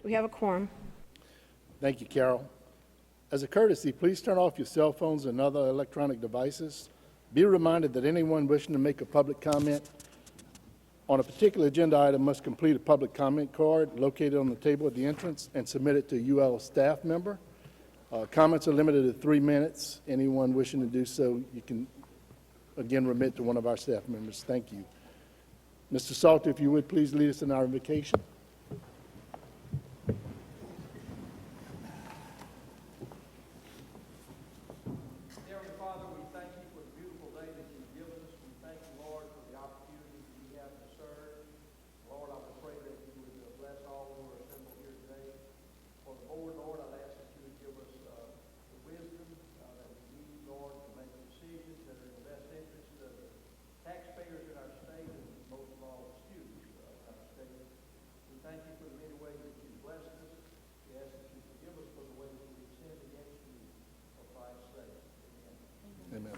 We have a quorum. Thank you, Carol. As a courtesy, please turn off your cell phones and other electronic devices. Be reminded that anyone wishing to make a public comment on a particular agenda item must complete a public comment card located on the table at the entrance and submit it to a UL staff member. Comments are limited to 3 minutes. Anyone wishing to do so, you can again remit to one of our staff members. Thank you. Mr. Salter, if you would please lead us in our invocation. Amen.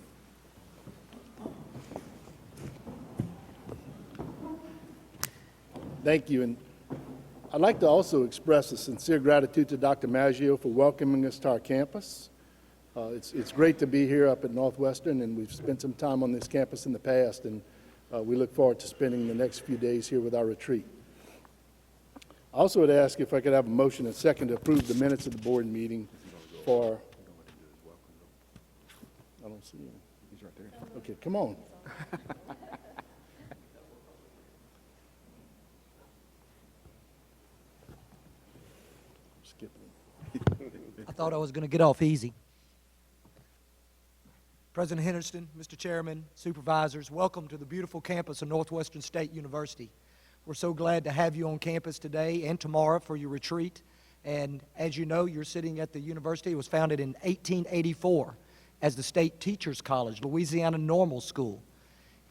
Thank you. And I'd like to also express a sincere gratitude to Dr. Maggio for welcoming us to our campus. It's great to be here up at Northwestern, and we've spent some time on this campus in the past, and we look forward to spending the next few days here with our retreat. I also would ask if I could have a motion and second to approve the minutes of the board meeting for... I don't see him. He's right there. Okay, come on. Skipping. I thought I was going to get off easy. President Henderson, Mr. Chairman, Supervisors, welcome to the beautiful campus of Northwestern State University. We're so glad to have you on campus today and tomorrow for your retreat. And as you know, you're sitting at the university. It was founded in 1884 as the State Teachers College, Louisiana Normal School.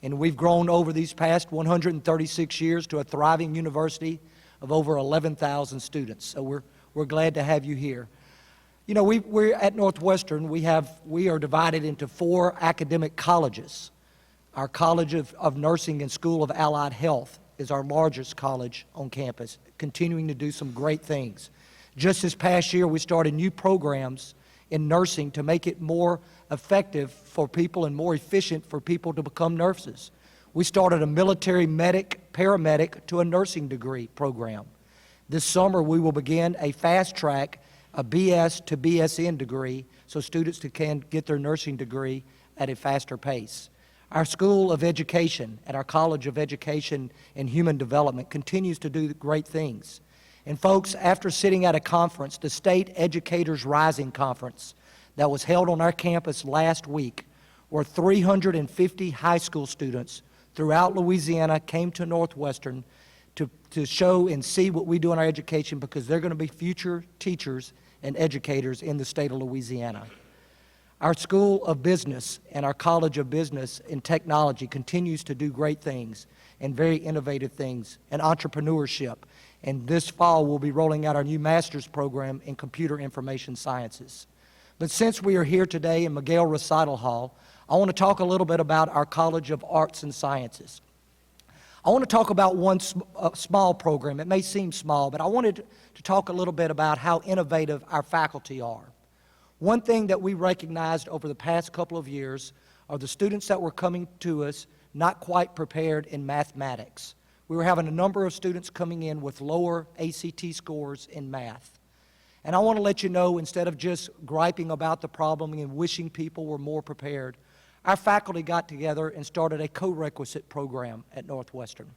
And we've grown over these past 136 years to a thriving university of over 11,000 students. So we're glad to have you here. You know, we're at Northwestern, we are divided into 4 academic colleges. Our College of Nursing and School of Allied Health is our largest college on campus, continuing to do some great things. Just this past year, we started new programs in nursing to make it more effective for people and more efficient for people to become nurses. We started a military medic, paramedic to a nursing degree program. This summer, we will begin a fast track, a BS to BSN degree, so students can get their nursing degree at a faster pace. Our School of Education at our College of Education and Human Development continues to do great things. And folks, after sitting at a conference, the State Educators Rising Conference that was held on our campus last week, where 350 high school students throughout Louisiana came to Northwestern to show and see what we do in our education, because they're going to be future teachers and educators in the state of Louisiana. Our School of Business and our College of Business and Technology continues to do great things and very innovative things and entrepreneurship. And this fall, we'll be rolling out our new master's program in Computer Information Sciences. But since we are here today in Miguel Recital Hall, I want to talk a little bit about our College of Arts and Sciences. I want to talk about one small program. It may seem small, but I wanted to talk a little bit about how innovative our faculty are. One thing that we recognized over the past couple of years are the students that were coming to us not quite prepared in mathematics. We were having a number of students coming in with lower ACT scores in math. And I want to let you know, instead of just griping about the problem and wishing people were more prepared, our faculty got together and started a co-requisite program at Northwestern.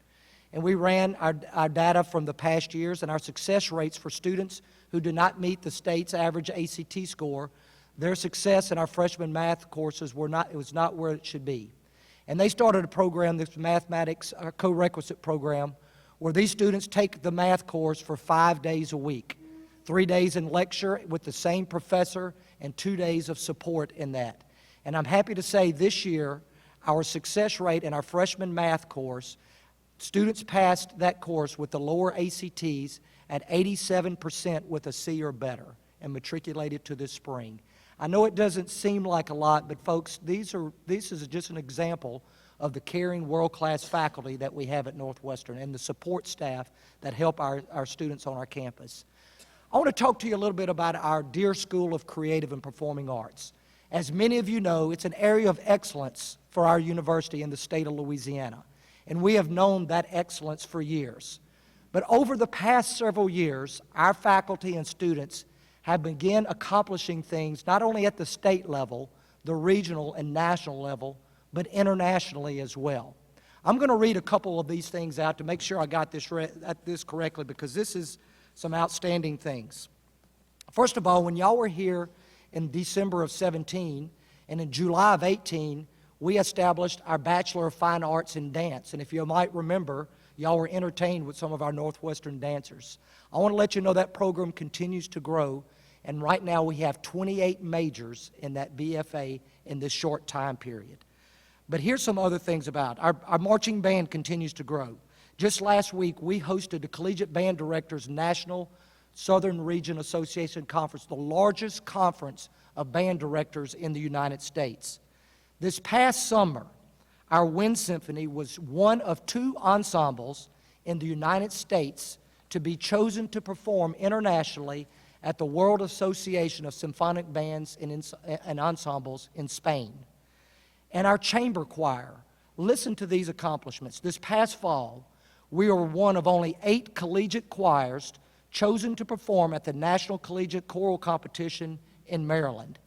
And we ran our data from the past years, and our success rates for students who do not meet the state's average ACT score, their success in our freshman math courses was not where it should be. And they started a program, this mathematics co-requisite program, where these students take the math course for 5 days a week, 3 days in lecture with the same professor and 2 days of support in that. And I'm happy to say this year, our success rate in our freshman math course, students passed that course with the lower ACTs at 87% with a C or better and matriculated to this spring. I know it doesn't seem like a lot, but folks, this is just an example of the caring world-class faculty that we have at Northwestern and the support staff that help our students on our campus. I want to talk to you a little bit about our dear School of Creative and Performing Arts. As many of you know, it's an area of excellence for our university in the state of Louisiana, and we have known that excellence for years. But over the past several years, our faculty and students have begun accomplishing things not only at the state level, the regional and national level, but internationally as well. I'm going to read a couple of these things out to make sure I got this correctly, because this is some outstanding things. First of all, when y'all were here in December of 17 and in July of 18, we established our Bachelor of Fine Arts in Dance. And if you might remember, y'all were entertained with some of our Northwestern dancers. I want to let you know that program continues to grow, and right now we have 28 majors in that BFA in this short time period. But here's some other things about it. Our marching band continues to grow. Just last week, we hosted the Collegiate Band Directors National Southern Region Association Conference, the largest conference of band directors in the United States. This past summer, our Wind Symphony was one of 2 ensembles in the United States to be chosen to perform internationally at the World Association of Symphonic Bands and Ensembles in Spain. And our chamber choir, listen to these accomplishments. This past fall, we were one of only 8 collegiate choirs chosen to perform at the National Collegiate Choral Competition in Maryland.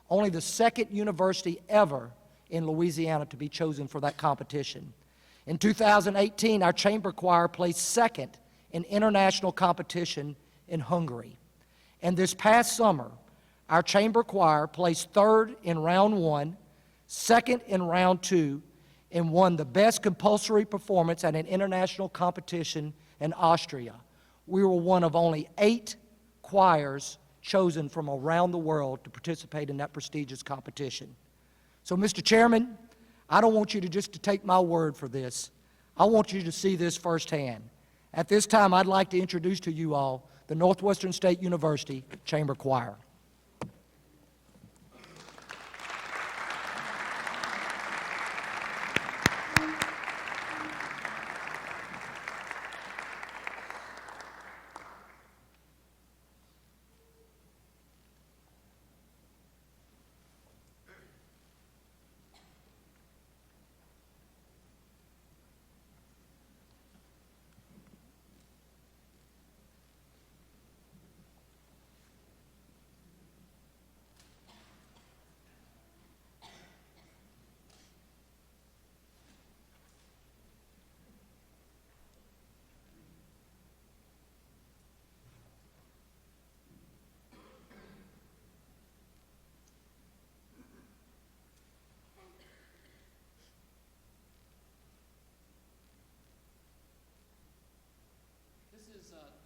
Only the second university ever in Louisiana to be chosen for that competition. In 2018, our chamber choir placed second in international competition in Hungary. And this past summer, our chamber choir placed third in round 1, second in round 2, and won the best compulsory performance at an international competition in Austria. We were one of only 8 choirs chosen from around the world to participate in that prestigious competition. So, Mr. Chairman, I don't want you to just to take my word for this. I want you to see this firsthand. At this time, I'd like to introduce to you all the Northwestern State University Chamber Choir.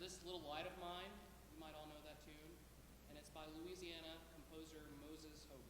This Little Light of Mine, you might all know that tune, and it's by Louisiana composer Moses Hope.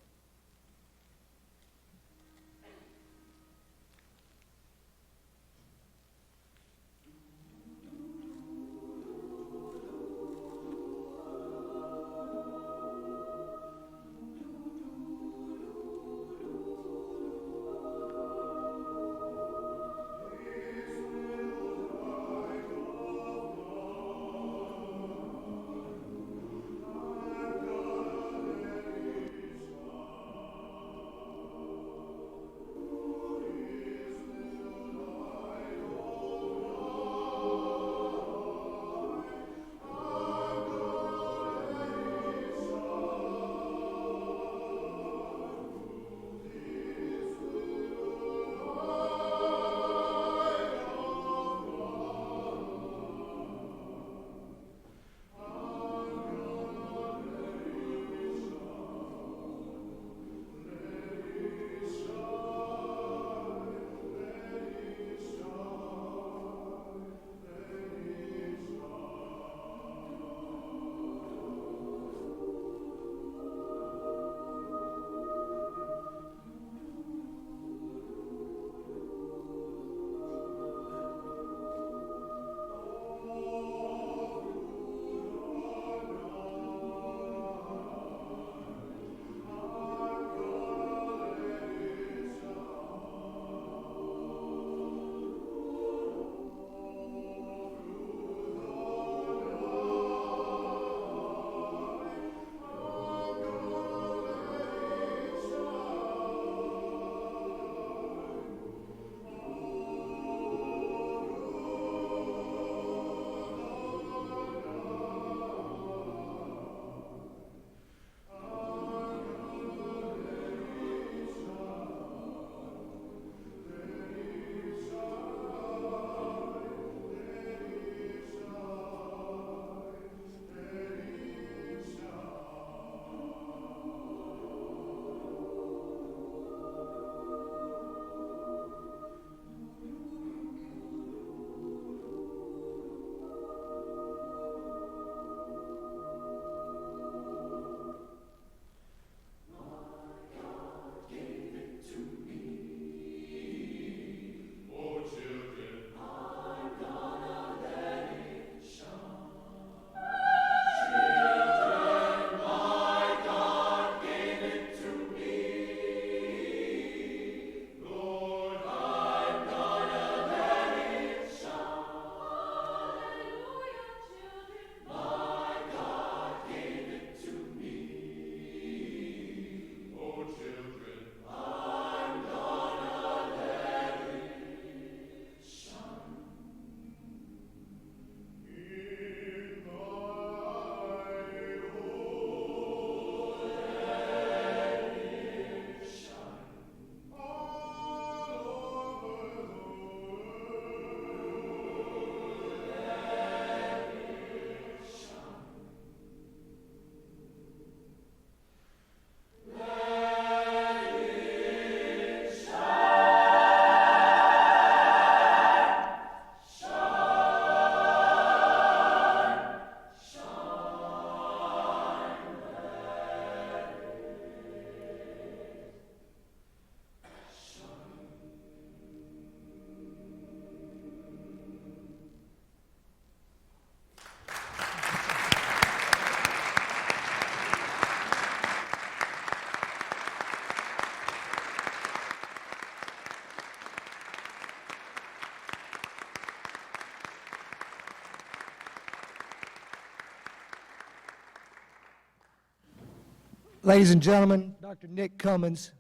Ladies and gentlemen, Dr. Nick Cummins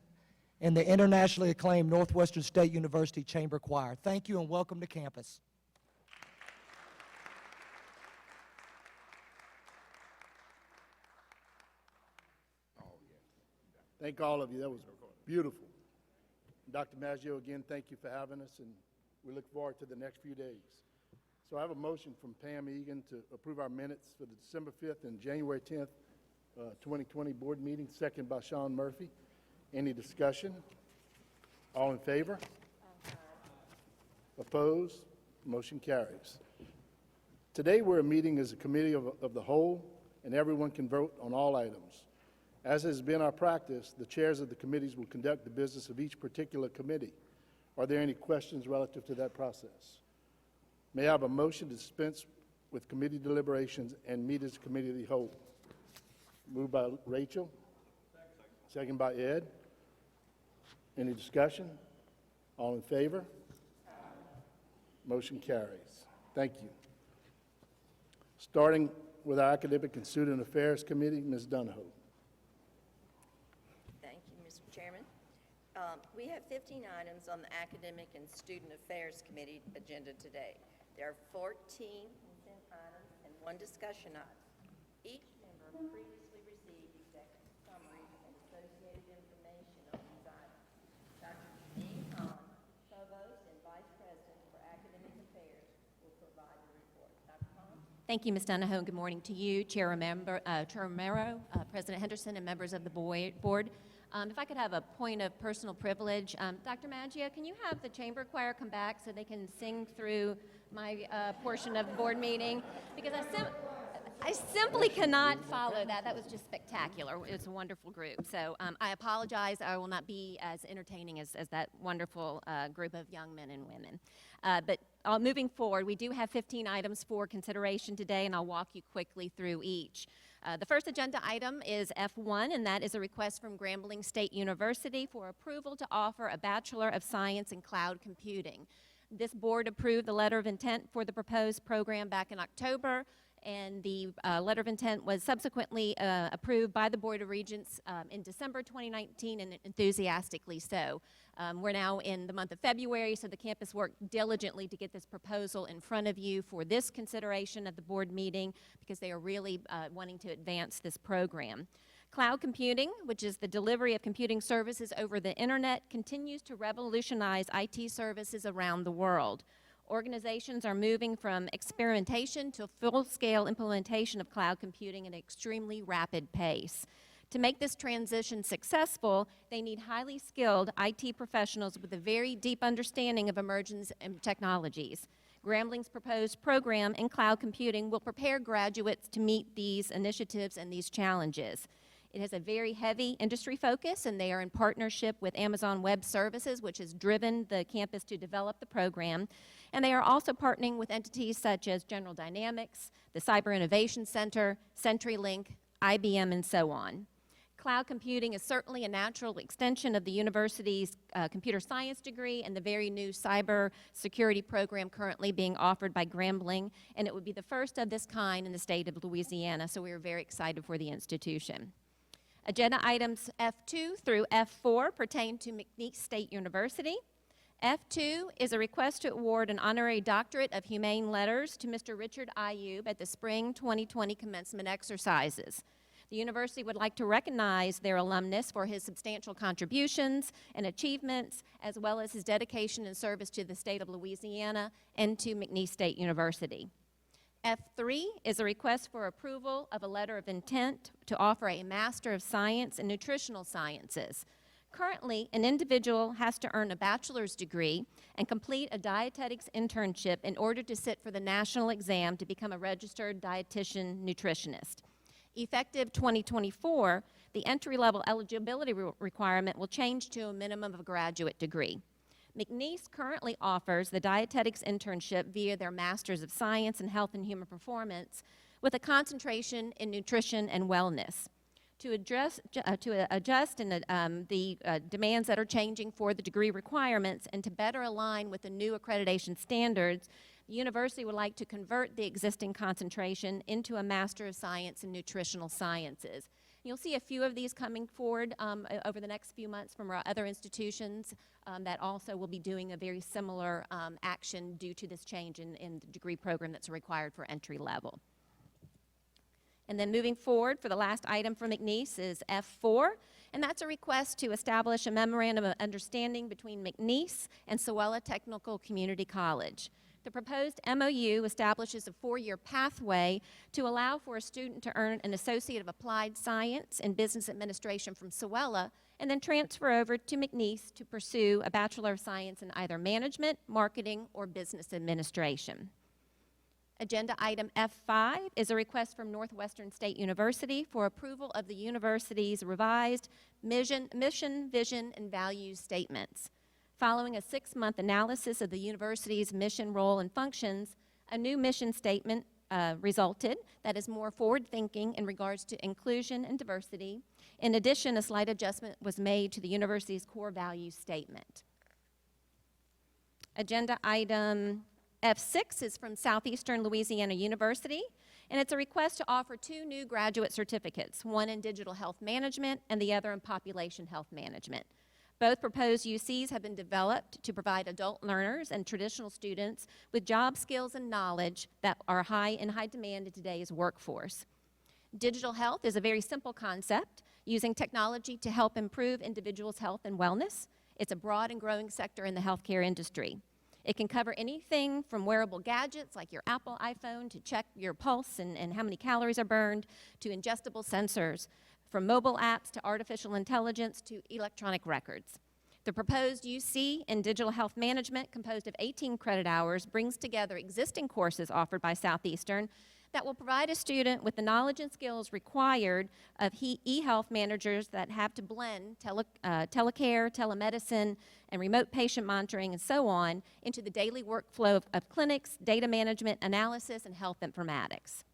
and the internationally acclaimed Northwestern State University Chamber Choir. Thank you and welcome to campus. Thank all of you. That was beautiful. Dr. Maggio, again, thank you for having us, and we look forward to the next few days. So I have a motion from Pam Egan to approve our minutes for the December 5th and January 10th, 2020 board meeting, second by Sean Murphy. Any discussion? All in favor? Opposed? Motion carries. Today we're meeting as a committee of the whole, and everyone can vote on all items. As has been our practice, the chairs of the committees will conduct the business of each particular committee. Are there any questions relative to that process? May I have a motion to dispense with committee deliberations and meet as a committee of the whole? Moved by Rachel. Second by Ed. Any discussion? All in favor? Motion carries. Thank you. Starting with our Academic and Student Affairs Committee, Ms. Donahoe. Thank you, Mr. Chairman. We have 15 items on the Academic and Student Affairs Committee agenda today. There are 14 consent items and 1 discussion item. Each member previously received executive summaries and associated information on these items. Dr. Janine Kahn, Provost and Vice President for Academic Affairs, will provide the report. Dr. Kahn? Thank you, Ms. Donahoe, and good morning to you, Chair Romero, President Henderson, and members of the board. If I could have a point of personal privilege, Dr. Maggio, can you have the chamber choir come back so they can sing through my portion of the board meeting? Because I simply cannot follow that. That was just spectacular. It's a wonderful group. So I apologize. I will not be as entertaining as that wonderful group of young men and women. But moving forward, we do have 15 items for consideration today, and I'll walk you quickly through each. The first agenda item is F1, and that is a request from Grambling State University for approval to offer a Bachelor of Science in Cloud Computing. This board approved the letter of intent for the proposed program back in October, and the letter of intent was subsequently approved by the Board of Regents in December 2019, and enthusiastically so. We're now in the month of February, so the campus worked diligently to get this proposal in front of you for this consideration at the board meeting because they are really wanting to advance this program. Cloud computing, which is the delivery of computing services over the internet, continues to revolutionize IT services around the world. Organizations are moving from experimentation to full-scale implementation of cloud computing at an extremely rapid pace. To make this transition successful, they need highly skilled IT professionals with a very deep understanding of emerging technologies. Grambling's proposed program in cloud computing will prepare graduates to meet these initiatives and these challenges. It has a very heavy industry focus, and they are in partnership with Amazon Web Services, which has driven the campus to develop the program. And they are also partnering with entities such as General Dynamics, the Cyber Innovation Center, CenturyLink, IBM, and so on. Cloud computing is certainly a natural extension of the university's computer science degree and the very new cyber security program currently being offered by Grambling, and it would be the first of this kind in the state of Louisiana, so we are very excited for the institution. Agenda items F2 through F4 pertain to McNeese State University. F2 is a request to award an honorary doctorate of humane letters to Mr. Richard Ayub at the spring 2020 commencement exercises. The university would like to recognize their alumnus for his substantial contributions and achievements, as well as his dedication and service to the state of Louisiana and to McNeese State University. F3 is a request for approval of a letter of intent to offer a Master of Science in Nutritional Sciences. Currently, an individual has to earn a bachelor's degree and complete a dietetics internship in order to sit for the national exam to become a registered dietitian nutritionist. Effective 2024, the entry-level eligibility requirement will change to a minimum of a graduate degree. McNeese currently offers the dietetics internship via their Masters of Science in Health and Human Performance with a concentration in nutrition and wellness. To adjust and the demands that are changing for the degree requirements and to better align with the new accreditation standards, the university would like to convert the existing concentration into a Master of Science in Nutritional Sciences. You'll see a few of these coming forward over the next few months from our other institutions that also will be doing a very similar action due to this change in the degree program that's required for entry level. And then moving forward for the last item for McNeese is F4, and that's a request to establish a memorandum of understanding between McNeese and Sewella Technical Community College. The proposed MOU establishes a 4-year pathway to allow for a student to earn an Associate of Applied Science in Business Administration from Sewella and then transfer over to McNeese to pursue a Bachelor of Science in either Management, Marketing, or Business Administration. Agenda item F5 is a request from Northwestern State University for approval of the university's revised mission, vision, and values statements. Following a 6-month analysis of the university's mission, role, and functions, a new mission statement resulted that is more forward-thinking in regards to inclusion and diversity. In addition, a slight adjustment was made to the university's core values statement. Agenda item F6 is from Southeastern Louisiana University, and it's a request to offer 2 new graduate certificates, one in digital health management and the other in population health management. Both proposed UCs have been developed to provide adult learners and traditional students with job skills and knowledge that are in high demand in today's workforce. Digital health is a very simple concept, using technology to help improve individuals' health and wellness. It's a broad and growing sector in the healthcare industry. It can cover anything from wearable gadgets like your Apple iPhone to check your pulse and how many calories are burned, to ingestible sensors, from mobile apps to artificial intelligence to electronic records. The proposed UC in digital health management, composed of 18 credit hours, brings together existing courses offered by Southeastern that will provide a student with the knowledge and skills required of e-health managers that have to blend telecare, telemedicine, and remote patient monitoring and so on into the daily workflow of clinics, data management, analysis, and health informatics.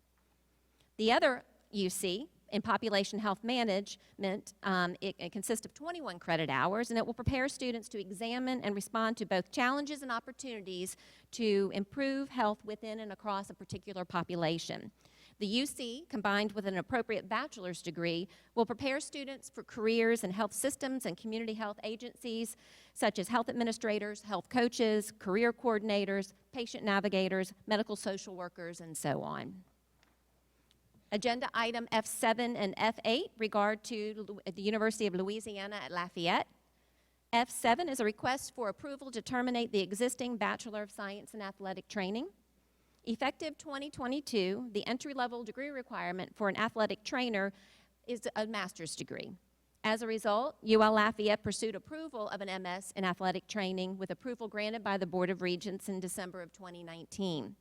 The other UC in population health management, it consists of 21 credit hours, and it will prepare students to examine and respond to both challenges and opportunities to improve health within and across a particular population. The UC, combined with an appropriate bachelor's degree, will prepare students for careers in health systems and community health agencies, such as health administrators, health coaches, career coordinators, patient navigators, medical social workers, and so on. Agenda item F7 and F8 regard to the University of Louisiana at Lafayette. F7 is a request for approval to terminate the existing Bachelor of Science in Athletic Training. Effective 2022, the entry-level degree requirement for an athletic trainer is a master's degree. As a result, UL Lafayette pursued approval of an MS in athletic training with approval granted by the Board of Regents in December of 2019.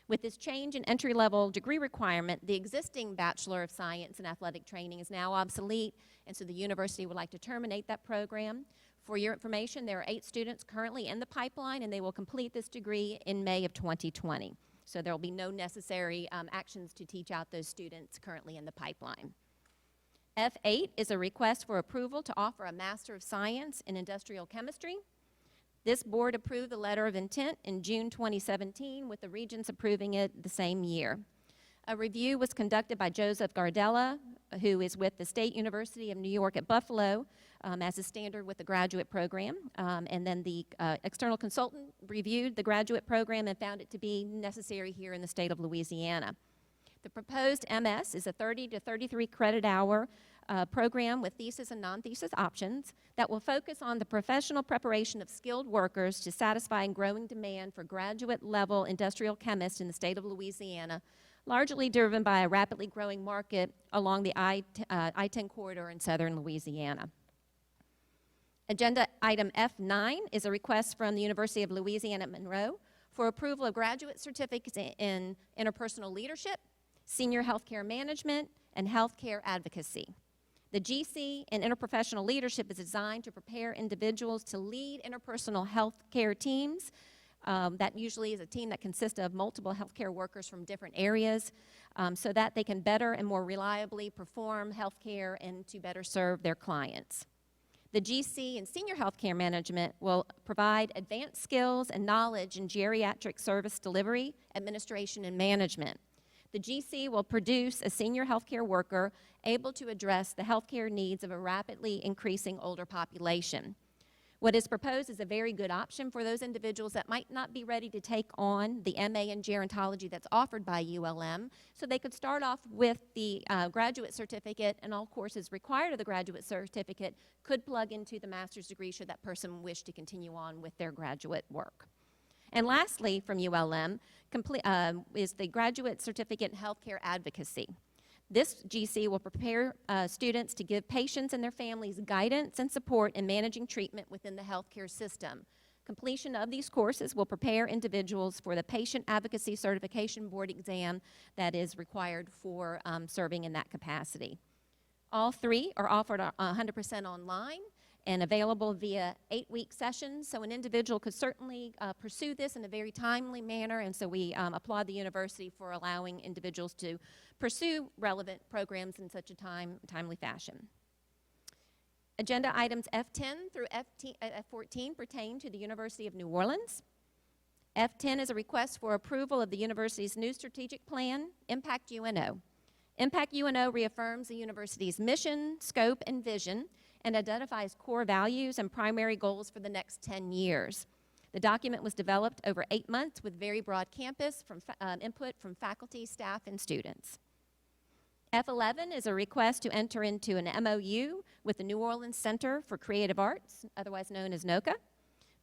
With this change in entry-level degree requirement, the existing Bachelor of Science in Athletic Training is now obsolete, and so the university would like to terminate that program. For your information, there are 8 students currently in the pipeline, and they will complete this degree in May of 2020. So there will be no necessary actions to teach out those students currently in the pipeline. F8 is a request for approval to offer a Master of Science in Industrial Chemistry. This board approved the letter of intent in June 2017, with the Regents approving it the same year. A review was conducted by Joseph Gardella, who is with the State University of New York at Buffalo, as is standard with the graduate program. And then the external consultant reviewed the graduate program and found it to be necessary here in the state of Louisiana. The proposed MS is a 30 to 33 credit hour program with thesis and non-thesis options that will focus on the professional preparation of skilled workers to satisfy growing demand for graduate-level industrial chemists in the state of Louisiana, largely driven by a rapidly growing market along the I-10 corridor in southern Louisiana. Agenda item F9 is a request from the University of Louisiana at Monroe for approval of graduate certificates in interpersonal leadership, senior healthcare management, and healthcare advocacy. The GC in interprofessional leadership is designed to prepare individuals to lead interpersonal healthcare teams. That usually is a team that consists of multiple healthcare workers from different areas, so that they can better and more reliably perform healthcare and to better serve their clients. The GC in senior healthcare management will provide advanced skills and knowledge in geriatric service delivery, administration, and management. The GC will produce a senior healthcare worker able to address the healthcare needs of a rapidly increasing older population. What is proposed is a very good option for those individuals that might not be ready to take on the MA in gerontology that's offered by ULM. So they could start off with the graduate certificate, and all courses required of the graduate certificate could plug into the master's degree should that person wish to continue on with their graduate work. And lastly, from ULM, is the graduate certificate in healthcare advocacy. This GC will prepare students to give patients and their families guidance and support in managing treatment within the healthcare system. Completion of these courses will prepare individuals for the Patient Advocacy Certification Board exam that is required for serving in that capacity. All three are offered 100% online and available via 8-week sessions, so an individual could certainly pursue this in a very timely manner, and so we applaud the university for allowing individuals to pursue relevant programs in such a timely fashion. Agenda items F10 through F14 pertain to the University of New Orleans. F10 is a request for approval of the university's new strategic plan, Impact UNO. Impact UNO reaffirms the university's mission, scope, and vision, and identifies core values and primary goals for the next 10 years. The document was developed over 8 months with very broad campus input from faculty, staff, and students. F11 is a request to enter into an MOU with the New Orleans Center for Creative Arts, otherwise known as NOCA.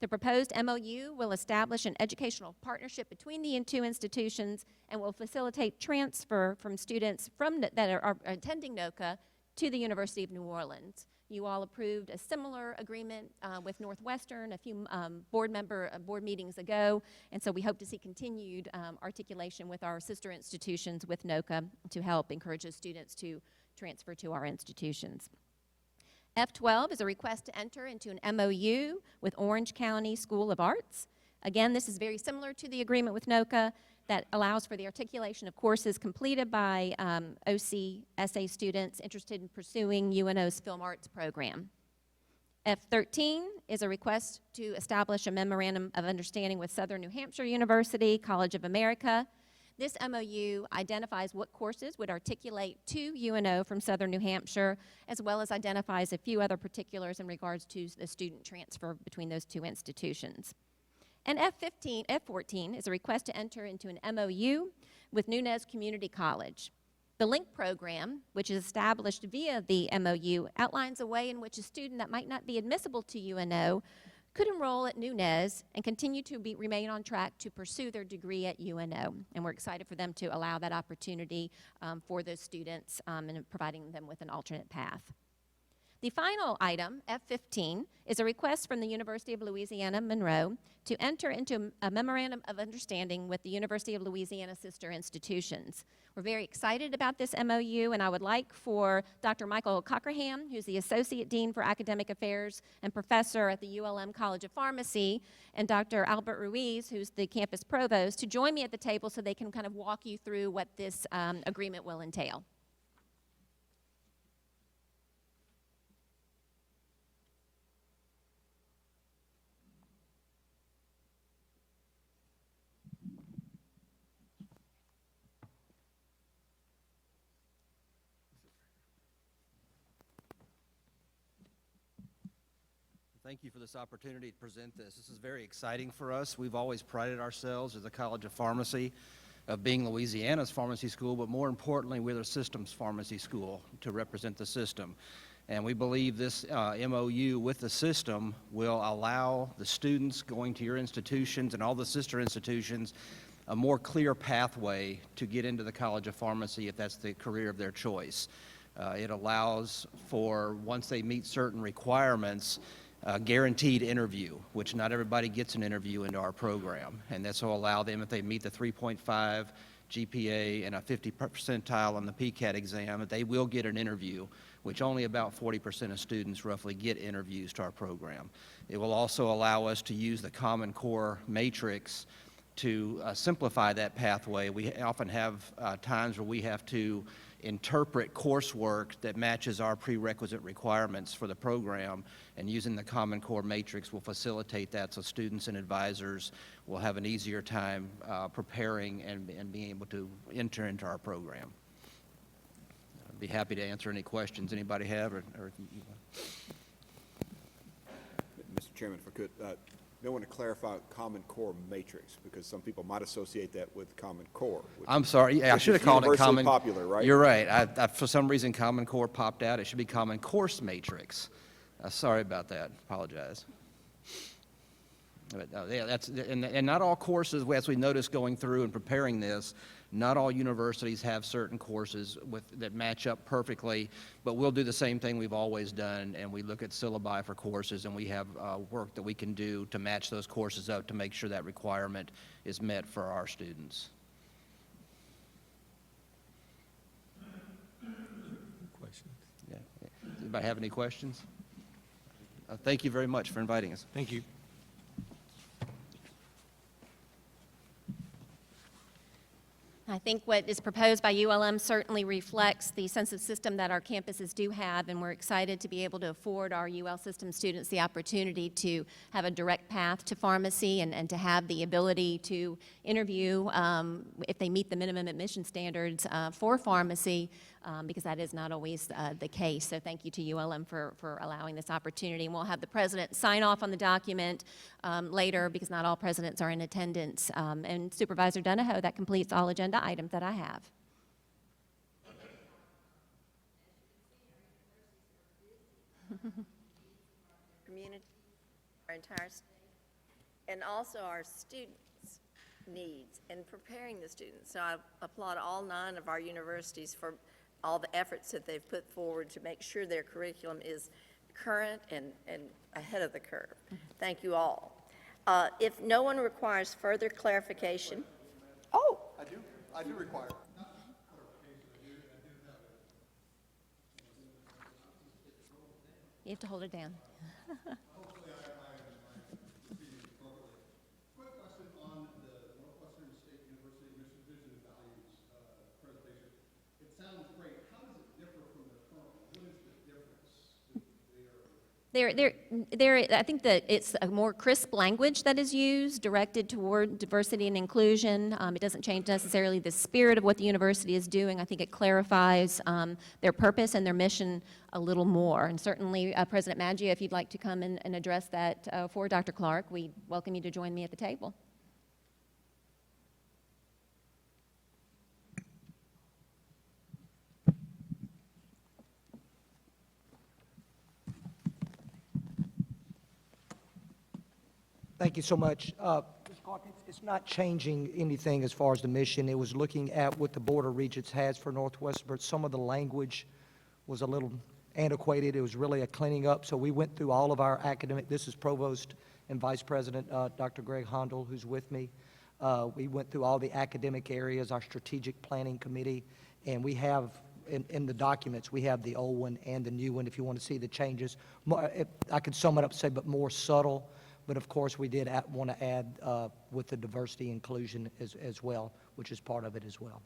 The proposed MOU will establish an educational partnership between the two institutions and will facilitate transfer from students that are attending NOCA to the University of New Orleans. You all approved a similar agreement with Northwestern a few board meetings ago, and so we hope to see continued articulation with our sister institutions with NOCA to help encourage those students to transfer to our institutions. F12 is a request to enter into an MOU with Orange County School of Arts. Again, this is very similar to the agreement with NOCA that allows for the articulation of courses completed by OCSA students interested in pursuing UNO's Film Arts program. F13 is a request to establish a memorandum of understanding with Southern New Hampshire University, College of America. This MOU identifies what courses would articulate to UNO from Southern New Hampshire, as well as identifies a few other particulars in regards to the student transfer between those two institutions. And F14 is a request to enter into an MOU with Nunez Community College. The LINK program, which is established via the MOU, outlines a way in which a student that might not be admissible to UNO could enroll at Nunez and continue to remain on track to pursue their degree at UNO. And we're excited for them to allow that opportunity for those students and providing them with an alternate path. The final item, F15, is a request from the University of Louisiana, Monroe, to enter into a memorandum of understanding with the University of Louisiana sister institutions. We're very excited about this MOU, and I would like for Dr. Michael Cockerham, who's the Associate Dean for Academic Affairs and Professor at the ULM College of Pharmacy, and Dr. Albert Ruiz, who's the Campus Provost, to join me at the table so they can kind of walk you through what this agreement will entail. Thank you for this opportunity to present this. This is very exciting for us. We've always prided ourselves as a College of Pharmacy of being Louisiana's pharmacy school, but more importantly, we're the system's pharmacy school to represent the system. And we believe this MOU with the system will allow the students going to your institutions and all the sister institutions a more clear pathway to get into the College of Pharmacy if that's the career of their choice. It allows for, once they meet certain requirements, guaranteed interview, which not everybody gets an interview into our program. And this will allow them, if they meet the 3.5 GPA and a 50 percentile on the PCAT exam, that they will get an interview, which only about 40% of students roughly get interviews to our program. It will also allow us to use the Common Core matrix to simplify that pathway. We often have times where we have to interpret coursework that matches our prerequisite requirements for the program, and using the Common Core matrix will facilitate that, so students and advisors will have an easier time preparing and being able to enter into our program. I'd be happy to answer any questions anybody have, or Mr. Chairman, if I could, I want to clarify Common Core matrix, because some people might associate that with Common Core. I'm sorry, yeah, I which should is have called it universally Common. popular, right? You're right. For some reason, Common Core popped out. It should be Common Course Matrix. Sorry about that. Apologize. But, yeah, and not all courses, as we noticed going through and preparing this, not all universities have certain courses that match up perfectly, but we'll do the same thing we've always done, and we look at syllabi for courses, and we have work that we can do to match those courses up to make sure that requirement is met for our students. Questions? Yeah. Does anybody have any questions? Thank you very much for inviting us. Thank you. I think what is proposed by ULM certainly reflects the sense of system that our campuses do have, and we're excited to be able to afford our UL system students the opportunity to have a direct path to pharmacy and to have the ability to interview if they meet the minimum admission standards for pharmacy, because that is not always the case. So thank you to ULM for allowing this opportunity. And we'll have the president sign off on the document later, because not all presidents are in attendance. And Supervisor Donahoe, that completes all agenda items that I have. Community, our entire state, and also our students' needs and preparing the students. So I applaud all 9 of our universities for all the efforts that they've put forward to make sure their curriculum is current and ahead of the curve. Thank you all. If no one requires further clarification, oh, I do require. You have to hold it down. Hopefully I have my proceedings appropriately. Quick question on the Northwestern State University Mission Vision and Values presentation. It sounds great. How does it differ from the current one? What is the difference I think that it's a more crisp language that is used, directed toward diversity and inclusion. It doesn't change necessarily the spirit of what the university is doing. I think it clarifies their purpose and their mission a little more. And certainly, President Maggio, if you'd like to come and address that for Dr. Clark, we welcome you to join me at the table. Thank you so much. Ms. Clark, it's not changing anything as far as the mission. It was looking at what the Board of Regents has for Northwestern, but some of the language was a little antiquated. It was really a cleaning up. So we went through all of our academic, this is Provost and Vice President Dr. Greg Hondel, who's with me. We went through all the academic areas, our strategic planning committee, and we have in the documents, we have the old one and the new one if you want to see the changes. I could sum it up, say, but more subtle. But of course, we did want to add with the diversity inclusion as well, which is part of it as well.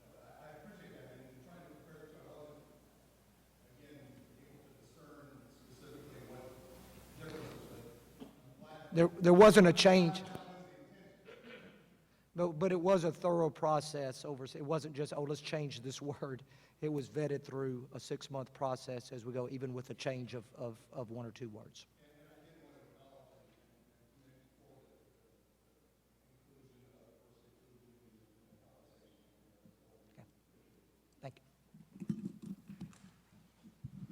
I appreciate that. And in trying to prepare, so I wasn't, again, able to discern specifically what differences, but I'm glad. There wasn't a change. But it was a thorough process. It wasn't just, oh, let's change this word. It was vetted through a 6-month process as we go, even with a change of 1 or 2 words. Thank you.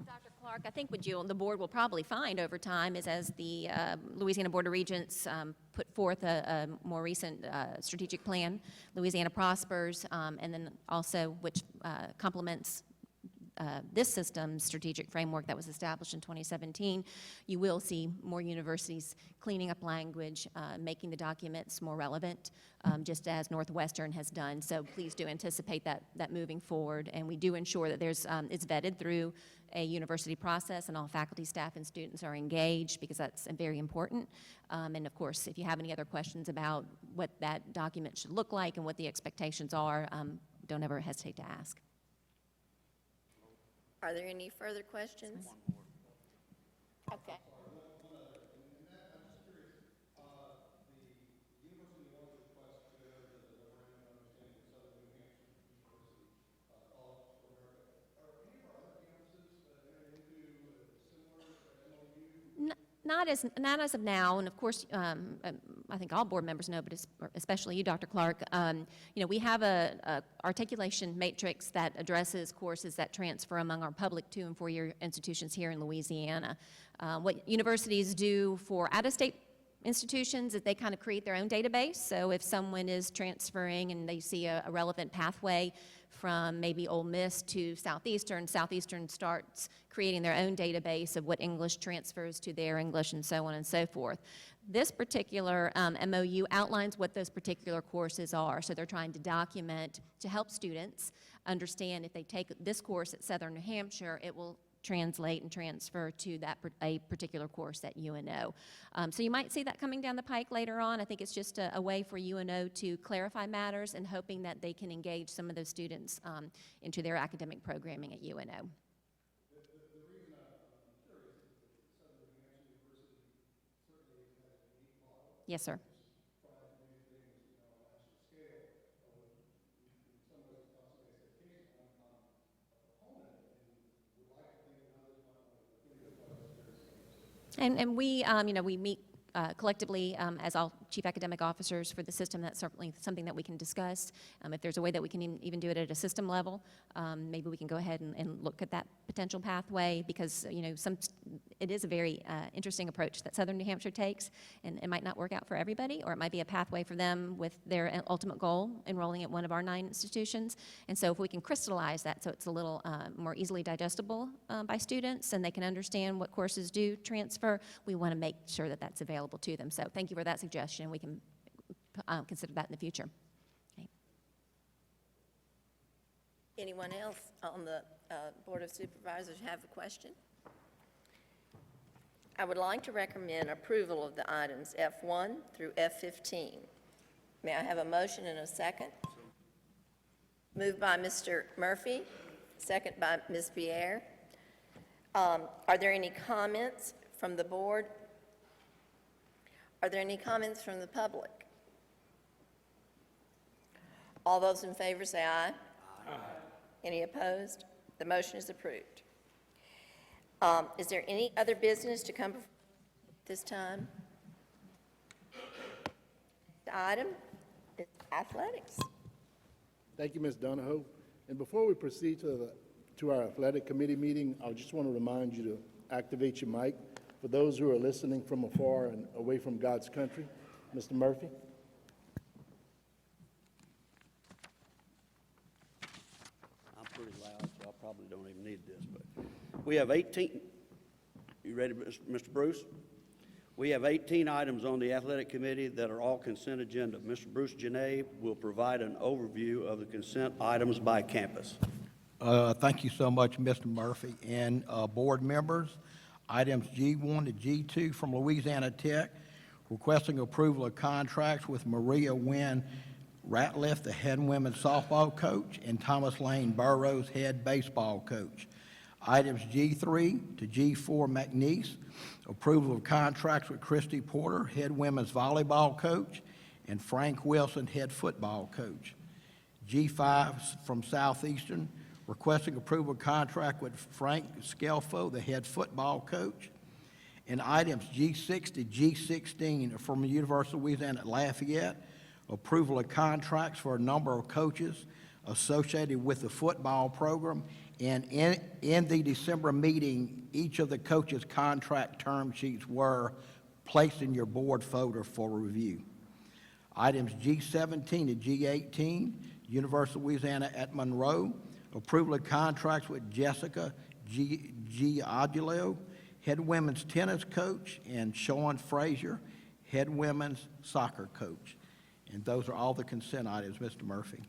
Dr. Clark, I think what the board will probably find over time is, as the Louisiana Board of Regents put forth a more recent strategic plan, Louisiana Prospers, and then also which complements this system's strategic framework that was established in 2017, you will see more universities cleaning up language, making the documents more relevant, just as Northwestern has done. So please do anticipate that moving forward, and we do ensure that it's vetted through a university process, and all faculty, staff, and students are engaged, because that's very important. And of course, if you have any other questions about what that document should look like and what the expectations are, don't ever hesitate to ask. Are there any further questions? Okay. Not as of now, and of course, I think all board members know, but especially you, Dr. Clark. We have a articulation matrix that addresses courses that transfer among our public 2- and 4-year institutions here in Louisiana. What universities do for out-of-state institutions is they kind of create their own database. So if someone is transferring and they see a relevant pathway from maybe Ole Miss to Southeastern, Southeastern starts creating their own database of what English transfers to their English and so on and so forth. This particular MOU outlines what those particular courses are. So they're trying to document to help students understand if they take this course at Southern New Hampshire, it will translate and transfer to a particular course at UNO. So you might see that coming down the pike later on. I think it's just a way for UNO to clarify matters and hoping that they can engage some of those students into their academic programming at UNO. The reason I'm curious is that Southern New Hampshire University certainly has a unique model. Yes, sir. Trying to do things, on a national scale. In some ways, cost-based education. I'm a proponent and would like to think that others might want to think of what And we, we meet collectively as all chief academic officers for the system. That's certainly something that we can discuss. If there's a way that we can even do it at a system level, maybe we can go ahead and look at that potential pathway because, it is a very interesting approach that Southern New Hampshire takes, and it might not work out for everybody, or it might be a pathway for them with their ultimate goal, enrolling at one of our 9 institutions. And so if we can crystallize that so it's a little more easily digestible by students and they can understand what courses do transfer, we want to make sure that that's available to them. So thank you for that suggestion. We can consider that in the future. Okay. Anyone else on the Board of Supervisors have a question? I would like to recommend approval of the items F1 through F15. May I have a motion and a second? Moved by Mr. Murphy, second by Ms. Pierre. Are there any comments from the board? Are there any comments from the public? All those in favor say aye. Aye. Any opposed? The motion is approved. Is there any other business to come before this time? The item is athletics. Thank you, Ms. Donahoe. And before we proceed to our athletic committee meeting, I just want to remind you to activate your mic for those who are listening from afar and away from God's country. Mr. Murphy? I'm pretty loud, so I probably don't even need this, but we have 18, you ready, Mr. Bruce? We have 18 items on the athletic committee that are all consent agenda. Mr. Bruce Janay will provide an overview of the consent items by campus. Thank you so much, Mr. Murphy. And board members, items G1 to G2 from Louisiana Tech, requesting approval of contracts with Maria Wynn Ratliff, the head women's softball coach, and Thomas Lane Burrows, head baseball coach. Items G3 to G4 McNeese, approval of contracts with Christy Porter, head women's volleyball coach, and Frank Wilson, head football coach. G5 from Southeastern, requesting approval of contract with Frank Scelfo, the head football coach. And items G6 to G16 from the University of Louisiana at Lafayette, approval of contracts for a number of coaches associated with the football program. And in the December meeting, each of the coaches' contract term sheets were placed in your board folder for review. Items G17 to G18, University of Louisiana at Monroe, approval of contracts with Jessica Giaglio, head women's tennis coach, and Sean Frazier, head women's soccer coach. And those are all the consent items, Mr. Murphy.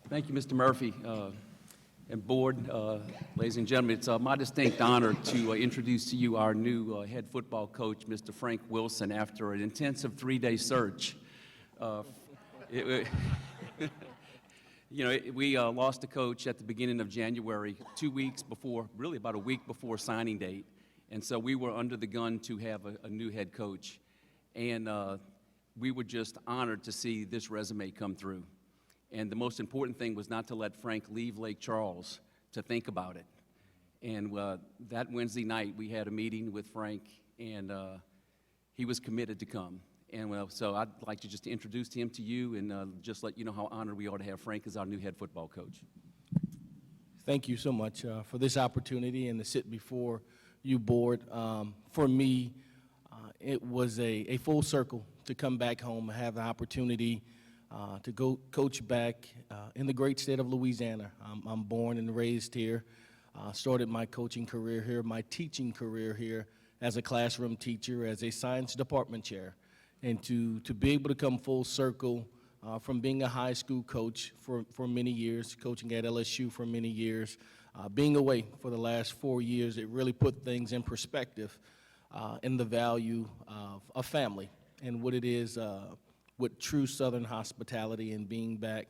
Thank you, Mr. Murphy, and board, ladies and gentlemen. It's my distinct honor to introduce to you our new head football coach, Mr. Frank Wilson, after an intensive 3-day search. We lost a coach at the beginning of January, 2 weeks before, really about a week before signing date, and so we were under the gun to have a new head coach, and we were just honored to see this resume come through. And the most important thing was not to let Frank leave Lake Charles to think about it. And that Wednesday night, we had a meeting with Frank, and he was committed to come. And so I'd like to just introduce him to you and just let you know how honored we are to have Frank as our new head football coach. Thank you so much for this opportunity and to sit before you, board. For me, it was a full circle to come back home and have the opportunity to go coach back in the great state of Louisiana. I'm born and raised here, started my coaching career here, my teaching career here as a classroom teacher, as a science department chair. And to be able to come full circle from being a high school coach for many years, coaching at LSU for many years, being away for the last 4 years, it really put things in perspective in the value of a family and what it is with true Southern hospitality and being back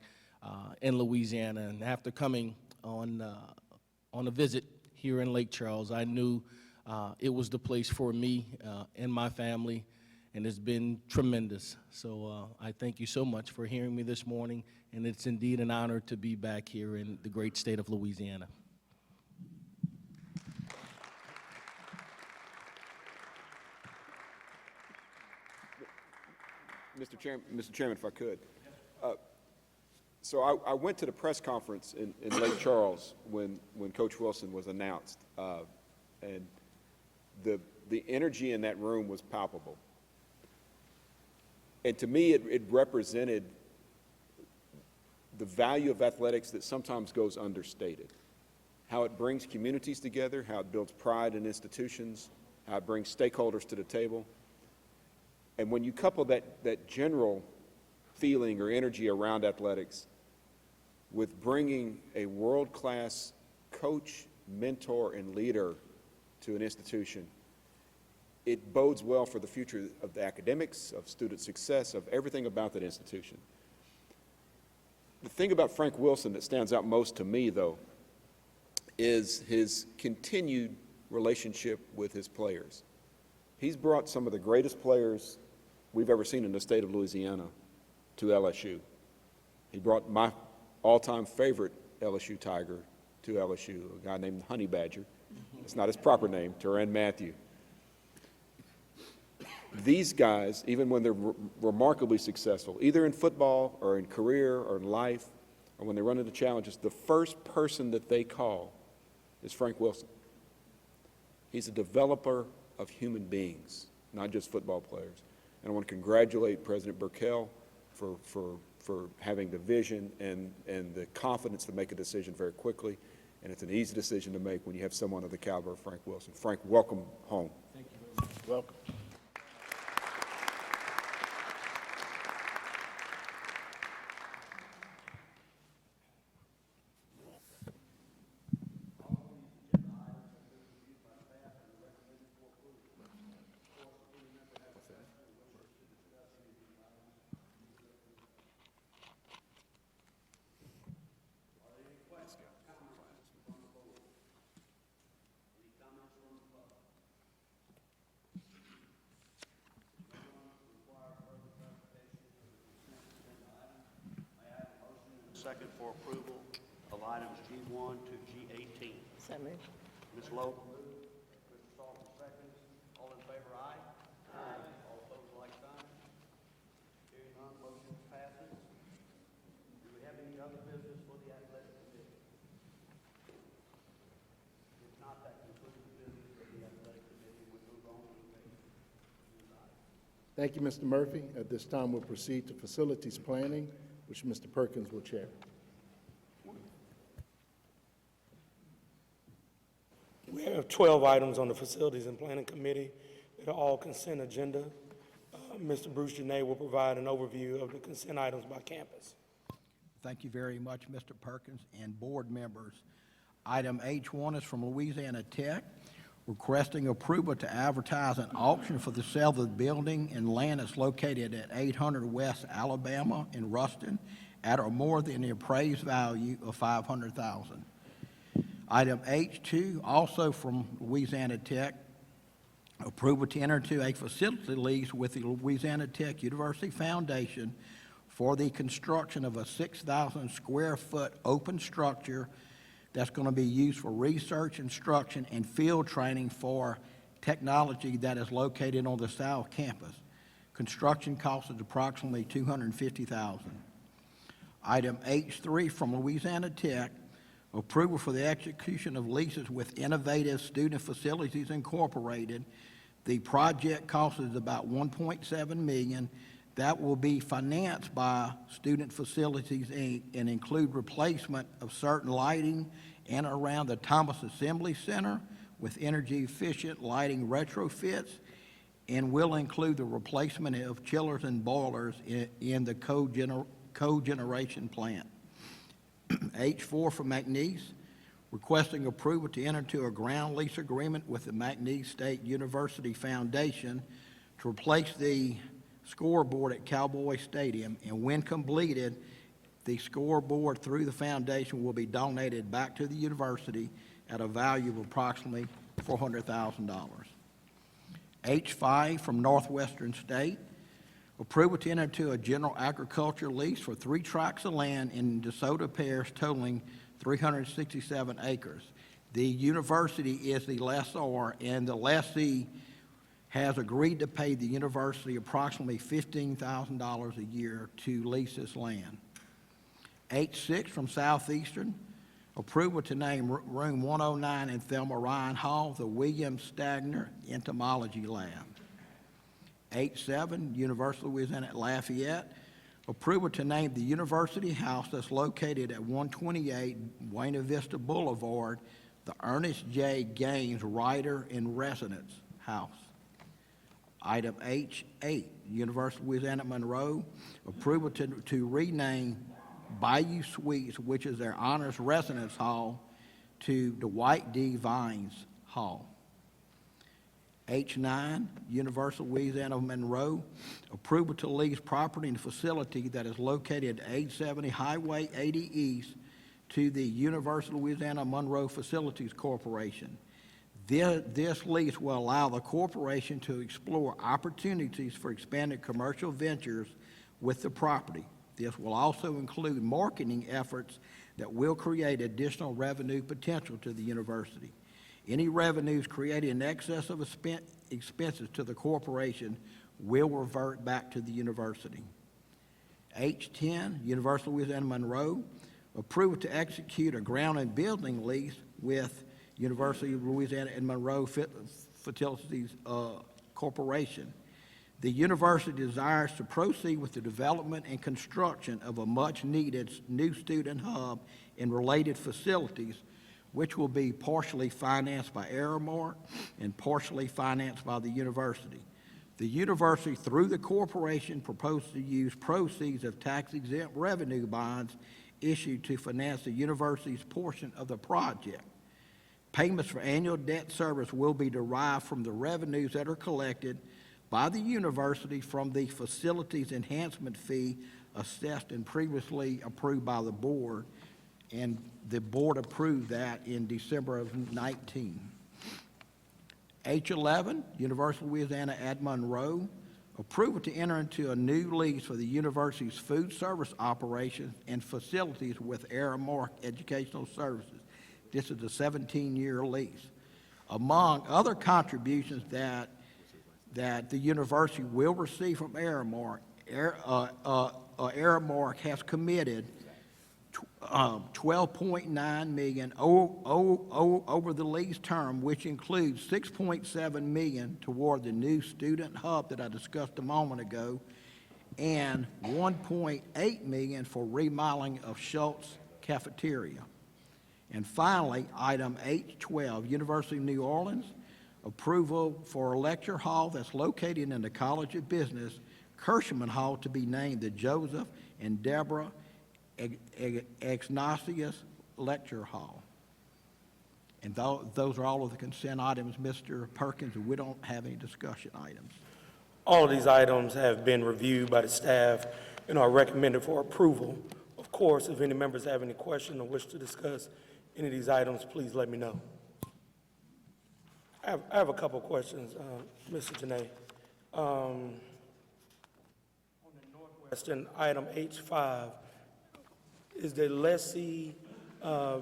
in Louisiana. And after coming on a visit here in Lake Charles, I knew it was the place for me and my family, and it's been tremendous. So I thank you so much for hearing me this morning, and it's indeed an honor to be back here in the great state of Louisiana. Mr. Chairman, if I could. So I went to the press conference in Lake Charles when Coach Wilson was announced, and the energy in that room was palpable. And to me, it represented the value of athletics that sometimes goes understated, how it brings communities together, how it builds pride in institutions, how it brings stakeholders to the table. And when you couple that general feeling or energy around athletics with bringing a world-class coach, mentor, and leader to an institution, it bodes well for the future of the academics, of student success, of everything about that institution. The thing about Frank Wilson that stands out most to me, though, is his continued relationship with his players. He's brought some of the greatest players we've ever seen in the state of Louisiana to LSU. He brought my all-time favorite LSU Tiger to LSU, a guy named Honey Badger. It's not his proper name, Teran Matthew. These guys, even when they're remarkably successful, either in football or in career or in life, or when they run into challenges, the first person that they call is Frank Wilson. He's a developer of human beings, not just football players. And I want to congratulate President Burkell for having the vision and the confidence to make a decision very quickly. And it's an easy decision to make when you have someone of the caliber of Frank Wilson. Frank, welcome home. Thank you very much. Welcome. Second for approval of items G1 to G18. So moved. Ms. Lowe? Mr. Salter seconds. All in favor, aye? Aye. All opposed, like sign. Hearing none, motion passes. Do we have any other business for the athletic committee? If not, that concludes the business of the athletic committee. We move on to the next item. Thank you, Mr. Murphy. At this time, we'll proceed to facilities planning, which Mr. Perkins will chair. We have 12 items on the Facilities and Planning Committee that are all consent agenda. Mr. Bruce Janae will provide an overview of the consent items by campus. Thank you very much, Mr. Perkins and board members. Item H1 is from Louisiana Tech, requesting approval to advertise an auction for the sale of the building and land that's located at 800 West Alabama in Ruston at or more than the appraised value of $500,000. Item H2, also from Louisiana Tech, approval to enter into a facility lease with the Louisiana Tech University Foundation for the construction of a 6,000 square foot open structure that's going to be used for research, instruction, and field training for technology that is located on the South Campus. Construction cost is approximately $250,000. Item H3 from Louisiana Tech, approval for the execution of leases with Innovative Student Facilities Incorporated. The project cost is about $1.7 million. That will be financed by Student Facilities, Inc. and include replacement of certain lighting in and around the Thomas Assembly Center with energy-efficient lighting retrofits, and will include the replacement of chillers and boilers in the cogeneration plant. H4 from McNeese, requesting approval to enter into a ground lease agreement with the McNeese State University Foundation to replace the scoreboard at Cowboy Stadium, and when completed, the scoreboard through the foundation will be donated back to the university at a value of approximately $400,000. H5 from Northwestern State, approval to enter into a general agriculture lease for 3 tracts of land in DeSoto Parish totaling 367 acres. The university is the lessor, and the lessee has agreed to pay the university approximately $15,000 a year to lease this land. H6 from Southeastern, approval to name room 109 in Thelma Ryan Hall the William Stagner Entomology Lab. H7, University of Louisiana at Lafayette, approval to name the University House that's located at 128 Buena Vista Boulevard the Ernest J. Gaines Writer in Residence House. Item H8, University of Louisiana at Monroe, approval to rename Bayou Suites, which is their honors residence hall, to Dwight D. Vines Hall. H9, University of Louisiana Monroe, approval to lease property and facility that is located at 870 Highway 80 East to the University of Louisiana Monroe Facilities Corporation. This lease will allow the corporation to explore opportunities for expanded commercial ventures with the property. This will also include marketing efforts that will create additional revenue potential to the university. Any revenues created in excess of expenses to the corporation will revert back to the university. H10, University of Louisiana Monroe, approval to execute a ground and building lease with University of Louisiana and Monroe Facilities Corporation. The university desires to proceed with the development and construction of a much-needed new student hub and related facilities, which will be partially financed by Aramark and partially financed by the university. The university, through the corporation, proposes to use proceeds of tax-exempt revenue bonds issued to finance the university's portion of the project. Payments for annual debt service will be derived from the revenues that are collected by the university from the facilities enhancement fee assessed and previously approved by the board, and the board approved that in December of 19. H11, University of Louisiana at Monroe, approval to enter into a new lease for the university's food service operations and facilities with Aramark Educational Services. This is a 17-year lease. Among other contributions that the university will receive from Aramark, Aramark has committed $12.9 million over the lease term, which includes $6.7 million toward the new student hub that I discussed a moment ago, and $1.8 million for remodeling of Schultz Cafeteria. And finally, item H12, University of New Orleans, approval for a lecture hall that's located in the College of Business, Kirschman Hall, to be named the Joseph and Deborah Ignatius Lecture Hall. And those are all of the consent items, Mr. Perkins, and we don't have any discussion items. All of these items have been reviewed by the staff and are recommended for approval. Of course, if any members have any questions or wish to discuss any of these items, please let me know. I have a couple of questions, Mr. Janae. On the Northwestern item H5, is the lessee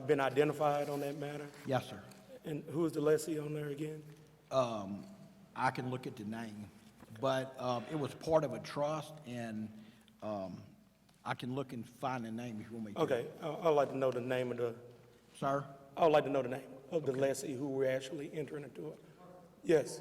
been identified on that matter? Yes, sir. And who is the lessee on there again? I can look at the name, but it was part of a trust, and I can look and find the name if you want me to. Okay, I'd like to know the name of the, Sir? I would like to know the name of the lessee who we're actually entering into it. Yes.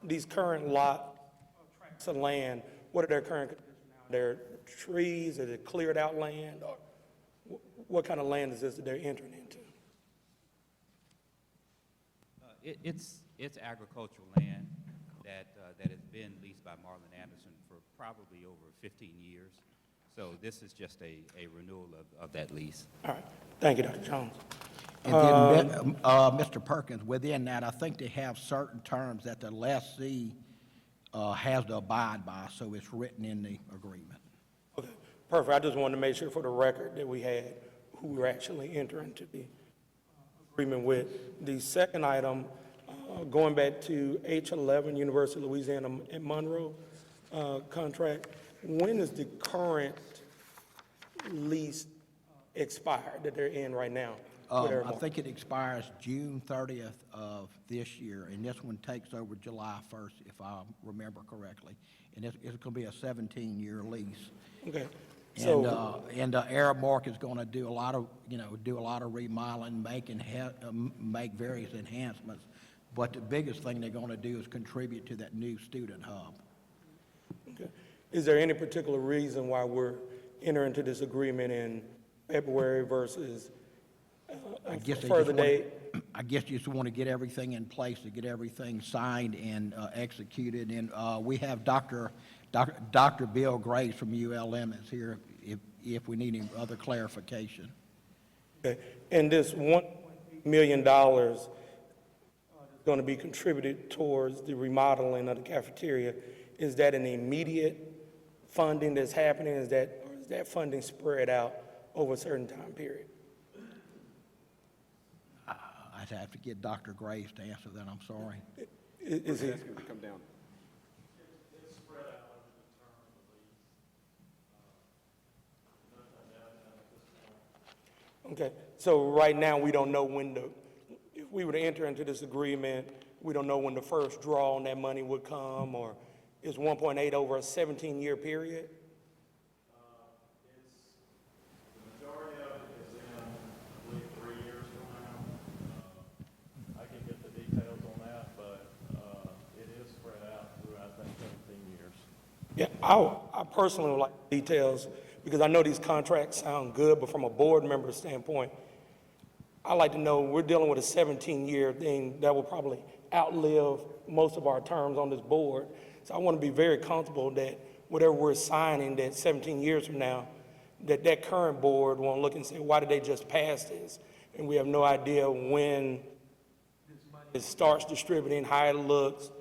These current tracts of land, what are their current conditions now? They're trees, is it cleared out land, or what kind of land is this that they're entering into? It's agricultural land that has been leased by Marlon Anderson for probably over 15 years. So this is just a renewal of that lease. All right, thank you, Dr. Jones. And then, Mr. Perkins, within that, I think they have certain terms that the lessee has to abide by, so it's written in the agreement. Okay, perfect. I just wanted to make sure for the record that we had who we were actually entering to the agreement with. The second item, going back to H11, University of Louisiana at Monroe contract, when is the current lease expired that they're in right now? I think it expires June 30th of this year, and this one takes over July 1st, if I remember correctly. And it's going to be a 17-year lease. Okay. And Aramark is going to do a lot of, remodeling, make various enhancements. But the biggest thing they're going to do is contribute to that new student hub. Okay. Is there any particular reason why we're entering into this agreement in February versus further date? I guess you just want to get everything in place, to get everything signed and executed. And we have Dr. Bill Graves from ULM is here if we need any other clarification. Okay. And this $1 million is going to be contributed towards the remodeling of the cafeteria. Is that an immediate funding that's happening? Or is that funding spread out over a certain time period? I'd have to get Dr. Graves to answer that, I'm sorry. Is it? Asking to come down. It's spread out over the term of the lease. Okay, so right now, we don't know when if we were to enter into this agreement, we don't know when the first draw on that money would come, or is 1.8 over a 17-year period? The majority of it is in, I believe, 3 years from now. I can get the details on that, but it is spread out through, I think, 17 years. Yeah, I personally would like details, because I know these contracts sound good, but from a board member standpoint, I like to know we're dealing with a 17-year thing that will probably outlive most of our terms on this board. So I want to be very comfortable that whatever we're signing, that 17 years from now, that current board won't look and say, why did they just pass this? And we have no idea when it starts distributing, how it looks.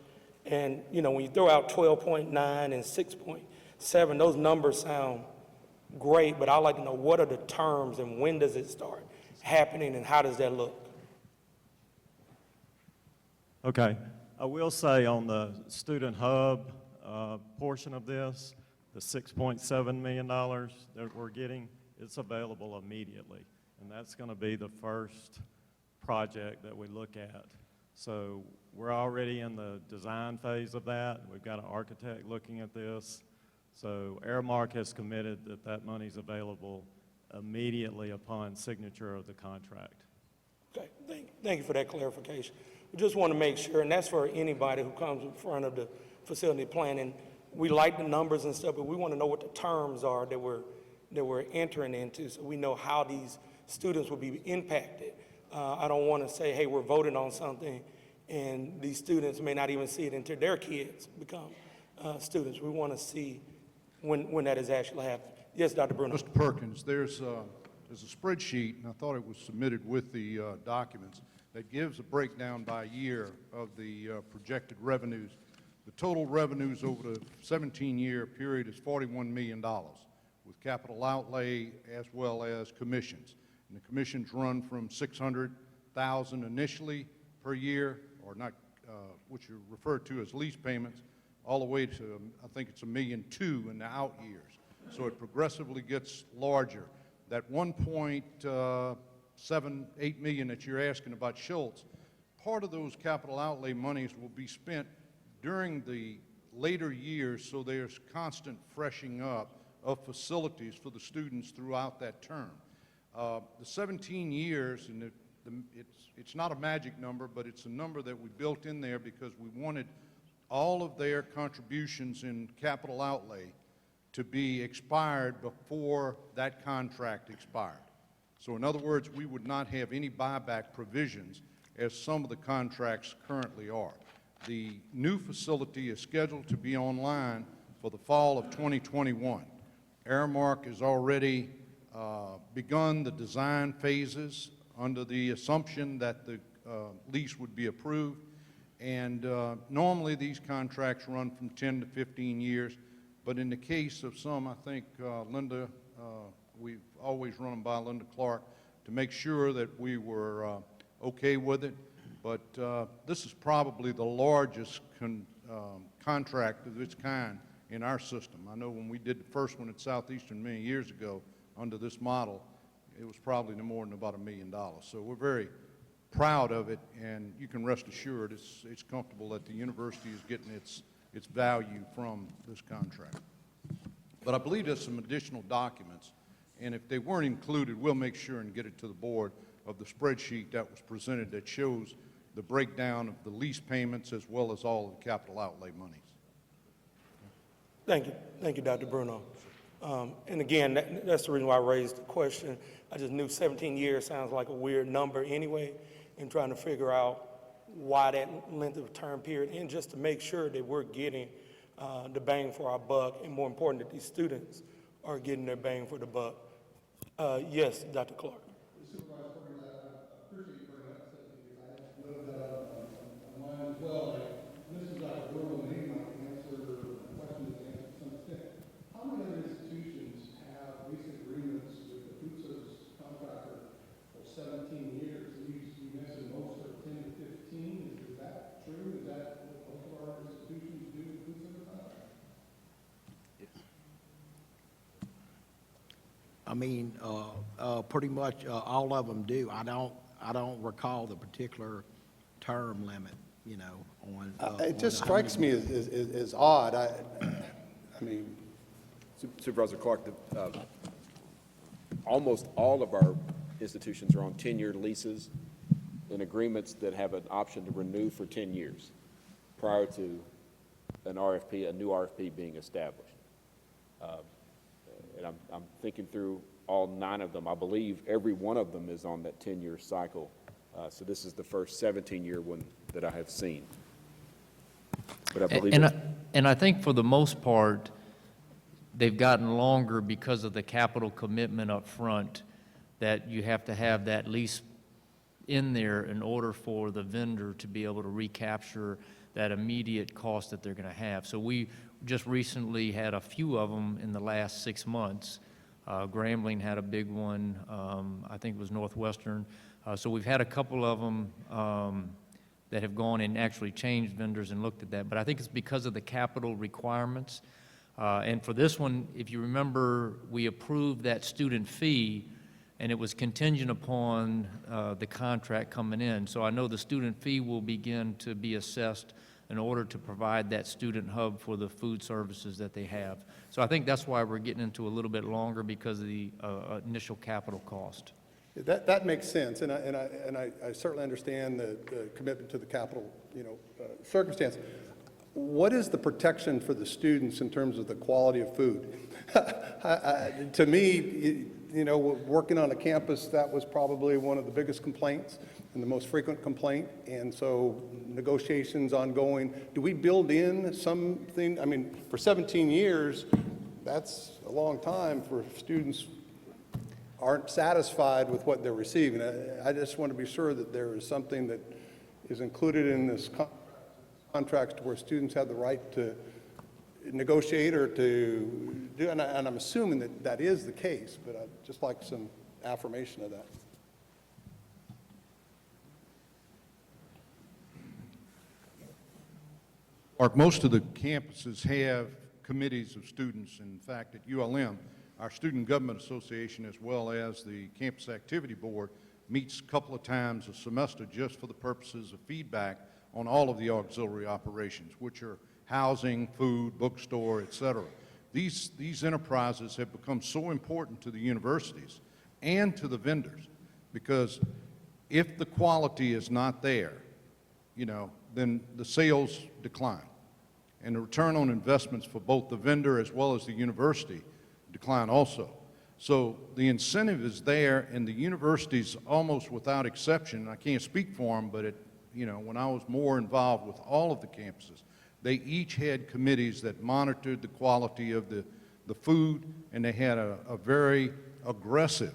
And, when you throw out 12.9 and 6.7, those numbers sound great, but I'd like to know what are the terms and when does it start happening and how does that look? Okay. I will say on the student hub portion of this, the $6.7 million that we're getting, it's available immediately. And that's going to be the first project that we look at. So we're already in the design phase of that. We've got an architect looking at this. So Aramark has committed that money's available immediately upon signature of the contract. Okay, thank you for that clarification. We just want to make sure, and that's for anybody who comes in front of the facility planning. We like the numbers and stuff, but we want to know what the terms are that we're entering into, so we know how these students will be impacted. I don't want to say, hey, we're voting on something, and these students may not even see it until their kids become students. We want to see when that is actually happening. Yes, Dr. Bruno. Mr. Perkins, there's a spreadsheet, and I thought it was submitted with the documents, that gives a breakdown by year of the projected revenues. The total revenues over the 17-year period is $41 million, with capital outlay as well as commissions. And the commissions run from $600,000 initially per year, or not, which are referred to as lease payments, all the way to, I think it's $1.2 million in the out years. So it progressively gets larger. That 1.78 million that you're asking about Schultz, part of those capital outlay monies will be spent during the later years, so there's constant freshing up of facilities for the students throughout that term. The 17 years, and it's not a magic number, but it's a number that we built in there because we wanted all of their contributions in capital outlay to be expired before that contract expired. So in other words, we would not have any buyback provisions as some of the contracts currently are. The new facility is scheduled to be online for the fall of 2021. Aramark has already begun the design phases under the assumption that the lease would be approved. And normally these contracts run from 10 to 15 years. But in the case of some, I think Linda, we've always run them by Linda Clark to make sure that we were okay with it. But this is probably the largest contract of its kind in our system. I know when we did the first one at Southeastern many years ago under this model, it was probably no more than about $1 million. So we're very proud of it, and you can rest assured it's comfortable that the university is getting its value from this contract. But I believe there's some additional documents, and if they weren't included, we'll make sure and get it to the board of the spreadsheet that was presented that shows the breakdown of the lease payments as well as all of the capital outlay monies. Thank you, Dr. Bruno. And again, that's the reason why I raised the question. I just knew 17 years sounds like a weird number anyway, and trying to figure out why that length of term period, and just to make sure that we're getting the bang for our buck, and more important, that these students are getting their bang for the buck. Yes, Dr. Clark. Supervisor, I appreciate you bringing up 17 years. I have noted that on mine as well. This is Dr. Bruno, and he might answer questions to some extent. How many other institutions have lease agreements with the food service contractor for 17 years? You mentioned most are 10 to 15. Is that true? Is that what most of our institutions do with food service contractors? I mean, pretty much all of them do. I don't recall the particular term limit, you know, on. It just strikes me as odd. I mean, Supervisor Clark, almost all of our institutions are on 10-year leases and agreements that have an option to renew for 10 years prior to a new RFP being established. And I'm thinking through all 9 of them. I believe every one of them is on that 10-year cycle. So this is the first 17-year one that I have seen. But I believe and I think for the most part, they've gotten longer because of the capital commitment up front, that you have to have that lease in there in order for the vendor to be able to recapture that immediate cost that they're going to have. So we just recently had a few of them in the last 6 months. Grambling had a big one. I think it was Northwestern. So we've had a couple of them that have gone and actually changed vendors and looked at that. But I think it's because of the capital requirements. And for this one, if you remember, we approved that student fee, and it was contingent upon the contract coming in. So I know the student fee will begin to be assessed in order to provide that student hub for the food services that they have. So I think that's why we're getting into a little bit longer, because of the initial capital cost. that makes sense, and I certainly understand the commitment to the capital, circumstance. What is the protection for the students in terms of the quality of food? To me, you know, working on a campus, that was probably one of the biggest complaints and the most frequent complaint. And so negotiations ongoing. Do we build in something? I mean, for 17 years, that's a long time for students aren't satisfied with what they're receiving. I just want to be sure that there is something that is included in this contract where students have the right to negotiate or to do, and I'm assuming that that is the case, but I'd just like some affirmation of that. Mark, most of the campuses have committees of students. In fact, at ULM, our Student Government Association, as well as the Campus Activity Board, meets a couple of times a semester just for the purposes of feedback on all of the auxiliary operations, which are housing, food, bookstore, et cetera. These enterprises have become so important to the universities and to the vendors, because if the quality is not there, you know, then the sales decline. And the return on investments for both the vendor as well as the university decline also. So the incentive is there, and the universities, almost without exception, and I can't speak for them, but you know, when I was more involved with all of the campuses, they each had committees that monitored the quality of the food, and they had a very aggressive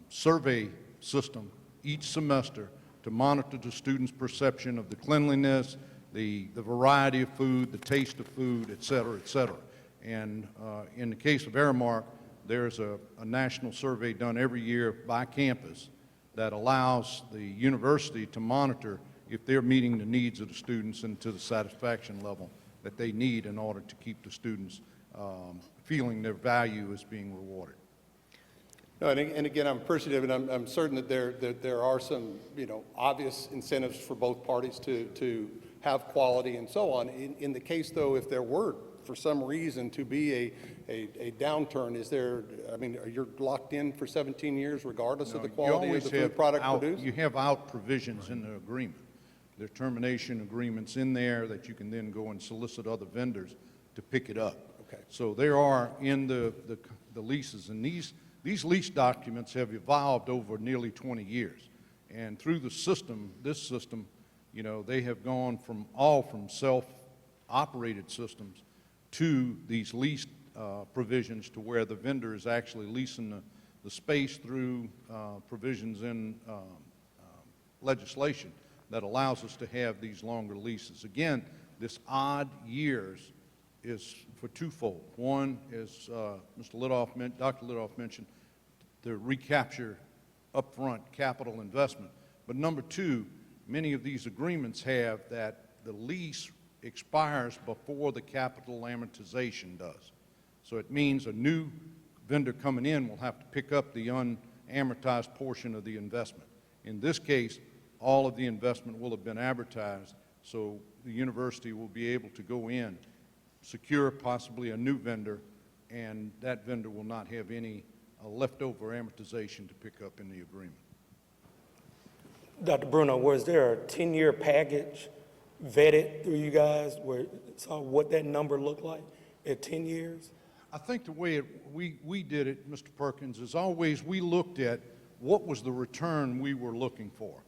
survey system each semester to monitor the students' perception of the cleanliness, the variety of food, the taste of food, et cetera, et cetera. And in the case of Aramark, there's a national survey done every year by campus that allows the university to monitor if they're meeting the needs of the students and to the satisfaction level that they need in order to keep the students feeling their value is being rewarded. No, and again, I'm appreciative, and I'm certain that there are some, you know, obvious incentives for both parties to have quality and so on. In the case, though, if there were, for some reason, to be a downturn, is there, I mean, you're locked in for 17 years regardless of the quality of the food product produced? You have out provisions in the agreement. There are termination agreements in there that you can then go and solicit other vendors to pick it up. Okay. So there are in the leases, and these lease documents have evolved over nearly 20 years. And through the system, this system, you know, they have gone from self-operated systems to these lease provisions to where the vendor is actually leasing the space through provisions in legislation that allows us to have these longer leases. Again, this odd years is for twofold. One, as Dr. Lidoff mentioned, to recapture upfront capital investment. But number two, many of these agreements have that the lease expires before the capital amortization does. So it means a new vendor coming in will have to pick up the unamortized portion of the investment. In this case, all of the investment will have been advertised, so the university will be able to go in, secure possibly a new vendor, and that vendor will not have any leftover amortization to pick up in the agreement. Dr. Bruno, was there a 10-year package vetted through you guys where saw what that number looked like at 10 years? I think the way we did it, Mr. Perkins, is always we looked at what was the return we were looking for.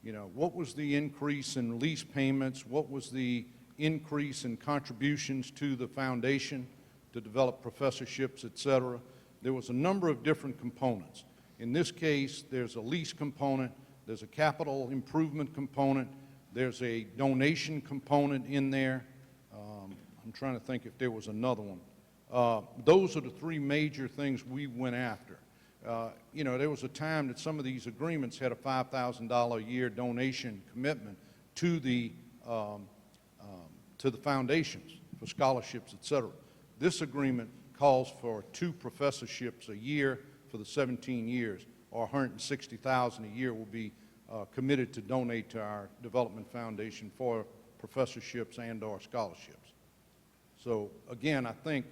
You know, what was the increase in lease payments? What was the increase in contributions to the foundation to develop professorships, et cetera? There was a number of different components. In this case, there's a lease component, there's a capital improvement component, there's a donation component in there. I'm trying to think if there was another one. Those are the three major things we went after. You know, there was a time that some of these agreements had a $5,000 a year donation commitment to the foundations for scholarships, et cetera. This agreement calls for 2 professorships a year for the 17 years, or $160,000 a year will be committed to donate to our development foundation for professorships and/or scholarships. So again, I think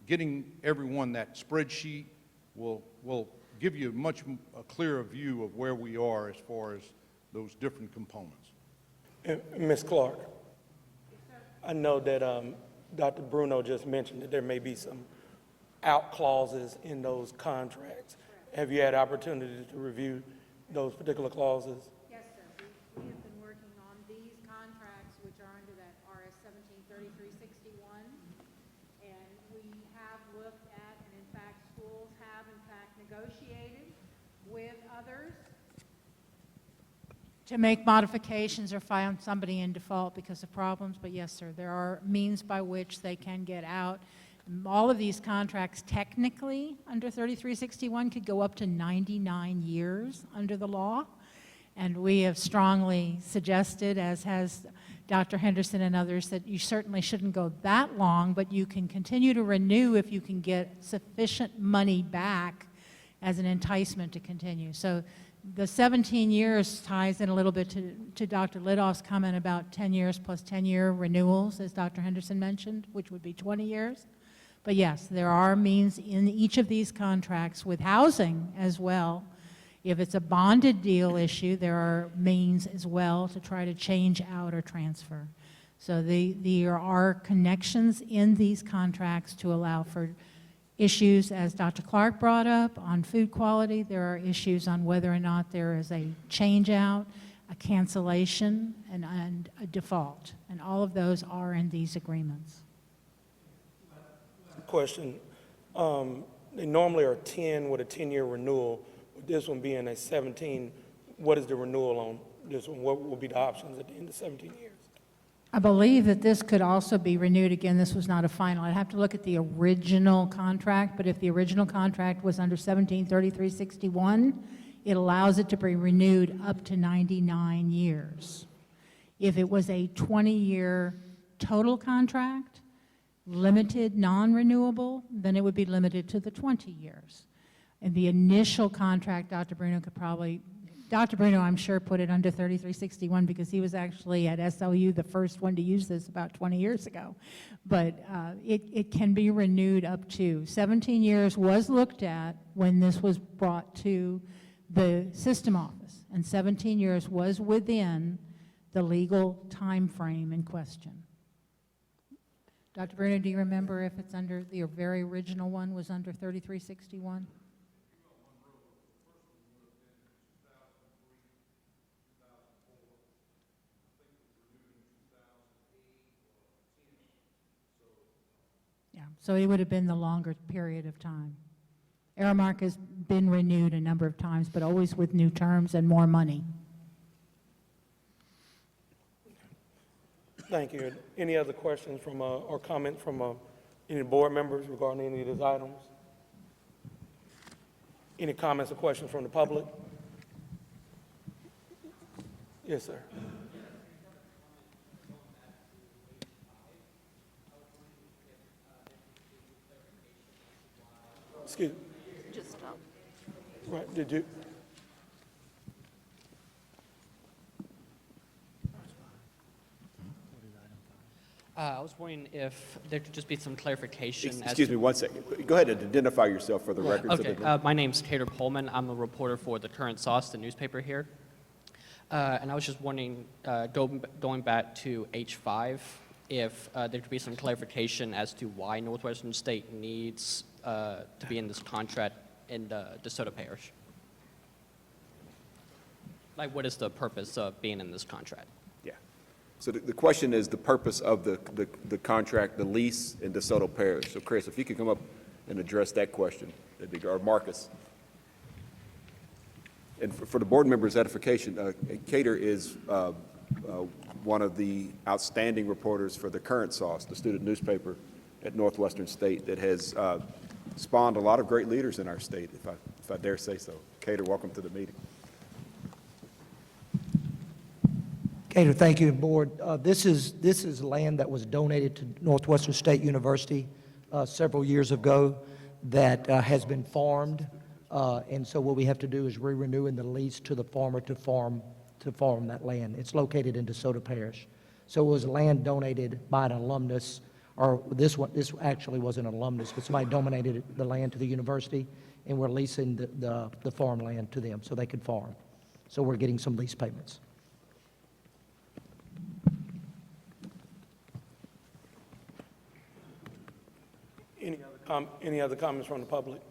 getting everyone that spreadsheet will give you a clearer view of where we are as far as those different components. Ms. Clark, I know that Dr. Bruno just mentioned that there may be some out clauses in those contracts. Have you had opportunity to review those particular clauses? Yes, sir. We have been working on these contracts, which are under that RS 173361, and we have looked at, and in fact, schools have in fact negotiated with others to make modifications or find somebody in default because of problems. But yes, sir, there are means by which they can get out. All of these contracts technically under 3361 could go up to 99 years under the law. And we have strongly suggested, as has Dr. Henderson and others, that you certainly shouldn't go that long, but you can continue to renew if you can get sufficient money back as an enticement to continue. So the 17 years ties in a little bit to Dr. Lidoff's comment about 10 years plus 10-year renewals, as Dr. Henderson mentioned, which would be 20 years. But yes, there are means in each of these contracts with housing as well. If it's a bonded deal issue, there are means as well to try to change out or transfer. So there are connections in these contracts to allow for issues, as Dr. Clark brought up, on food quality. There are issues on whether or not there is a change out, a cancellation, and a default. And all of those are in these agreements. Question. They normally are 10 with a 10-year renewal. With this one being a 17, what is the renewal on this one? What will be the options at the end of 17 years? I believe that this could also be renewed again. This was not a final. I'd have to look at the original contract, but if the original contract was under 173361, it allows it to be renewed up to 99 years. If it was a 20-year total contract, limited, non-renewable, then it would be limited to the 20 years. And the initial contract, Dr. Bruno, I'm sure, put it under 3361 because he was actually at SLU, the first one to use this about 20 years ago. But it can be renewed up to 17 years was looked at when this was brought to the system office, and 17 years was within the legal time frame in question. Dr. Bruno, do you remember if it's under, the very original one was under 3361? Yeah, so it would have been the longer period of time. Aramark has been renewed a number of times, but always with new terms and more money. Thank you. Any other questions from, or comment from any board members regarding any of these items? Any comments or questions from the public? Yes, sir. Excuse me. Just stop. Right, did you? I was wondering if there could just be some clarification. Excuse me 1 second. Go ahead and identify yourself for the records. Okay, my name's Tater Pullman. I'm a reporter for The Current Sauce, the newspaper here. And I was just wondering, going back to H5, if there could be some clarification as to why Northwestern State needs to be in this contract in DeSoto Parish. Like, what is the purpose of being in this contract? Yeah. So the question is the purpose of the contract, the lease in DeSoto Parish. So Chris, if you could come up and address that question, that'd be good. Or Marcus. And for the board members' edification, Cater is one of the outstanding reporters for The Current Sauce, the student newspaper at Northwestern State that has spawned a lot of great leaders in our state, if I dare say so. Cater, welcome to the meeting. Cater, thank you, board. This is land that was donated to Northwestern State University several years ago that has been farmed, and so what we have to do is re-renewing the lease to the farmer to farm that land. It's located in DeSoto Parish, so it was land donated by an alumnus, or this actually was an alumnus, but somebody donated the land to the university, and we're leasing the farmland to them so they could farm. So we're getting some lease payments. Any other comments from the public?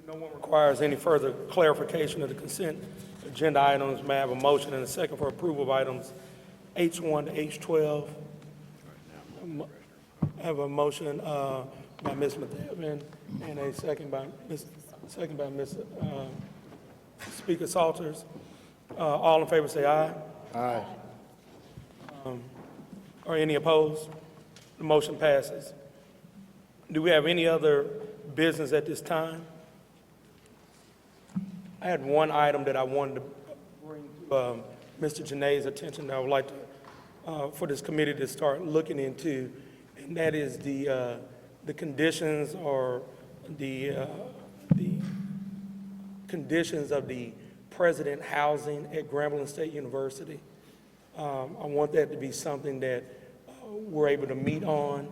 No one requires any further clarification of the consent agenda items. May I have a motion and a second for approval of items H1 to H12? I have a motion by Ms. McDevitt and a second by Ms. Speaker Salters. All in favor say aye. Aye. Or any opposed? The motion passes. Do we have any other business at this time? I had one item that I wanted to bring to Mr. Janae's attention that I would like to, for this committee to start looking into, and that is the conditions or the conditions of the president housing at Grambling State University. I want that to be something that we're able to meet on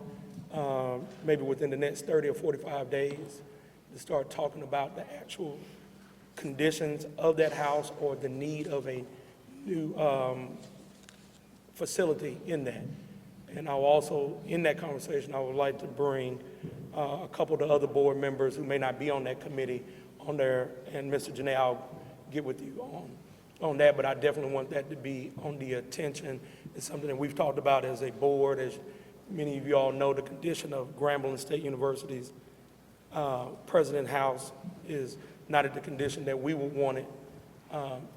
maybe within the next 30 or 45 days to start talking about the actual conditions of that house or the need of a new facility in that. And I'll also, in that conversation, I would like to bring a couple of the other board members who may not be on that committee on there, and Mr. Janae, I'll get with you on that, but I definitely want that to be on the attention. It's something that we've talked about as a board. As many of you all know, the condition of Grambling State University's president house is not at the condition that we would want it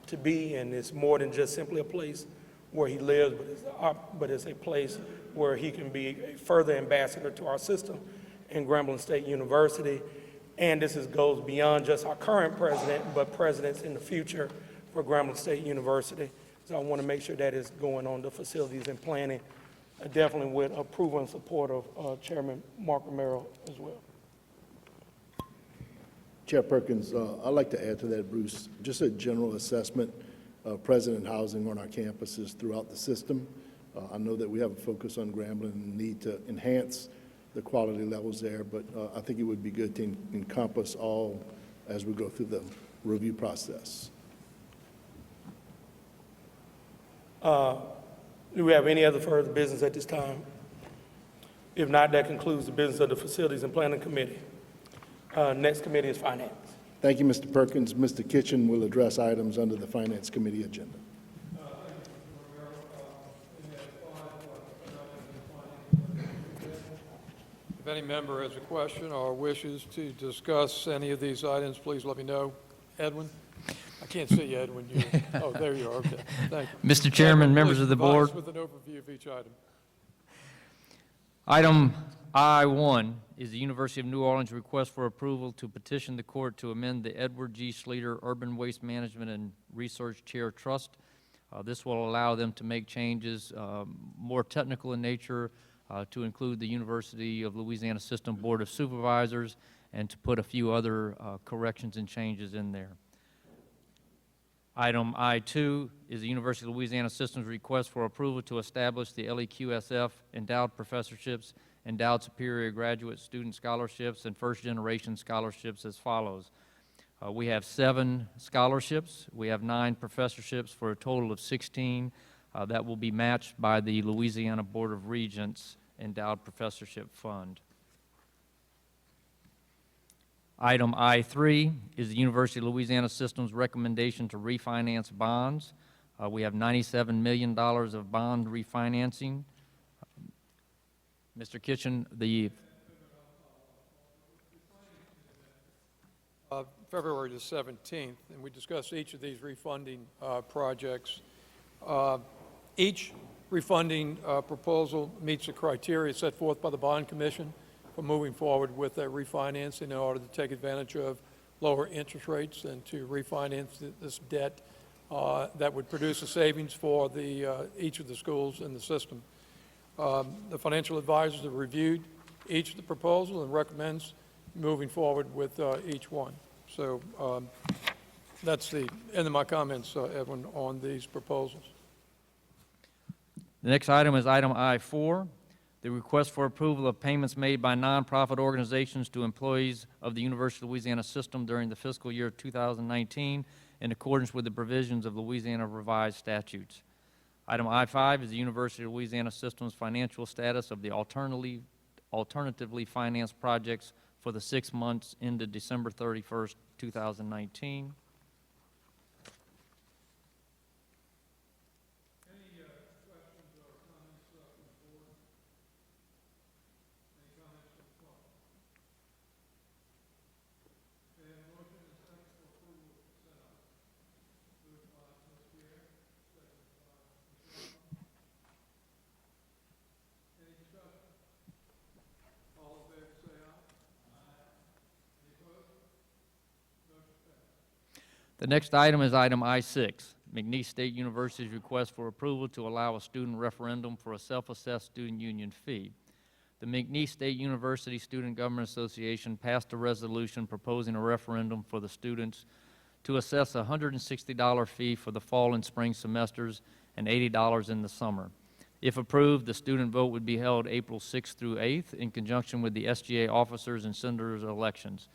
to be, and it's more than just simply a place where he lives, but it's a place where he can be a further ambassador to our system in Grambling State University. And this goes beyond just our current president, but presidents in the future for Grambling State University. So I want to make sure that is going on the facilities and planning, definitely with approval and support of Chairman Mark Romero as well. Chair Perkins, I'd like to add to that, Bruce, just a general assessment of president housing on our campuses throughout the system. I know that we have a focus on Grambling and need to enhance the quality levels there, but I think it would be good to encompass all as we go through the review process. Do we have any other further business at this time? If not, that concludes the business of the Facilities and Planning Committee. Next committee is Finance. Thank you, Mr. Perkins. Mr. Kitchen will address items under the Finance Committee agenda. If any member has a question or wishes to discuss any of these items, please let me know. Edwin? I can't see you, Edwin. Oh, there you are. Okay. Thank you. Mr. Chairman, Edwin, members please of the provide us board. with an overview of each item. Item I-1 is the University of New Orleans request for approval to petition the court to amend the Edward G. Sleeter Urban Waste Management and Research Chair Trust. This will allow them to make changes more technical in nature to include the University of Louisiana System Board of Supervisors and to put a few other corrections and changes in there. Item I-2 is the University of Louisiana System's request for approval to establish the LEQSF endowed professorships, endowed superior graduate student scholarships, and first-generation scholarships as follows. We have 7 scholarships. We have 9 professorships for a total of 16 that will be matched by the Louisiana Board of Regents Endowed Professorship Fund. Item I-3 is the University of Louisiana System's recommendation to refinance bonds. We have $97 million of bond refinancing. Mr. Kitchen, the February the 17th, and we discussed each of these refunding projects. Each refunding proposal meets the criteria set forth by the Bond Commission for moving forward with that refinancing in order to take advantage of lower interest rates and to refinance this debt that would produce a savings for each of the schools in the system. The financial advisors have reviewed each of the proposals and recommends moving forward with each one. So that's the end of my comments, Edwin, on these proposals. The next item is item I-4, the request for approval of payments made by nonprofit organizations to employees of the University of Louisiana System during the fiscal year 2019 in accordance with the provisions of Louisiana revised statutes. Item I-5 is the University of Louisiana System's financial status of the alternatively financed projects for the 6 months ended December 31st, 2019. The next item is item I-6, McNeese State University's request for approval to allow a student referendum for a self-assessed student union fee. The McNeese State University Student Government Association passed a resolution proposing a referendum for the students to assess a $160 fee for the fall and spring semesters and $80 in the summer. If approved, the student vote would be held April 6th through 8th in conjunction with the SGA officers and senators elections.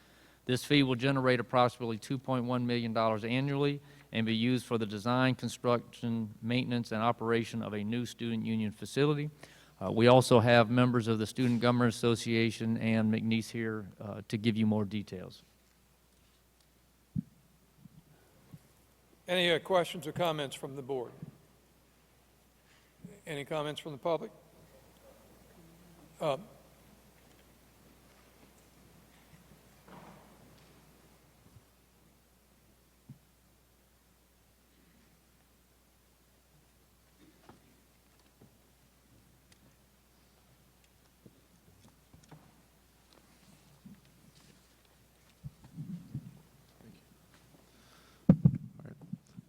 This fee will generate approximately $2.1 million annually and be used for the design, construction, maintenance, and operation of a new student union facility. We also have members of the Student Government Association and McNeese here to give you more details. Any questions or comments from the board? Any comments from the public?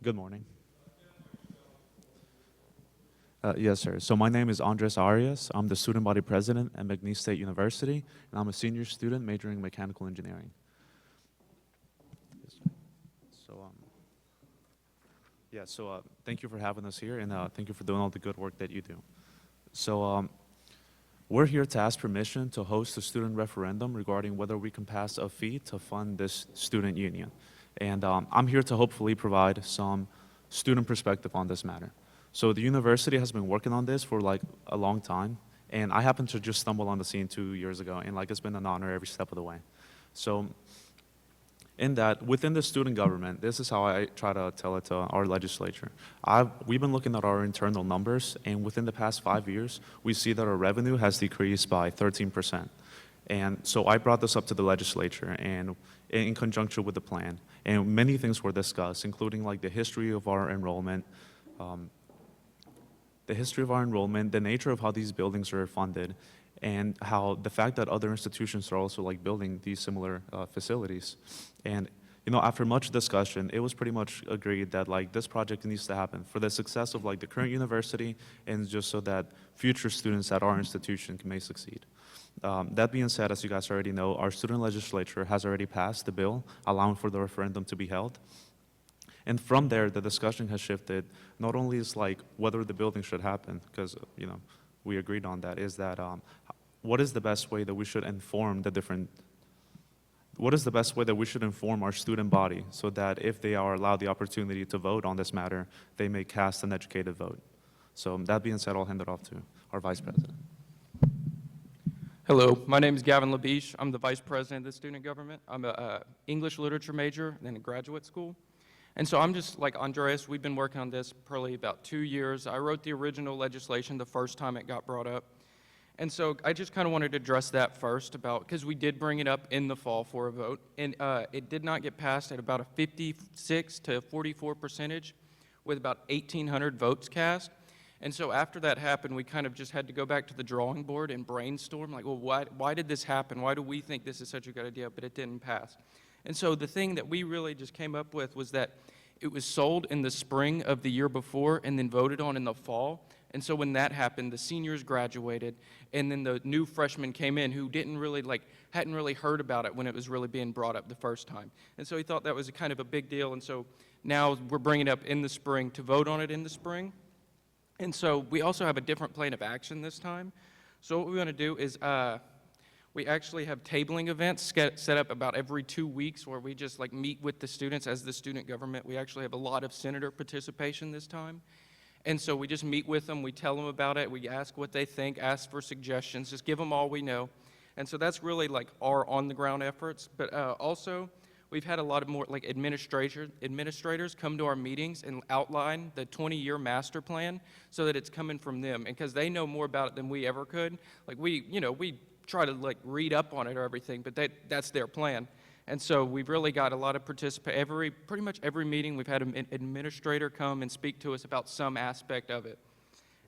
Good morning. Yes, sir. So my name is Andres Arias. I'm the student body president at McNeese State University, and I'm a senior student majoring in mechanical engineering. So, thank you for having us here, and thank you for doing all the good work that you do. So, we're here to ask permission to host a student referendum regarding whether we can pass a fee to fund this student union. And I'm here to hopefully provide some student perspective on this matter. So the university has been working on this for like a long time, and I happened to just stumble on the scene 2 years ago, and like it's been an honor every step of the way. So in that, within the student government, this is how I try to tell it to our legislature. We've been looking at our internal numbers, and within the past 5 years, we see that our revenue has decreased by 13%. And so I brought this up to the legislature and in conjunction with the plan. And many things were discussed, including like the history of our enrollment, the nature of how these buildings are funded, and how the fact that other institutions are also like building these similar facilities. And you know, after much discussion, it was pretty much agreed that like this project needs to happen for the success of like the current university and just so that future students at our institution may succeed. That being said, as you guys already know, our student legislature has already passed the bill allowing for the referendum to be held. And from there, the discussion has shifted. Not only is like whether the building should happen, because you know we agreed on that, is that what is the best way that we should inform our student body so that if they are allowed the opportunity to vote on this matter, they may cast an educated vote. So that being said, I'll hand it off to our Vice President. Hello, my name is Gavin Labiche. I'm the Vice President of the Student Government. I'm an English Literature major in a graduate school. And so I'm just like Andreas, we've been working on this probably about 2 years. I wrote the original legislation the first time it got brought up. And so I just kind of wanted to address that first because we did bring it up in the fall for a vote. And it did not get passed at about a 56 to 44% with about 1,800 votes cast. And so after that happened, we kind of just had to go back to the drawing board and brainstorm, like, well, why did this happen? Why do we think this is such a good idea, but it didn't pass? And so the thing that we really just came up with was that it was sold in the spring of the year before and then voted on in the fall. And so when that happened, the seniors graduated, and then the new freshmen came in who hadn't really heard about it when it was really being brought up the first time. And so he thought that was a kind of a big deal. And so now we're bringing it up in the spring to vote on it in the spring. And so we also have a different plan of action this time. So what we want to do is we actually have tabling events set up about every 2 weeks where we just like meet with the students as the student government. We actually have a lot of senator participation this time. And so we just meet with them, we tell them about it, we ask what they think, ask for suggestions, just give them all we know. And so that's really like our on-the-ground efforts. But also, we've had a lot of more like administrators come to our meetings and outline the 20-year master plan so that it's coming from them, and because they know more about it than we ever could. Like we try to like read up on it or everything, but that's their plan. And so we've really got a lot of pretty much every meeting we've had an administrator come and speak to us about some aspect of it.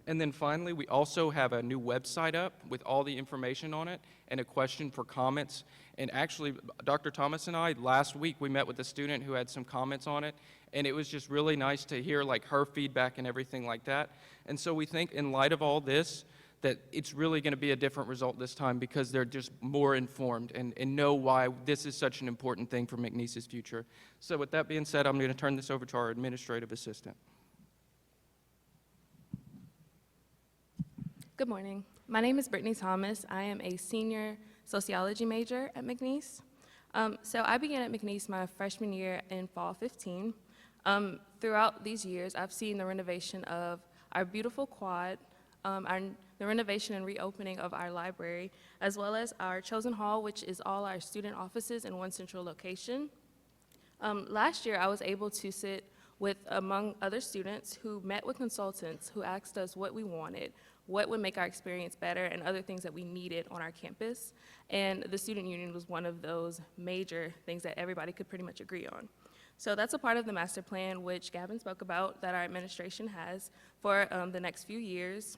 And then finally, we also have a new website up with all the information on it and a question for comments. And actually, Dr. Thomas and I, last week, we met with a student who had some comments on it, and it was just really nice to hear like her feedback and everything like that. And so we think in light of all this, that it's really going to be a different result this time because they're just more informed and know why this is such an important thing for McNeese's future. So with that being said, I'm going to turn this over to our administrative assistant. Good morning. My name is Brittany Thomas. I am a senior sociology major at McNeese. So I began at McNeese my freshman year in fall 15. Throughout these years, I've seen the renovation of our beautiful quad, the renovation and reopening of our library, as well as our chosen hall, which is all our student offices in one central location. Last year, I was able to sit with, among other students, who met with consultants who asked us what we wanted, what would make our experience better, and other things that we needed on our campus. And the student union was one of those major things that everybody could pretty much agree on. So that's a part of the master plan, which Gavin spoke about, that our administration has for the next few years.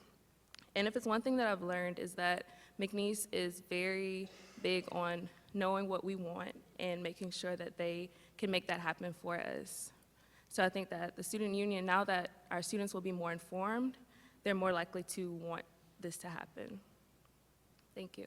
And if it's one thing that I've learned is that McNeese is very big on knowing what we want and making sure that they can make that happen for us. So I think that the student union, now that our students will be more informed, they're more likely to want this to happen. Thank you.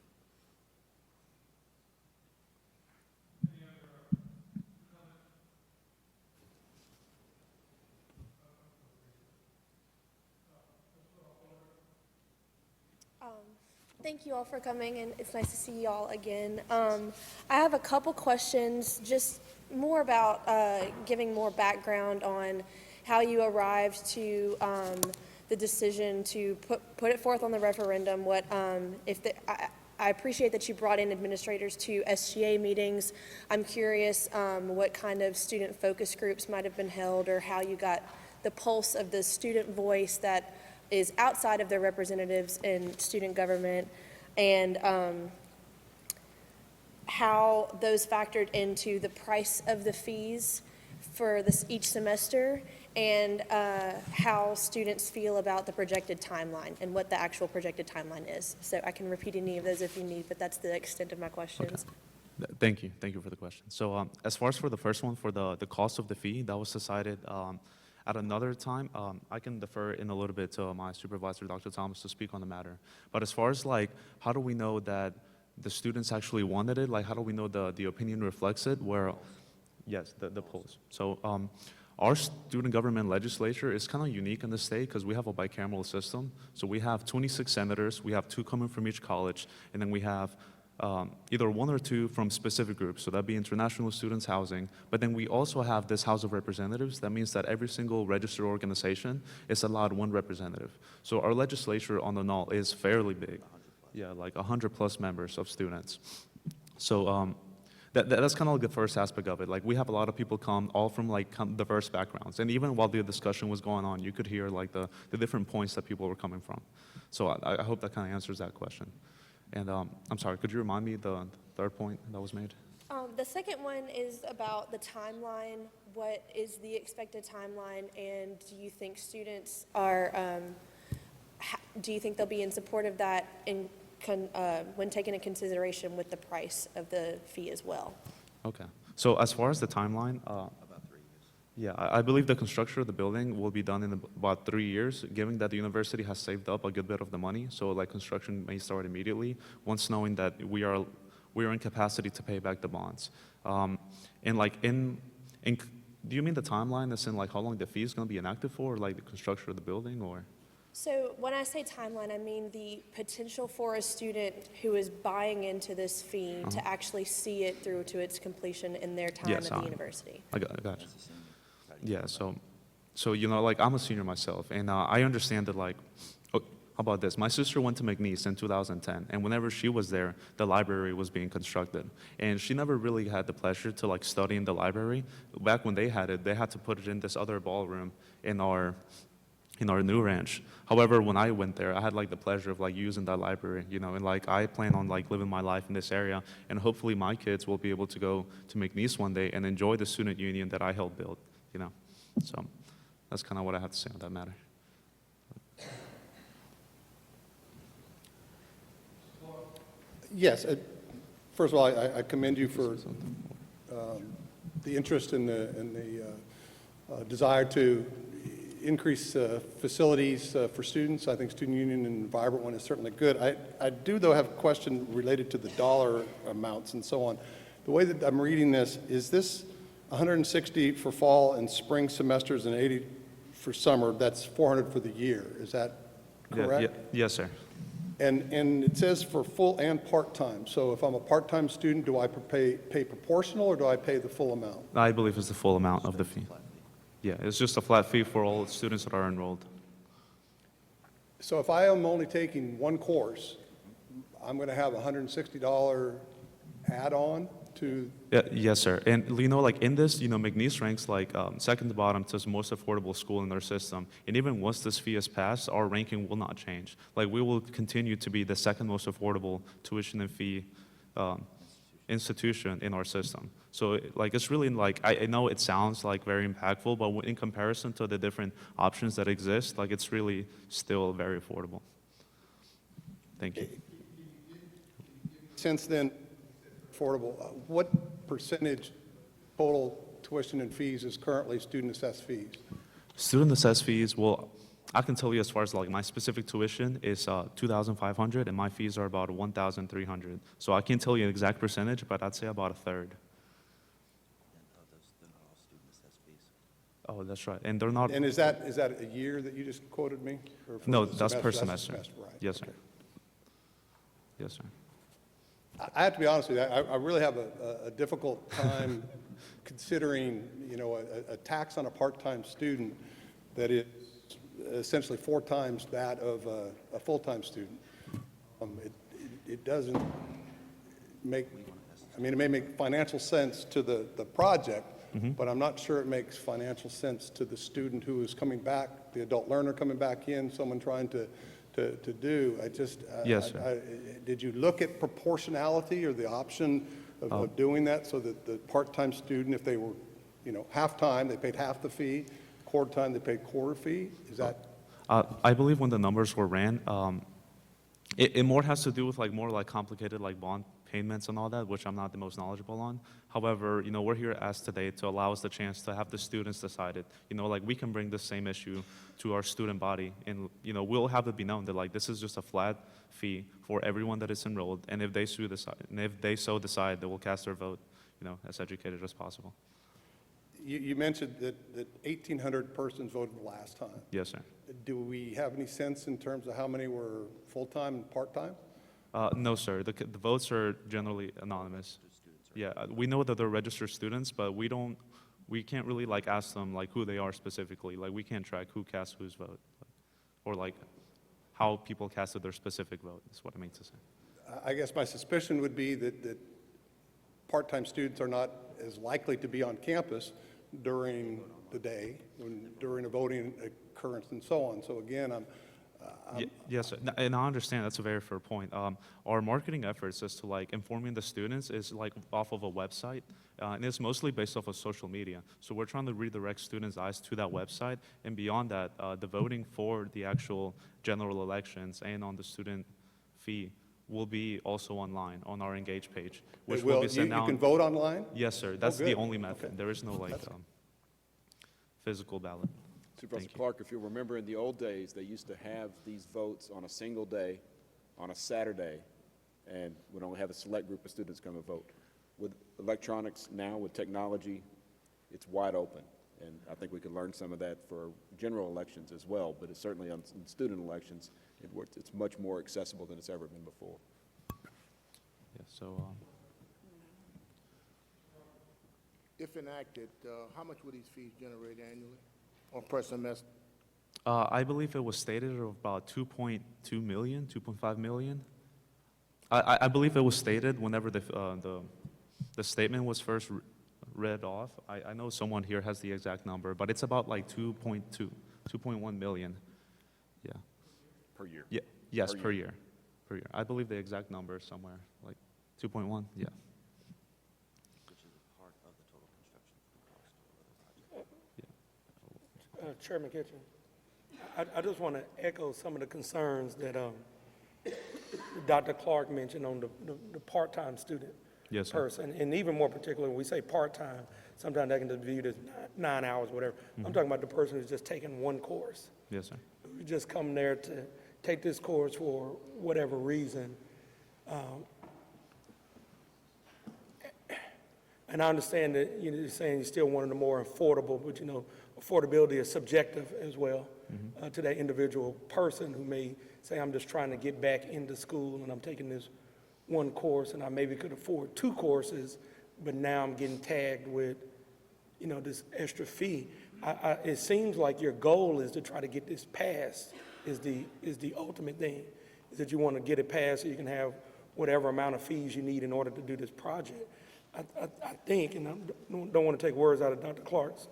Thank you all for coming, and it's nice to see you all again. I have a couple questions, just more about giving more background on how you arrived to the decision to put it forth on the referendum. What I appreciate that you brought in administrators to SGA meetings. I'm curious what kind of student focus groups might have been held, or how you got the pulse of the student voice that is outside of their representatives in student government, and how those factored into the price of the fees for each semester, and how students feel about the projected timeline and what the actual projected timeline is. So I can repeat any of those if you need, but that's the extent of my questions. Okay. Thank you for the question. So as far as for the first one, for the cost of the fee, that was decided at another time. I can defer in a little bit to my supervisor, Dr. Thomas, to speak on the matter. But as far as like, how do we know that the students actually wanted it? Like, how do we know the opinion reflects it? Where, yes, the polls. So our student government legislature is kind of unique in the state because we have a bicameral system. So we have 26 senators, we have 2 coming from each college, and then we have either 1 or 2 from specific groups, so that'd be international students housing. But then we also have this House of Representatives. That means that every single registered organization is allowed 1 representative. So our legislature on the null is fairly big. Yeah, like 100+ members of students. So that's kind of like the first aspect of it. Like, we have a lot of people come all from like diverse backgrounds. And even while the discussion was going on, you could hear like the different points that people were coming from. So I hope that kind of answers that question. And I'm sorry, could you remind me the third point that was made? The second one is about the timeline. What is the expected timeline, and do you think students are, do you think they'll be in support of that when taken into consideration with the price of the fee as well? Okay. So as far as the timeline, yeah, I believe the construction of the building will be done in about 3 years, given that the university has saved up a good bit of the money. So like construction may start immediately, once knowing that we are in capacity to pay back the bonds. And like do you mean the timeline as in like how long the fee is going to be enacted for, or like the construction of the building, or? So when I say timeline, I mean the potential for a student who is buying into this fee to actually see it through to its completion in their time at the university. I got you. Yeah, so you know, like, I'm a senior myself, and I understand that, like, how about this? My sister went to McNeese in 2010, and whenever she was there, the library was being constructed. And she never really had the pleasure to like study in the library. Back when they had it, they had to put it in this other ballroom in our new ranch. However, when I went there, I had like the pleasure of like using that library, you know, and like I plan on like living my life in this area, and hopefully my kids will be able to go to McNeese one day and enjoy the student union that I helped build, you know. So that's kind of what I have to say on that matter. Yes. First of all, I commend you for the interest and the desire to increase facilities for students. I think student union and vibrant one is certainly good. I do, though, have a question related to the dollar amounts and so on. The way that I'm reading this, is this 160 for fall and spring semesters and 80 for summer? That's 400 for the year. Is that correct? Yes, sir. And it says for full and part-time. So if I'm a part-time student, do I pay proportional or do I pay the full amount? I believe it's the full amount of the fee. Yeah, it's just a flat fee for all students that are enrolled. So if I am only taking one course, I'm going to have a $160 add-on to... Yeah, yes, sir. And, you know, like in this, you know, McNeese ranks like second to bottom to the most affordable school in their system. And even once this fee is passed, our ranking will not change. Like we will continue to be the second most affordable tuition and fee institution in our system. So like it's really like, I know it sounds like very impactful, but in comparison to the different options that exist, like it's really still very affordable. Thank you. Since then, affordable, what percentage total tuition and fees is currently student assessed fees? Student assessed fees, well, I can tell you as far as like my specific tuition is $2,500 and my fees are about $1,300. So I can't tell you an exact percentage, but I'd say about a third. Oh, that's right. And they're not. And is that a year that you just quoted me? Or for No, the that's per semester? semester. Right. Yes, sir. Okay. Yes, sir. I have to be honest with you, I really have a difficult time considering, you know, a tax on a part-time student that is essentially 4 times that of a full-time student. It doesn't make, I mean, it may make financial sense to the project, but I'm not sure it makes financial sense to the student who is coming back, the adult learner coming back in, someone trying to do. I just, Yes, sir. did you look at proportionality or the option of doing that so that the part-time student, if they were, you know, half-time, they paid half the fee, quarter-time, they paid quarter fee? Is that? I believe when the numbers were ran, it more has to do with like more like complicated like bond payments and all that, which I'm not the most knowledgeable on. However, you know, we're here asked today to allow us the chance to have the students decide it. You know, like we can bring the same issue to our student body and, you know, we'll have it be known that like this is just a flat fee for everyone that is enrolled. And if they so decide, they will cast their vote, you know, as educated as possible. You mentioned that 1,800 persons voted the last time. Yes, sir. Do we have any sense in terms of how many were full-time and part-time? No, sir. The votes are generally anonymous. Yeah, we know that they're registered students, but we can't really like ask them like who they are specifically. Like we can't track who cast whose vote, or like how people casted their specific vote. Is what I mean to say. I guess my suspicion would be that part-time students are not as likely to be on campus during the day, during a voting occurrence and so on. So again, Yes, sir. And I understand that's a very fair point. Our marketing efforts as to like informing the students is like off of a website, and it's mostly based off of social media. So we're trying to redirect students' eyes to that website, and beyond that, the voting for the actual general elections and on the student fee will be also online on our Engage page, which will be sent out. You can vote online? Yes, sir. That's the good. only method. Okay. There is no like physical ballot. Supervisor Clark, if you remember in the old days, they used to have these votes on a single day, on a Saturday, and would only have a select group of students come and vote. With electronics now, with technology, it's wide open. And I think we could learn some of that for general elections as well, but it's certainly on student elections, it's much more accessible than it's ever been before. Yeah, so if enacted, how much would these fees generate annually or per semester? I believe it was stated at about 2.2 million, 2.5 million. I believe it was stated whenever the statement was first read off. I know someone here has the exact number, but it's about like 2.1 million. Yeah. Per year? Yeah. Yes, Per per year. year. Per year. I believe the exact number is somewhere like 2.1. Yeah. Chairman Kitchen, I just want to echo some of the concerns that Dr. Clark mentioned on the part-time student Yes, sir. person. And even more particularly, when we say part-time, sometimes that can be viewed as 9 hours, whatever. I'm talking about the person who's just taking one course. Yes, sir. Who just come there to take this course for whatever reason. And I understand that you're saying you still wanted a more affordable, but affordability is subjective as well to that individual person who may say, I'm just trying to get back into school and I'm taking this one course and I maybe could afford 2 courses, but now I'm getting tagged with, this extra fee. It seems like your goal is to try to get this passed is the ultimate thing, is that you want to get it passed so you can have whatever amount of fees you need in order to do this project. I think, and I don't want to take words out of Dr. Clark's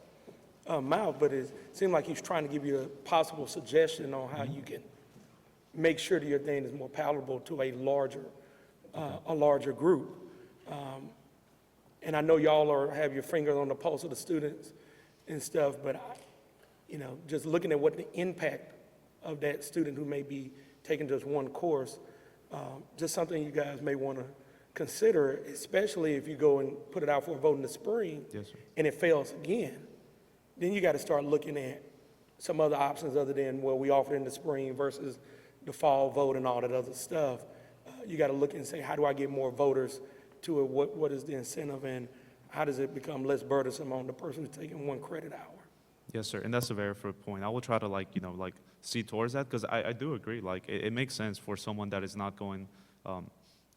mouth, but it seemed like he's trying to give you a possible suggestion on how you can make sure that your thing is more palatable to a larger group. And I know y'all have your finger on the pulse of the students and stuff, but just looking at what the impact of that student who may be taking just one course, just something you guys may want to consider, especially if you go and put it out for a vote in the spring. Yes, sir. And it fails again. Then you got to start looking at some other options other than what we offered in the spring versus the fall vote and all that other stuff. You got to look and say, how do I get more voters to it? What is the incentive, and how does it become less burdensome on the person who's taking 1 credit hour? Yes, sir, and that's a very fair point. I will try to see towards that, because I do agree. It makes sense for someone that is not going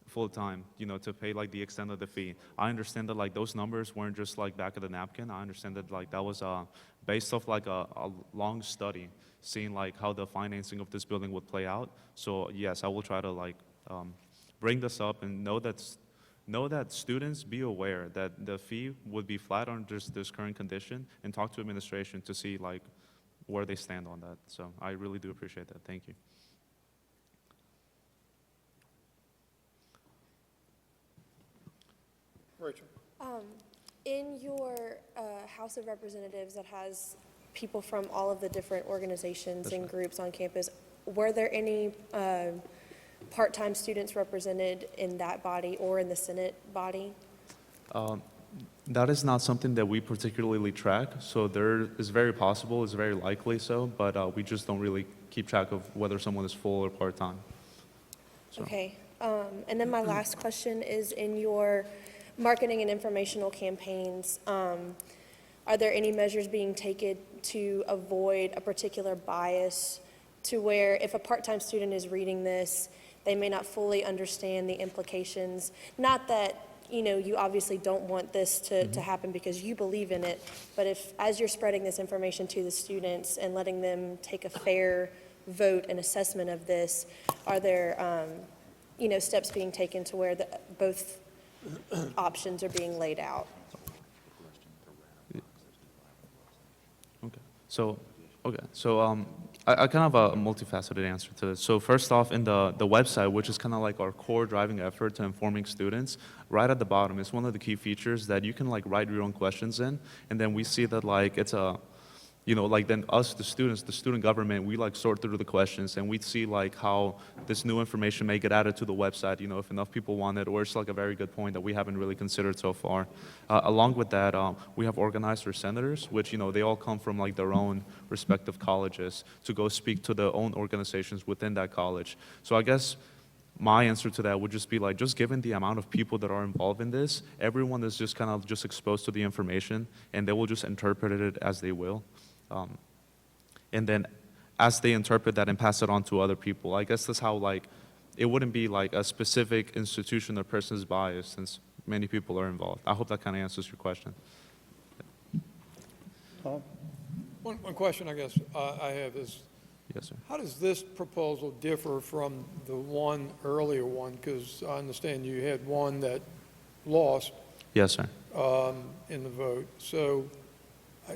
full time, to pay the extent of the fee. I understand that those numbers weren't just back of the napkin. I understand that that was based off a long study, seeing how the financing of this building would play out. So yes, I will try to bring this up and know that students be aware that the fee would be flat on just this current condition, and talk to administration to see where they stand on that. So I really do appreciate that. Thank you. Rachel. In your House of Representatives that has people from all of the different organizations and groups on campus, were there any part-time students represented in that body or in the Senate body? That is not something that we particularly track, so there is very possible, it's very likely so, but we just don't really keep track of whether someone is full or part-time. So. Okay. And then my last question is, in your marketing and informational campaigns, are there any measures being taken to avoid a particular bias to where if a part-time student is reading this, they may not fully understand the implications? Not that, you obviously don't want this to happen because you believe in it, but if, as you're spreading this information to the students and letting them take a fair vote and assessment of this, are there, steps being taken to where both options are being laid out? Okay. So I kind of have a multifaceted answer to this. So first off, in the website, which is kind of our core driving effort to informing students, right at the bottom is one of the key features that you can write your own questions in, and then we see that it's a then us, the students, the student government, we sort through the questions, and we see how this new information may get added to the website, if enough people want it, or it's a very good point that we haven't really considered so far. Along with that, we have organizer senators, which, they all come from their own respective colleges to go speak to their own organizations within that college. So I guess my answer to that would just be just given the amount of people that are involved in this, everyone is just kind of just exposed to the information, and they will just interpret it as they will. And then as they interpret that and pass it on to other people, I guess that's how it wouldn't be a specific institution or person's bias, since many people are involved. I hope that kind of answers your question. Tom? One question I guess I have is, Yes, sir. how does this proposal differ from the one earlier one? Because I understand you had one that lost Yes, sir. in the vote. So,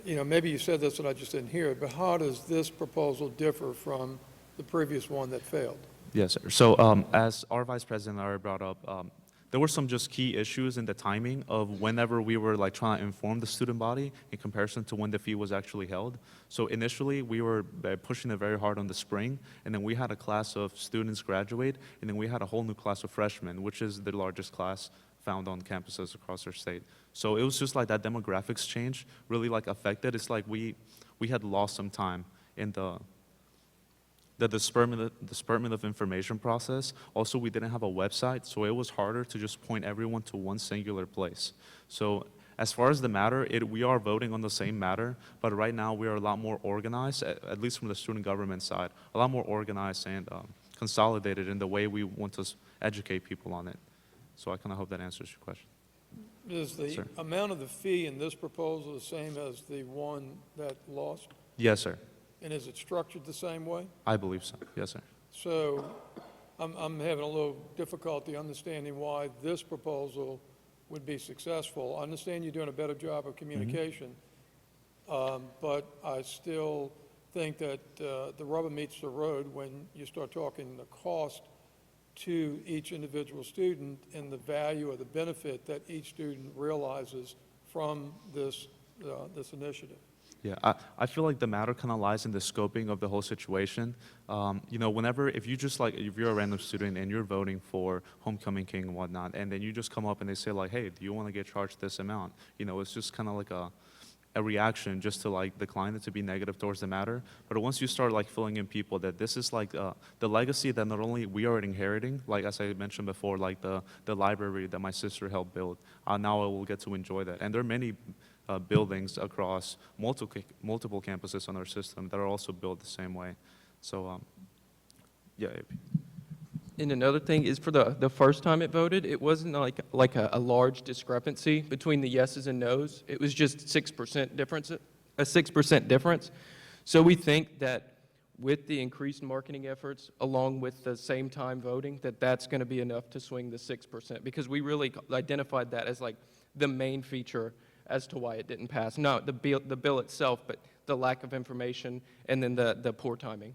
maybe you said this and I just didn't hear it, but how does this proposal differ from the previous one that failed? Yes, sir. So as our vice president already brought up, there were some just key issues in the timing of whenever we were like trying to inform the student body in comparison to when the fee was actually held. So initially we were pushing it very hard on the spring, and then we had a class of students graduate, and then we had a whole new class of freshmen, which is the largest class found on campuses across our state. So it was just like that demographics change really like affected. It's like we had lost some time in the disbursement of information process. Also, we didn't have a website, so it was harder to just point everyone to one singular place. So as far as the matter, we are voting on the same matter, but right now we are a lot more organized, at least from the student government side, a lot more organized and consolidated in the way we want to educate people on it. So I kind of hope that answers your question. Is the amount of the fee in this proposal the same as the one that lost? Yes, sir. And is it structured the same way? I believe so. Yes, sir. So I'm having a little difficulty understanding why this proposal would be successful. I understand you're doing a better job of communication, but I still think that the rubber meets the road when you start talking the cost to each individual student and the value or the benefit that each student realizes from this initiative. Yeah, I feel like the matter kind of lies in the scoping of the whole situation. If you're a random student and you're voting for Homecoming King and whatnot, and then you just come up and they say like, hey, do you want to get charged this amount? It's just kind of like a reaction just to like decline it, to be negative towards the matter. But once you start like filling in people that this is like the legacy that not only we are inheriting, like as I mentioned before, like the library that my sister helped build, now I will get to enjoy that. And there are many buildings across multiple campuses on our system that are also built the same way. So, yeah. And another thing is for the first time it voted, it wasn't like a large discrepancy between the yeses and nos. It was just 6% difference, a 6% difference. So we think that with the increased marketing efforts, along with the same time voting, that's going to be enough to swing the 6%, because we really identified that as like the main feature as to why it didn't pass. No, the bill itself, but the lack of information and then the poor timing.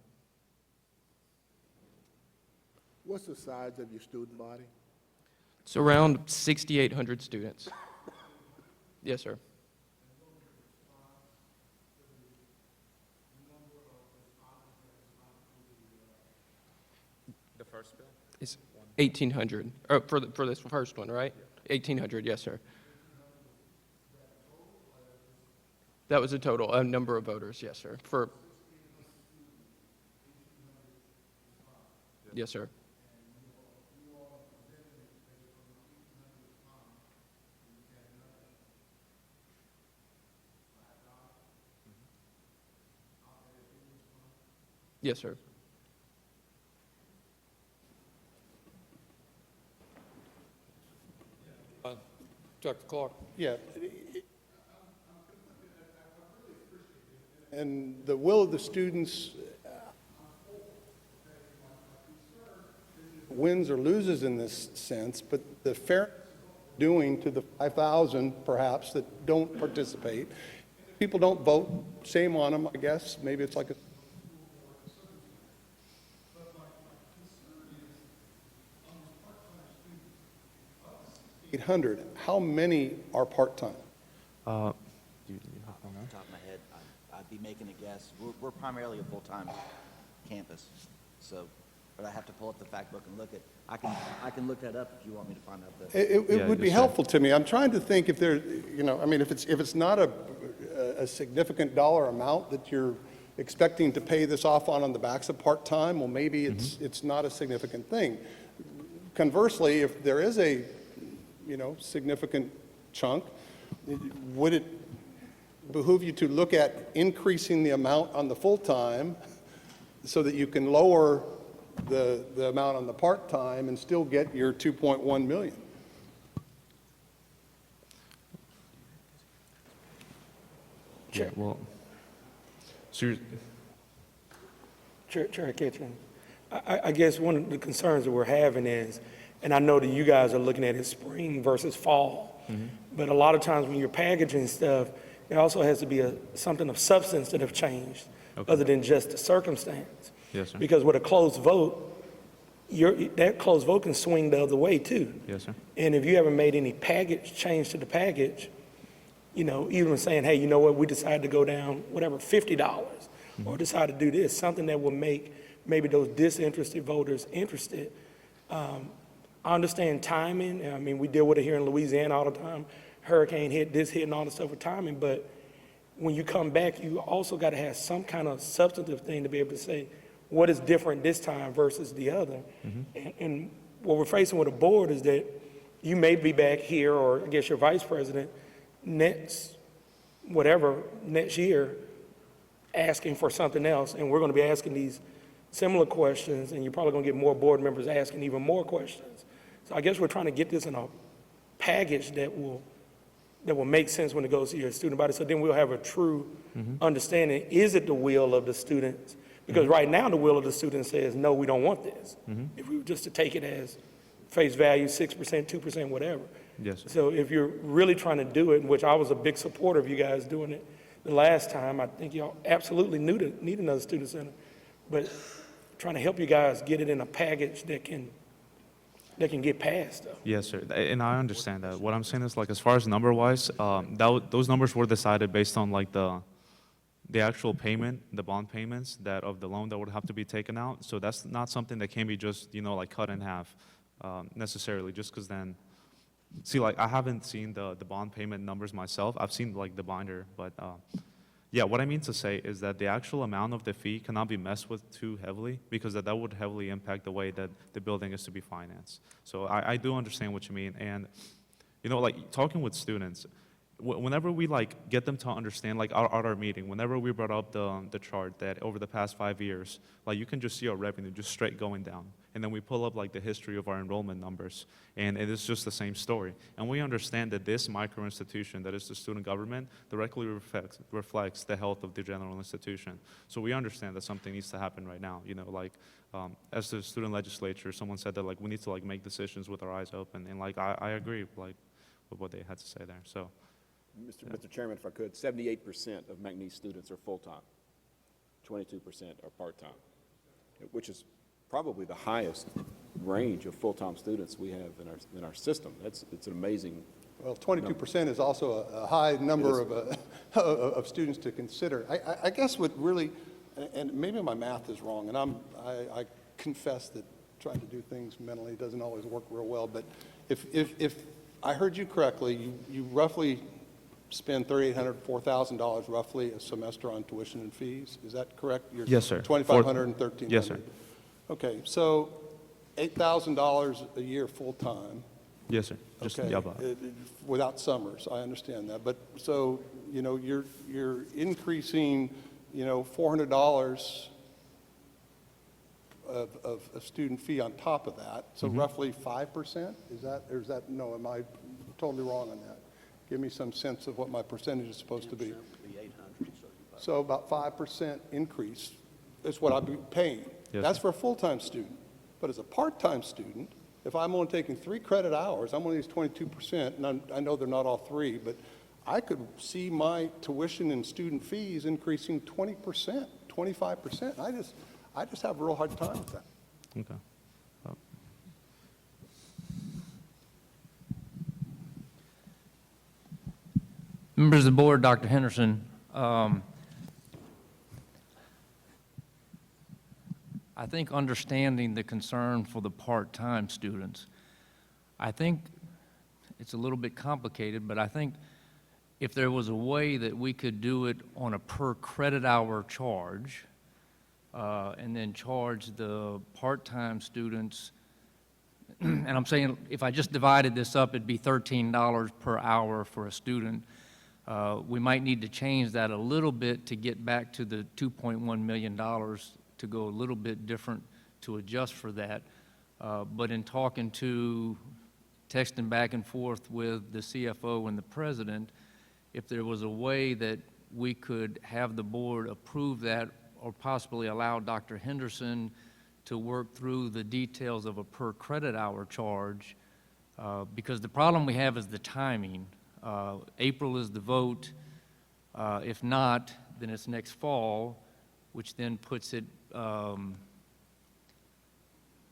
What's the size of your student body? It's around 6,800 students. Yes, sir. The first bill? It's 1,800, for this first one, right? 1,800, yes, sir. That was a total number of voters, yes, sir. Yes, sir. Yes, sir. Dr. Clark. Yeah. And the will of the students wins or loses in this sense, but the fair doing to the 5,000 perhaps that don't participate. People don't vote, shame on them, I guess. Maybe it's like a 800. How many are part-time? Off the top of my head, I'd be making a guess. We're primarily a full-time campus, so, but I have to pull up the fact book and look at. I can look that up if you want me to find out. It would be helpful to me. I'm trying to think if there, if it's not a significant dollar amount that you're expecting to pay this off on the backs of part-time, well, maybe it's not a significant thing. Conversely, if there is a significant chunk, would it behoove you to look at increasing the amount on the full-time so that you can lower the amount on the part-time and still get your 2.1 million? Yeah, well, So you're, Chair Kitchen, I guess one of the concerns that we're having is, and I know that you guys are looking at it spring versus fall, but a lot of times when you're packaging stuff, there also has to be something of substance that have changed, other than just the circumstance. Yes, sir. Because with a closed vote, that closed vote can swing the other way too. Yes, sir. And if you haven't made any change to the package, you know, even saying, hey, you know what, we decided to go down, whatever, $50, or decide to do this, something that will make maybe those disinterested voters interested. I understand timing. I mean, we deal with it here in Louisiana all the time. Hurricane hit, this hit, and all the stuff with timing. But when you come back, you also got to have some kind of substantive thing to be able to say what is different this time versus the other. And what we're facing with a board is that you may be back here, or I guess your vice president, next year, asking for something else. And we're going to be asking these similar questions, and you're probably going to get more board members asking even more questions. So I guess we're trying to get this in a package that will make sense when it goes to your student body. So then we'll have a true understanding. Is it the will of the students? Because right now the will of the students says, no, we don't want this. If we were just to take it as face value, 6%, 2%, whatever. Yes, sir. So if you're really trying to do it, which I was a big supporter of you guys doing it the last time, I think y'all absolutely need another student center. But trying to help you guys get it in a package that can get passed. Yes, sir. And I understand that. What I'm saying is, like, as far as number-wise, those numbers were decided based on, like, the actual payment, the bond payments that of the loan that would have to be taken out. So that's not something that can be just, you know, like, cut in half necessarily, just because then, see, like, I haven't seen the bond payment numbers myself. I've seen, like, the binder, but yeah, what I mean to say is that the actual amount of the fee cannot be messed with too heavily, because that would heavily impact the way that the building is to be financed. So I do understand what you mean. And, you know, like, talking with students, whenever we, like, get them to understand, like, at our meeting, whenever we brought up the chart that over the past 5 years, like, you can just see our revenue just straight going down. And then we pull up, like, the history of our enrollment numbers, and it is just the same story. And we understand that this micro institution, that is the student government, directly reflects the health of the general institution. So we understand that something needs to happen right now. You know, like, as the student legislature, someone said that, like, we need to, like, make decisions with our eyes open. And, like, I agree, like, with what they had to say there. So, Mr. Chairman, if I could, 78% of McNeese students are full-time, 22% are part-time, which is probably the highest range of full-time students we have in our system. It's an amazing. Well, 22% is also a high number of students to consider. I guess what really, and maybe my math is wrong, and I confess that trying to do things mentally doesn't always work real well, but if I heard you correctly, you roughly spend $3,800, $4,000 roughly a semester on tuition and fees. Is that correct? Yes, sir. $2,500 and $1,300. Yes, sir. Okay, so $8,000 a year full-time. Yes, sir. Just, Okay, yeah, but without summers, I understand that. But so, you know, you're increasing, you know, $400 of student fee on top of that. So roughly 5%? Is that, or is that, no, am I totally wrong on that? Give me some sense of what my percentage is supposed to be. So about 5% increase is what I'd be paying. Yes, That's sir. for a full-time student. But as a part-time student, if I'm only taking 3 credit hours, I'm only use 22%, and I know they're not all 3, but I could see my tuition and student fees increasing 20%, 25%. I just have a real hard time with that. okay. Members of the board, Dr. Henderson, I think understanding the concern for the part-time students, I think it's a little bit complicated, but I think if there was a way that we could do it on a per credit hour charge, and then charge the part-time students, and I'm saying if I just divided this up, it'd be $13 per hour for a student. We might need to change that a little bit to get back to the $2.1 million, to go a little bit different to adjust for that. But in texting back and forth with the CFO and the president, if there was a way that we could have the board approve that or possibly allow Dr. Henderson to work through the details of a per credit hour charge, because the problem we have is the timing. April is the vote. If not, then it's next fall, which then puts it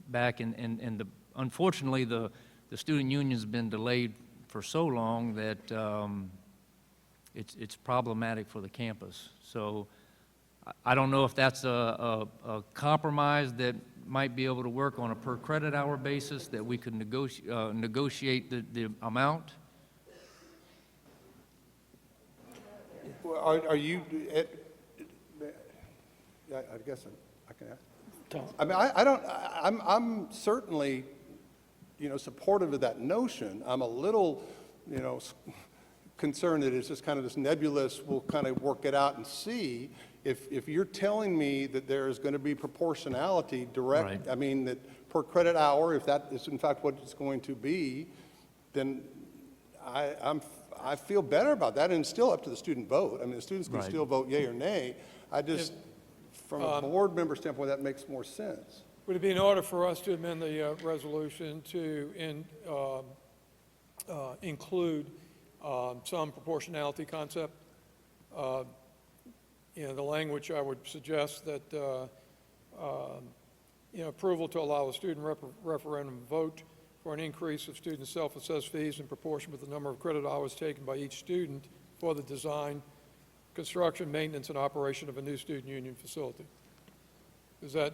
back and unfortunately the student union's been delayed for so long that it's problematic for the campus. So I don't know if that's a compromise that might be able to work on a per credit hour basis, that we could negotiate the amount. Well, are you, I guess I can ask. I mean, I'm certainly, supportive of that notion. I'm a little, concerned that it's just kind of this nebulous, we'll kind of work it out and see. If you're telling me that there is going to be proportionality direct, right. I mean, that per credit hour, if that is in fact what it's going to be, then I feel better about that, and it's still up to the student vote. I mean, the students can still vote yea or nay. I just, from a board member standpoint, that makes more sense. Would it be in order for us to amend the resolution to include some proportionality concept? The language, I would suggest that approval to allow a student referendum vote for an increase of student self-assessed fees in proportion with the number of credit hours taken by each student for the design, construction, maintenance, and operation of a new student union facility. Does that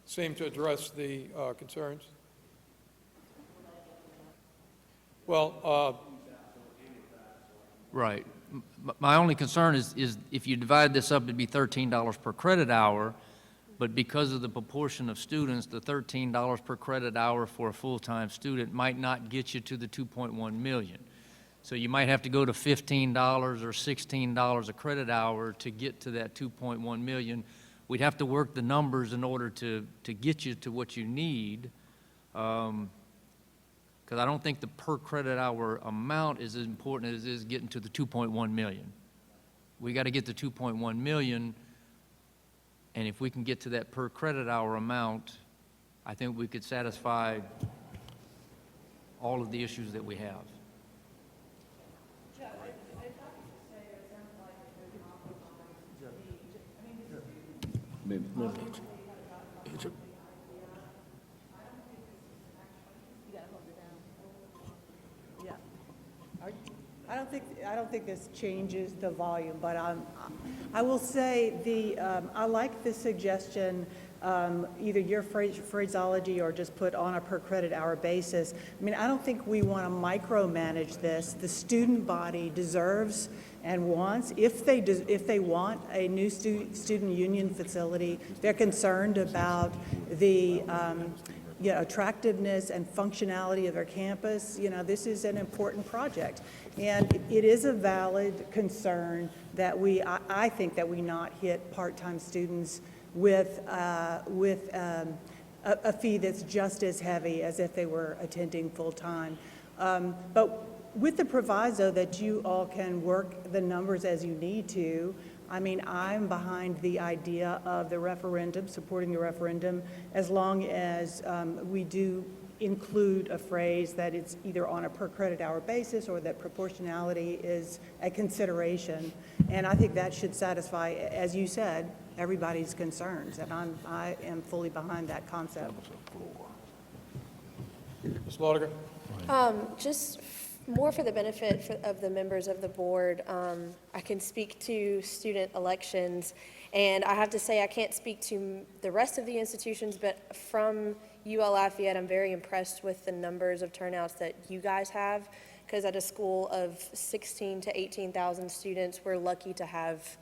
seem to address the concerns? Well, right. My only concern is if you divide this up, it'd be $13 per credit hour, but because of the proportion of students, the $13 per credit hour for a full-time student might not get you to the 2.1 million. So you might have to go to $15 or $16 a credit hour to get to that 2.1 million. We'd have to work the numbers in order to get you to what you need, because I don't think the per credit hour amount is as important as it is getting to the 2.1 million. We got to get to 2.1 million, and if we can get to that per credit hour amount, I think we could satisfy all of the issues that we have. I don't think this changes the volume, but I will say I like the suggestion, either your phraseology or just put on a per credit hour basis. I mean, I don't think we want to micromanage this. The student body deserves and wants, if they want a new student union facility, they're concerned about the attractiveness and functionality of their campus. This is an important project. And it is a valid concern that I think that we not hit part-time students with a fee that's just as heavy as if they were attending full-time. But with the proviso that you all can work the numbers as you need to, I mean, I'm behind the idea of the referendum, supporting the referendum, as long as we do include a phrase that it's either on a per credit hour basis or that proportionality is a consideration. And I think that should satisfy, as you said, everybody's concerns. And I am fully behind that concept. Ms. Laudiger? Just more for the benefit of the members of the board, I can speak to student elections, and I have to say I can't speak to the rest of the institutions, but from UL Lafayette, I'm very impressed with the numbers of turnouts that you guys have, because at a school of 16 to 18,000 students, we're lucky to have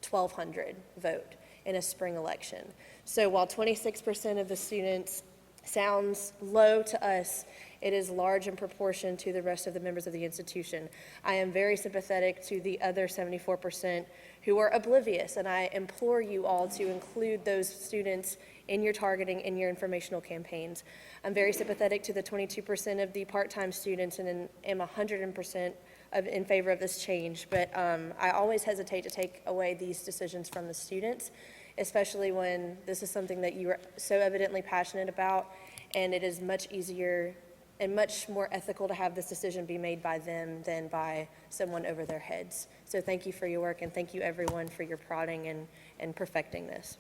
1,200 vote in a spring election. So while 26% of the students sounds low to us, it is large in proportion to the rest of the members of the institution. I am very sympathetic to the other 74% who are oblivious, and I implore you all to include those students in your targeting, in your informational campaigns. I'm very sympathetic to the 22% of the part-time students, and am 100% in favor of this change, but I always hesitate to take away these decisions from the students, especially when this is something that you are so evidently passionate about, and it is much easier and much more ethical to have this decision be made by them than by someone over their heads. So thank you for your work, and thank you everyone for your prodding and perfecting this.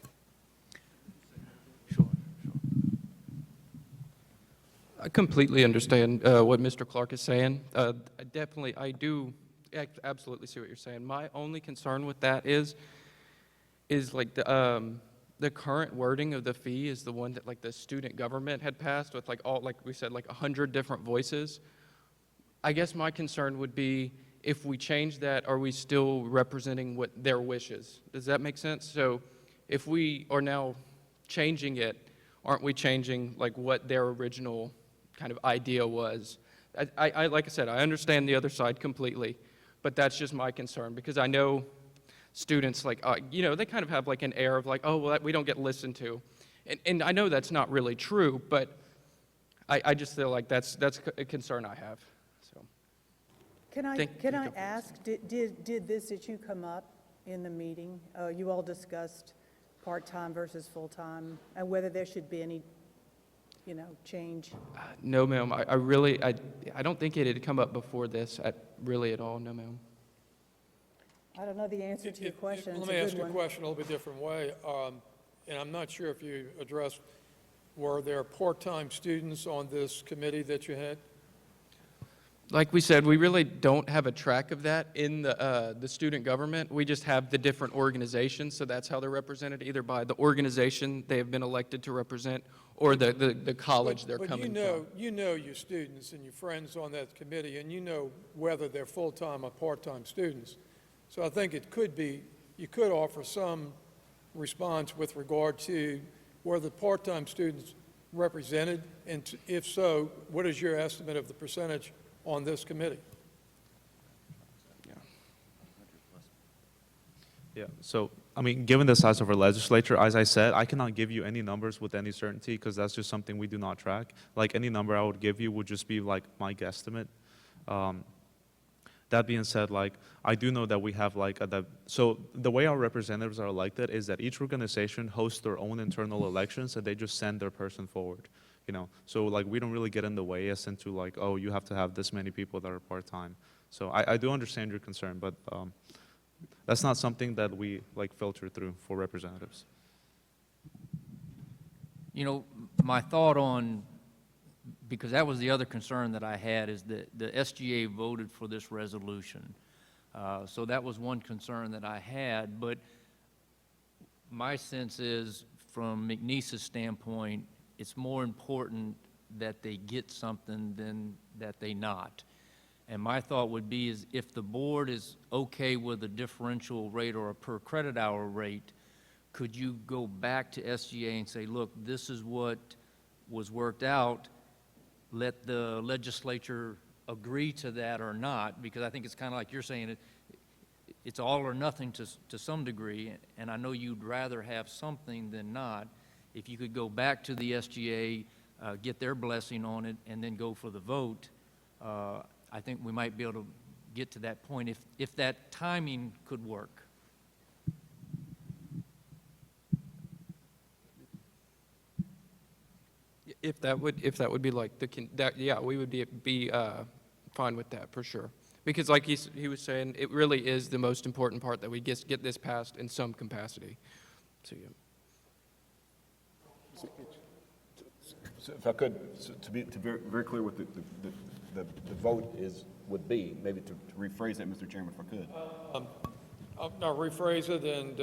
I completely understand what Mr. Clark is saying. I do absolutely see what you're saying. My only concern with that is like the current wording of the fee is the one that like the student government had passed with like all, like we said, like 100 different voices. I guess my concern would be if we change that, are we still representing what their wishes? Does that make sense? So if we are now changing it, aren't we changing like what their original kind of idea was? I like I said, I understand the other side completely, but that's just my concern because I know students like, you know, they kind of have like an air of like, oh, well, we don't get listened to. And I know that's not really true, but I just feel like that's a concern I have. So. Can I ask, did this issue come up in the meeting? You all discussed part-time versus full-time and whether there should be any, you know, change? No, ma'am. I don't think it had come up before this really at all. No, ma'am. I don't know the answer to your question. Let me ask you a question a little bit different way. And I'm not sure if you addressed, were there part-time students on this committee that you had? Like we said, we really don't have a track of that in the student government. We just have the different organizations, so that's how they're represented, either by the organization they have been elected to represent or the college they're coming from. But you know your students and your friends on that committee, and you know whether they're full-time or part-time students. So I think it could be, you could offer some response with regard to were the part-time students represented, and if so, what is your estimate of the percentage on this committee? Yeah, so, I mean, given the size of our legislature, as I said, I cannot give you any numbers with any certainty because that's just something we do not track. Like, any number I would give you would just be like my guesstimate. That being said, like, I do know that we have like so the way our representatives are elected is that each organization hosts their own internal elections and they just send their person forward, you know. So like we don't really get in the way as into like, oh, you have to have this many people that are part-time. So I do understand your concern, but that's not something that we like filter through for representatives. You know, my thought on, because that was the other concern that I had, is that the SGA voted for this resolution. So that was one concern that I had, but my sense is, from McNeese's standpoint, it's more important that they get something than that they not. And my thought would be is if the board is okay with a differential rate or a per credit hour rate, could you go back to SGA and say, look, this is what was worked out, let the legislature agree to that or not, because I think it's kind of like you're saying, it's all or nothing to some degree, and I know you'd rather have something than not. If you could go back to the SGA, get their blessing on it, and then go for the vote, I think we might be able to get to that point if that timing could work. If that would be like yeah, we would be fine with that for sure. Because like he was saying, it really is the most important part that we get this passed in some capacity. So, yeah. So if I could, to be very clear what the vote would be, maybe to rephrase that, Mr. Chairman, if I could. I'll rephrase it and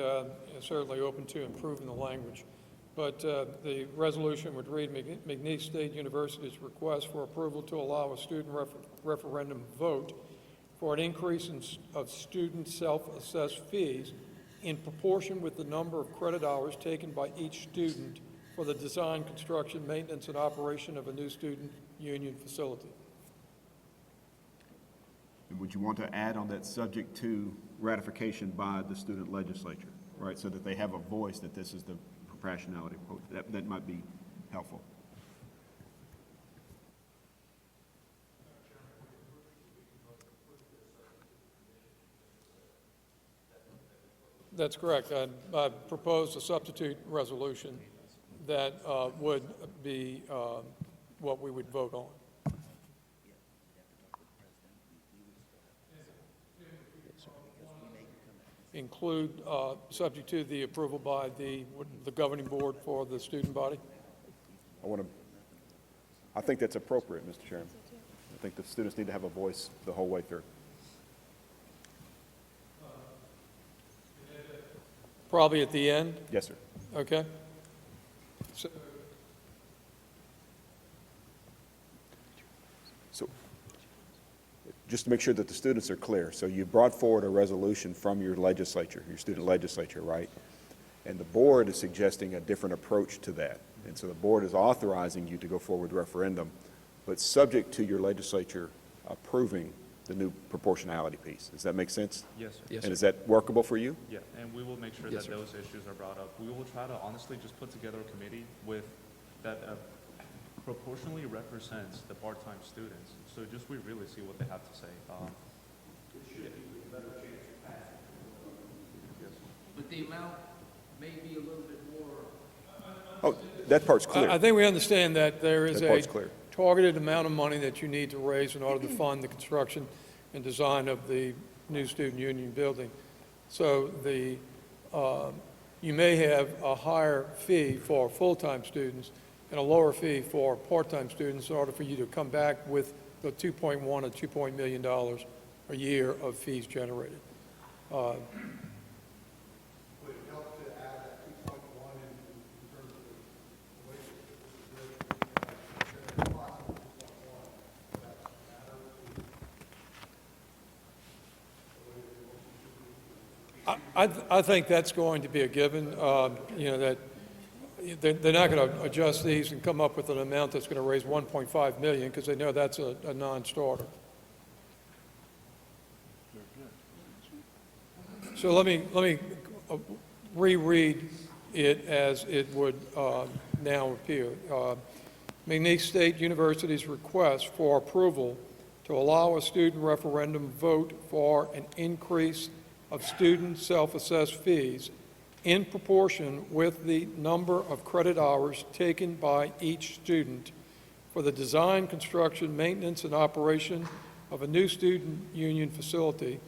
certainly open to improving the language. But the resolution would read, McNeese State University's request for approval to allow a student referendum vote for an increase of student self-assessed fees in proportion with the number of credit hours taken by each student for the design, construction, maintenance, and operation of a new student union facility. And would you want to add on that subject to ratification by the student legislature, right? So that they have a voice that this is the proportionality quote. That might be helpful. That's correct. I proposed a substitute resolution that would be what we would vote on. Include, subject to the approval by the governing board for the student body? I think that's appropriate, Mr. Chairman. I think the students need to have a voice the whole way through. Probably at the end? Yes, sir. Okay. So, just to make sure that the students are clear, so you brought forward a resolution from your legislature, your student legislature, right? And the board is suggesting a different approach to that. And so the board is authorizing you to go forward with referendum, but subject to your legislature approving the new proportionality piece. Does that make sense? Yes, sir. Yes, and is that workable for you? Yeah, and we will make sure that those issues are brought up. We will try to honestly just put together a committee with that proportionally represents the part-time students. So just we really see what they have to say. But the amount may be a little bit more. Oh, that part's clear. I think we understand that there is That a part's clear. targeted amount of money that you need to raise in order to fund the construction and design of the new student union building. So you may have a higher fee for full-time students and a lower fee for part-time students in order for you to come back with the $2.1 or $2 million a year of fees generated. Would it help to add that 2.1 in terms of the way it's approximately 2.1? Would that matter? I think that's going to be a given, you know, that they're not going to adjust these and come up with an amount that's going to raise $1.5 million because they know that's a non-starter. So let me reread it as it would now appear. McNeese State University's request for approval to allow a student referendum vote for an increase of student self-assessed fees in proportion with the number of credit hours taken by each student for the design, construction, maintenance, and operation of a new student union facility,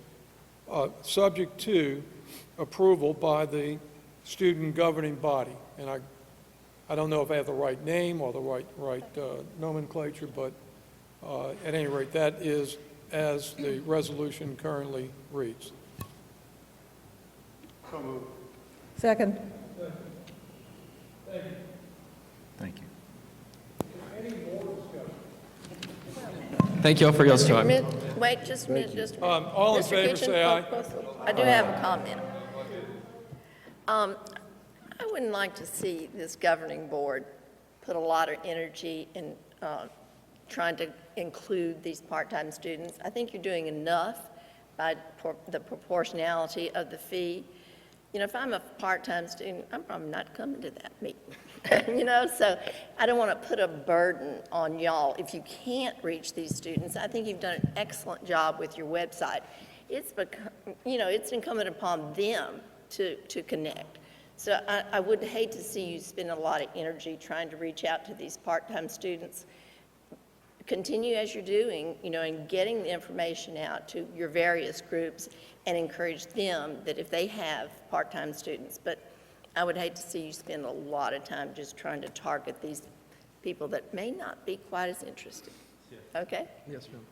subject to approval by the student governing body. And I don't know if I have the right name or the right nomenclature, but at any rate, that is as the resolution currently reads. So moved. Second. Thank you. Thank you all for your time. Wait, just a minute, just a minute. All in Mr. favor, Kitchen, say aye. I do have a comment. I wouldn't like to see this governing board put a lot of energy in trying to include these part-time students. I think you're doing enough by the proportionality of the fee. You know, if I'm a part-time student, I'm probably not coming to that meeting. You know, so I don't want to put a burden on y'all if you can't reach these students. I think you've done an excellent job with your website. It's it's incumbent upon them to connect. So I would hate to see you spend a lot of energy trying to reach out to these part-time students. Continue as you're doing, you know, and getting the information out to your various groups and encourage them that if they have part-time students. But I would hate to see you spend a lot of time just trying to target these people that may not be quite as interested. Okay? Yes, ma'am.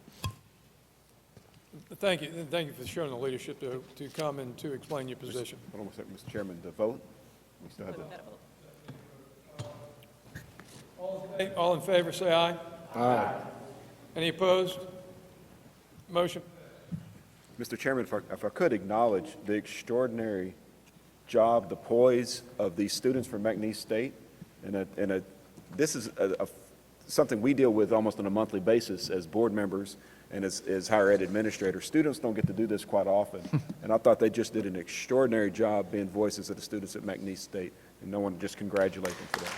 Thank you. Thank you for showing the leadership to come and to explain your position. Hold on a second, Mr. Chairman, the vote? We still have the... All in favor, say aye. Aye. Any opposed? Motion. Mr. Chairman, if I could acknowledge the extraordinary job, the poise of these students from McNeese State, this is something we deal with almost on a monthly basis as board members and as higher ed administrators. Students don't get to do this quite often, and I thought they just did an extraordinary job being voices of the students at McNeese State, and no one just congratulate them for that.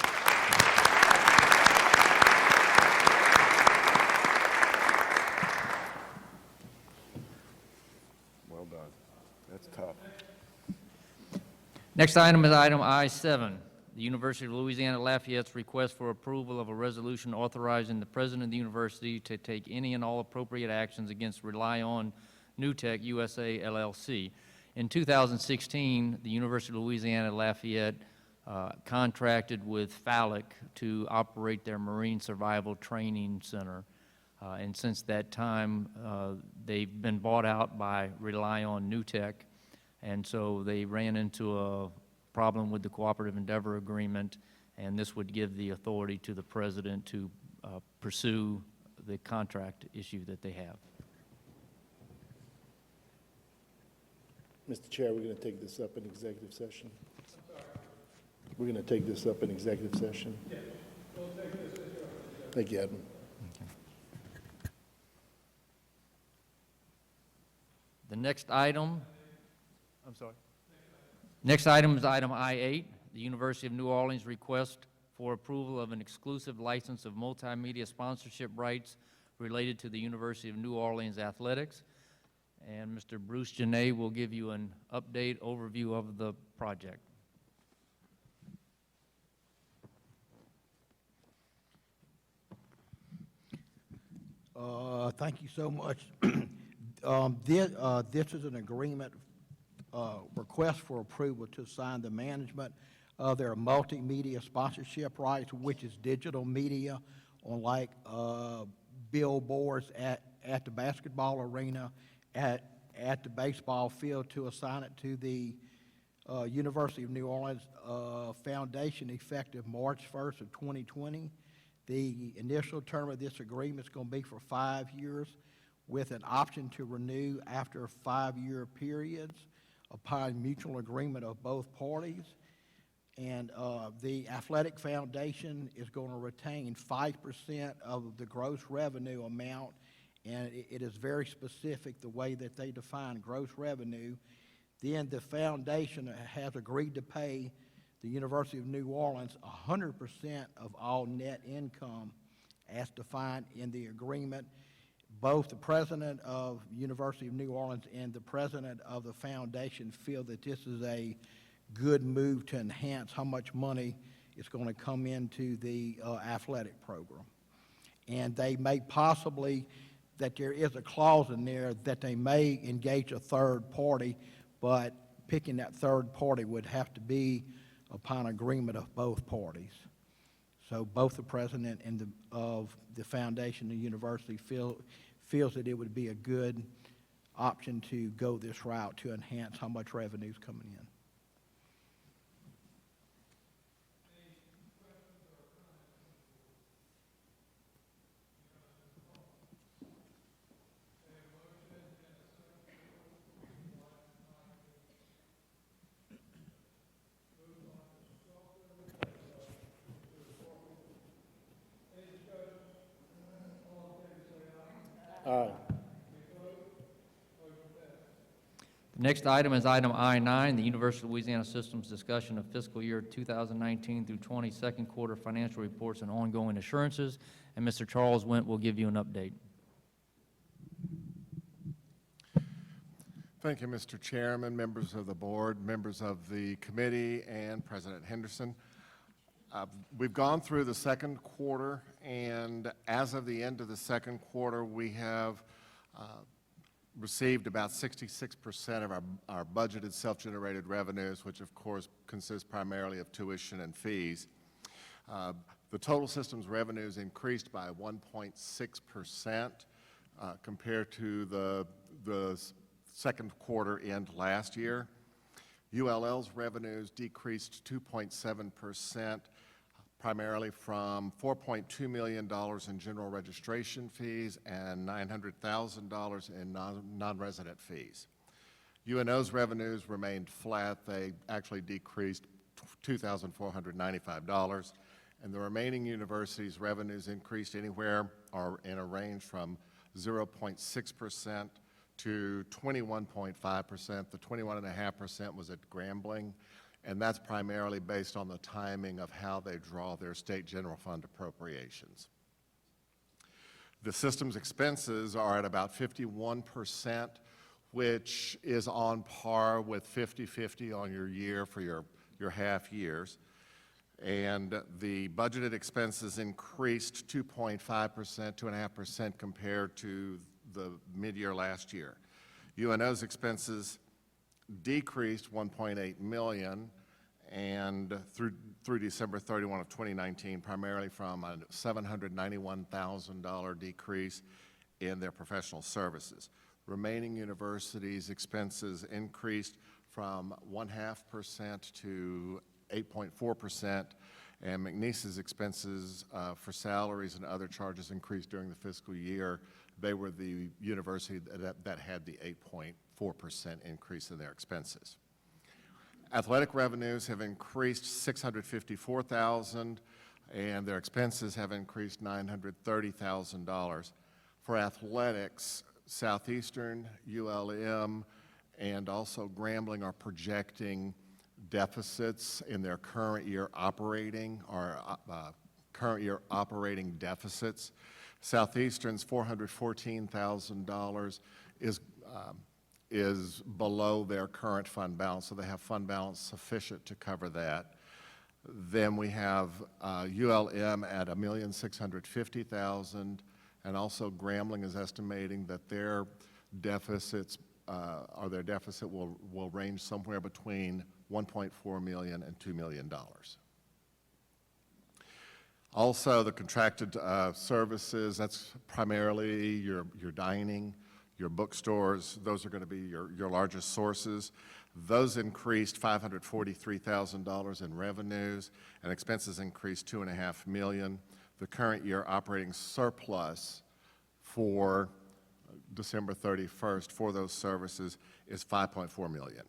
Well done. That's tough. Next item is item I-7, the University of Louisiana Lafayette's request for approval of a resolution authorizing the president of the university to take any and all appropriate actions against Rely On New Tech USA LLC. In 2016, the University of Louisiana Lafayette contracted with PHALIC to operate their Marine Survival Training Center. And since that time, they've been bought out by Rely On New Tech. And so they ran into a problem with the cooperative endeavor agreement, and this would give the authority to the president to pursue the contract issue that they have. Mr. Chair, we're going to take this up in executive session. We're going to take this up in executive session. Yeah, we'll take this issue. Thank you, Adam. The next item, I'm sorry. Next item is item I-8, the University of New Orleans request for approval of an exclusive license of multimedia sponsorship rights related to the University of New Orleans athletics. And Mr. Bruce Janae will give you an update overview of the project. Thank you so much. This is an agreement request for approval to sign the management of their multimedia sponsorship rights, which is digital media on like billboards at the basketball arena, at the baseball field, to assign it to the University of New Orleans Foundation effective March 1st of 2020. The initial term of this agreement is going to be for 5 years with an option to renew after 5-year periods upon mutual agreement of both parties. And the Athletic Foundation is going to retain 5% of the gross revenue amount, and it is very specific the way that they define gross revenue. Then the foundation has agreed to pay the University of New Orleans 100% of all net income as defined in the agreement. Both the president of University of New Orleans and the president of the foundation feel that this is a good move to enhance how much money is going to come into the athletic program. And they may possibly, that there is a clause in there that they may engage a third party, but picking that third party would have to be upon agreement of both parties. So both the president and of the foundation and the university feels that it would be a good option to go this route to enhance how much revenue is coming in. The next item is item I-9, the University of Louisiana System's discussion of fiscal year 2019 through 20 second quarter financial reports and ongoing assurances. And Mr. Charles Went will give you an update. Thank you, Mr. Chairman, members of the board, members of the committee, and President Henderson. We've gone through the second quarter, and as of the end of the second quarter, we have received about 66% of our budgeted self-generated revenues, which of course consists primarily of tuition and fees. The total systems revenues increased by 1.6% compared to the second quarter end last year. ULL's revenues decreased 2.7%, primarily from $4.2 million in general registration fees and $900,000 in non-resident fees. UNO's revenues remained flat. They actually decreased $2,495, and the remaining universities' revenues increased anywhere or in a range from 0.6% to 21.5%. The 21.5% was at Grambling, and that's primarily based on the timing of how they draw their state general fund appropriations. The system's expenses are at about 51%, which is on par with 50/50 on your year for your half years. And the budgeted expenses increased 2.5%, 2.5% compared to the mid-year last year. UNO's expenses decreased $1.8 million and through December 31 of 2019, primarily from a $791,000 decrease in their professional services. Remaining universities' expenses increased from 0.5% to 8.4%, and McNeese's expenses for salaries and other charges increased during the fiscal year. They were the university that had the 8.4% increase in their expenses. Athletic revenues have increased $654,000, and their expenses have increased $930,000. For athletics, Southeastern, ULM, and also Grambling are projecting deficits in their current year operating deficits. Southeastern's $414,000 is below their current fund balance, so they have fund balance sufficient to cover that. Then we have ULM at $1,650,000, and also Grambling is estimating that their deficits their deficit will range somewhere between $1.4 million and $2 million. Also, the contracted services, that's primarily your dining, your bookstores. Those are going to be your largest sources. Those increased $543,000 in revenues, and expenses increased $2.5 million. The current year operating surplus for December 31st for those services is $5.4 million.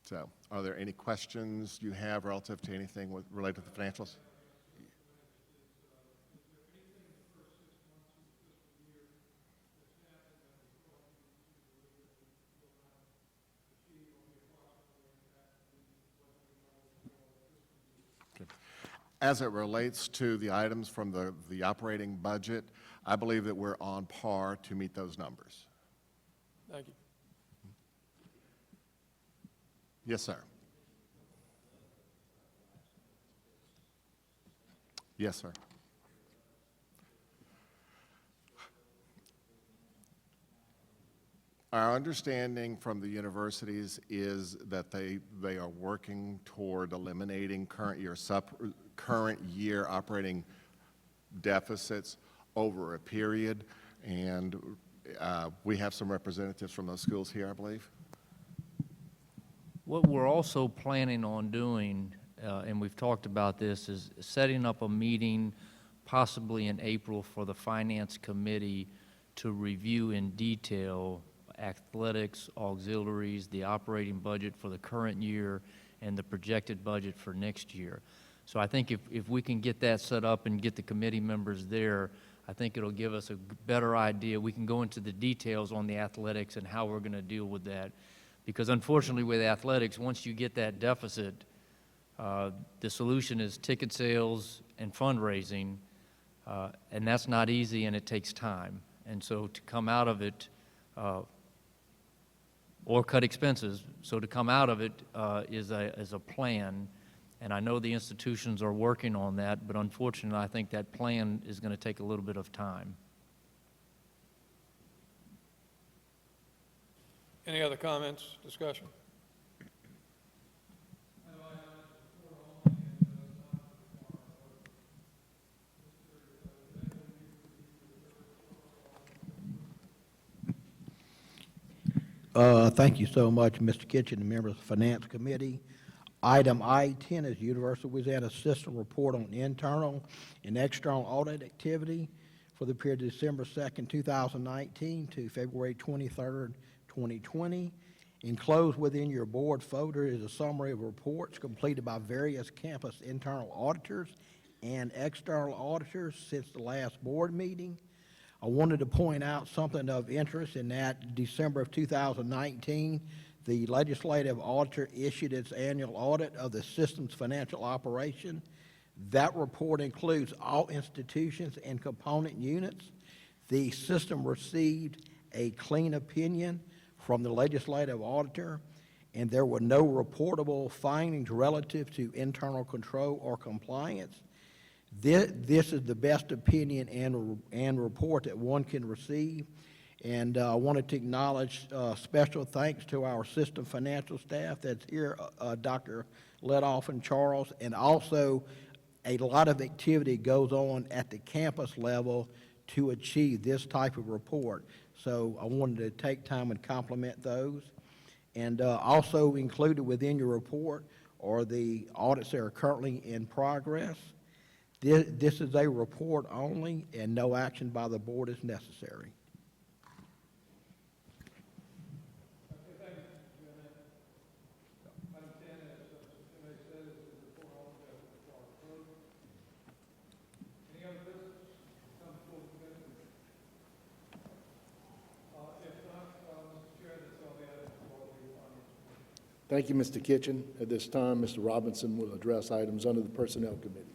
So, are there any questions you have relative to anything related to the financials? As it relates to the items from the operating budget, I believe that we're on par to meet those numbers. Thank you. Yes, sir. Yes, sir. Our understanding from the universities is that they are working toward eliminating current year operating deficits over a period, and we have some representatives from those schools here, I believe. What we're also planning on doing, and we've talked about this, is setting up a meeting possibly in April for the Finance Committee to review in detail athletics, auxiliaries, the operating budget for the current year, and the projected budget for next year. So I think if we can get that set up and get the committee members there, I think it'll give us a better idea. We can go into the details on the athletics and how we're going to deal with that. Because unfortunately with athletics, once you get that deficit, the solution is ticket sales and fundraising, and that's not easy and it takes time. And so to come out of it, or cut expenses, so to come out of it is a plan. And I know the institutions are working on that, but unfortunately I think that plan is going to take a little bit of time. Any other comments, discussion? Thank you so much, Mr. Kitchen and members of the Finance Committee. Item I-10 is University of Louisiana System Report on Internal and External Audit Activity for the period of December 2nd, 2019 to February 23rd, 2020. Enclosed within your board folder is a summary of reports completed by various campus internal auditors and external auditors since the last board meeting. I wanted to point out something of interest in that December of 2019, the legislative auditor issued its annual audit of the system's financial operation. That report includes all institutions and component units. The system received a clean opinion from the legislative auditor, and there were no reportable findings relative to internal control or compliance. This is the best opinion and report that one can receive. And I wanted to acknowledge special thanks to our system financial staff that's here, Dr. Ledoff and Charles, and also a lot of activity goes on at the campus level to achieve this type of report. So I wanted to take time and compliment those. And also included within your report are the audits that are currently in progress. This is a report only, and no action by the board is necessary. Thank you, Mr. Kitchen. At this time, Mr. Robinson will address items under the Personnel Committee.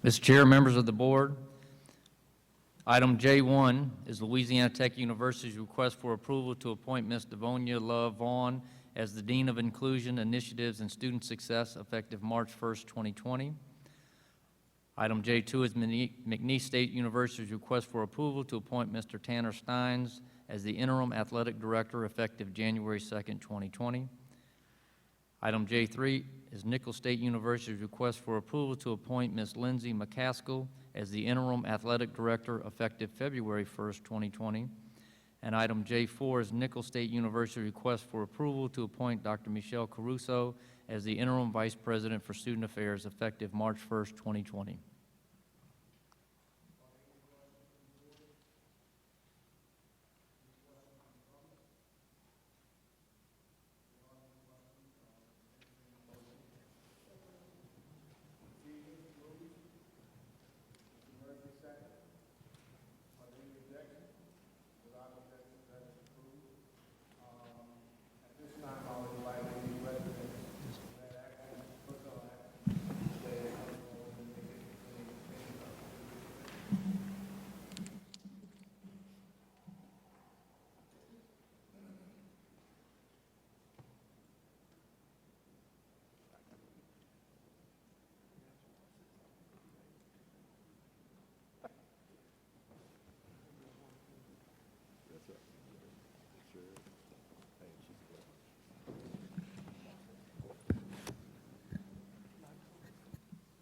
Mr. Chair, members of the board, item J1 is Louisiana Tech University's request for approval to appoint Ms. Devonia Love Vaughn as the Dean of Inclusion Initiatives and Student Success effective March 1st, 2020. Item J2 is McNeese State University's request for approval to appoint Mr. Tanner Steins as the Interim Athletic Director effective January 2nd, 2020. Item J3 is Nicholls State University's request for approval to appoint Ms. Lindsay McCaskill as the Interim Athletic Director effective February 1st, 2020. And item J4 is Nicholls State University's request for approval to appoint Dr. Michelle Caruso as the Interim Vice President for Student Affairs effective March 1st, 2020.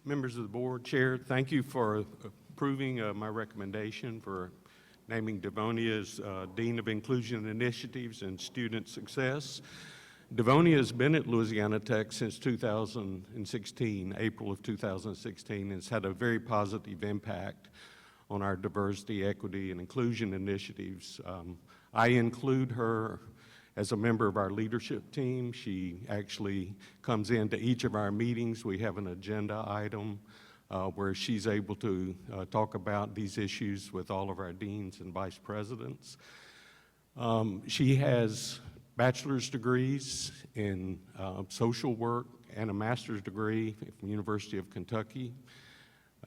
Members of the board, Chair, thank you for approving my recommendation for naming Devonia as Dean of Inclusion Initiatives and Student Success. Devonia has been at Louisiana Tech since 2016, April of 2016, and has had a very positive impact on our diversity, equity, and inclusion initiatives. I include her as a member of our leadership team. She actually comes into each of our meetings. We have an agenda item where she's able to talk about these issues with all of our deans and vice presidents. She has bachelor's degrees in social work and a master's degree from the University of Kentucky.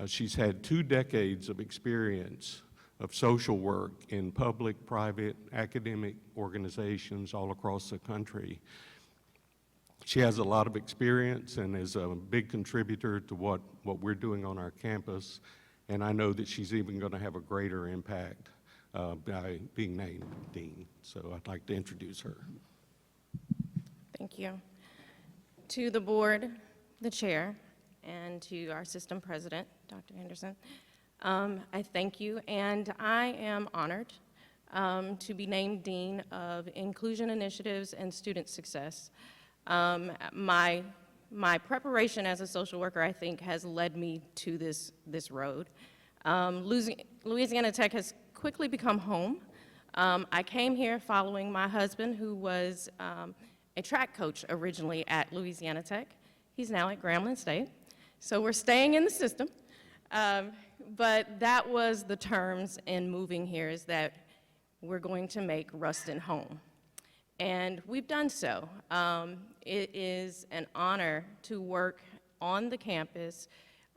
She's had 2 decades of experience of social work in public, private, academic organizations all across the country. She has a lot of experience and is a big contributor to what we're doing on our campus, and I know that she's even going to have a greater impact by being named dean. So I'd like to introduce her. Thank you. To the board, the chair, and to our system president, Dr. Henderson, I thank you, and I am honored to be named Dean of Inclusion Initiatives and Student Success. My preparation as a social worker, I think, has led me to this road. Louisiana Tech has quickly become home. I came here following my husband, who was a track coach originally at Louisiana Tech. He's now at Grambling State. So we're staying in the system. But that was the terms in moving here, is that we're going to make Ruston home. And we've done so. It is an honor to work on the campus.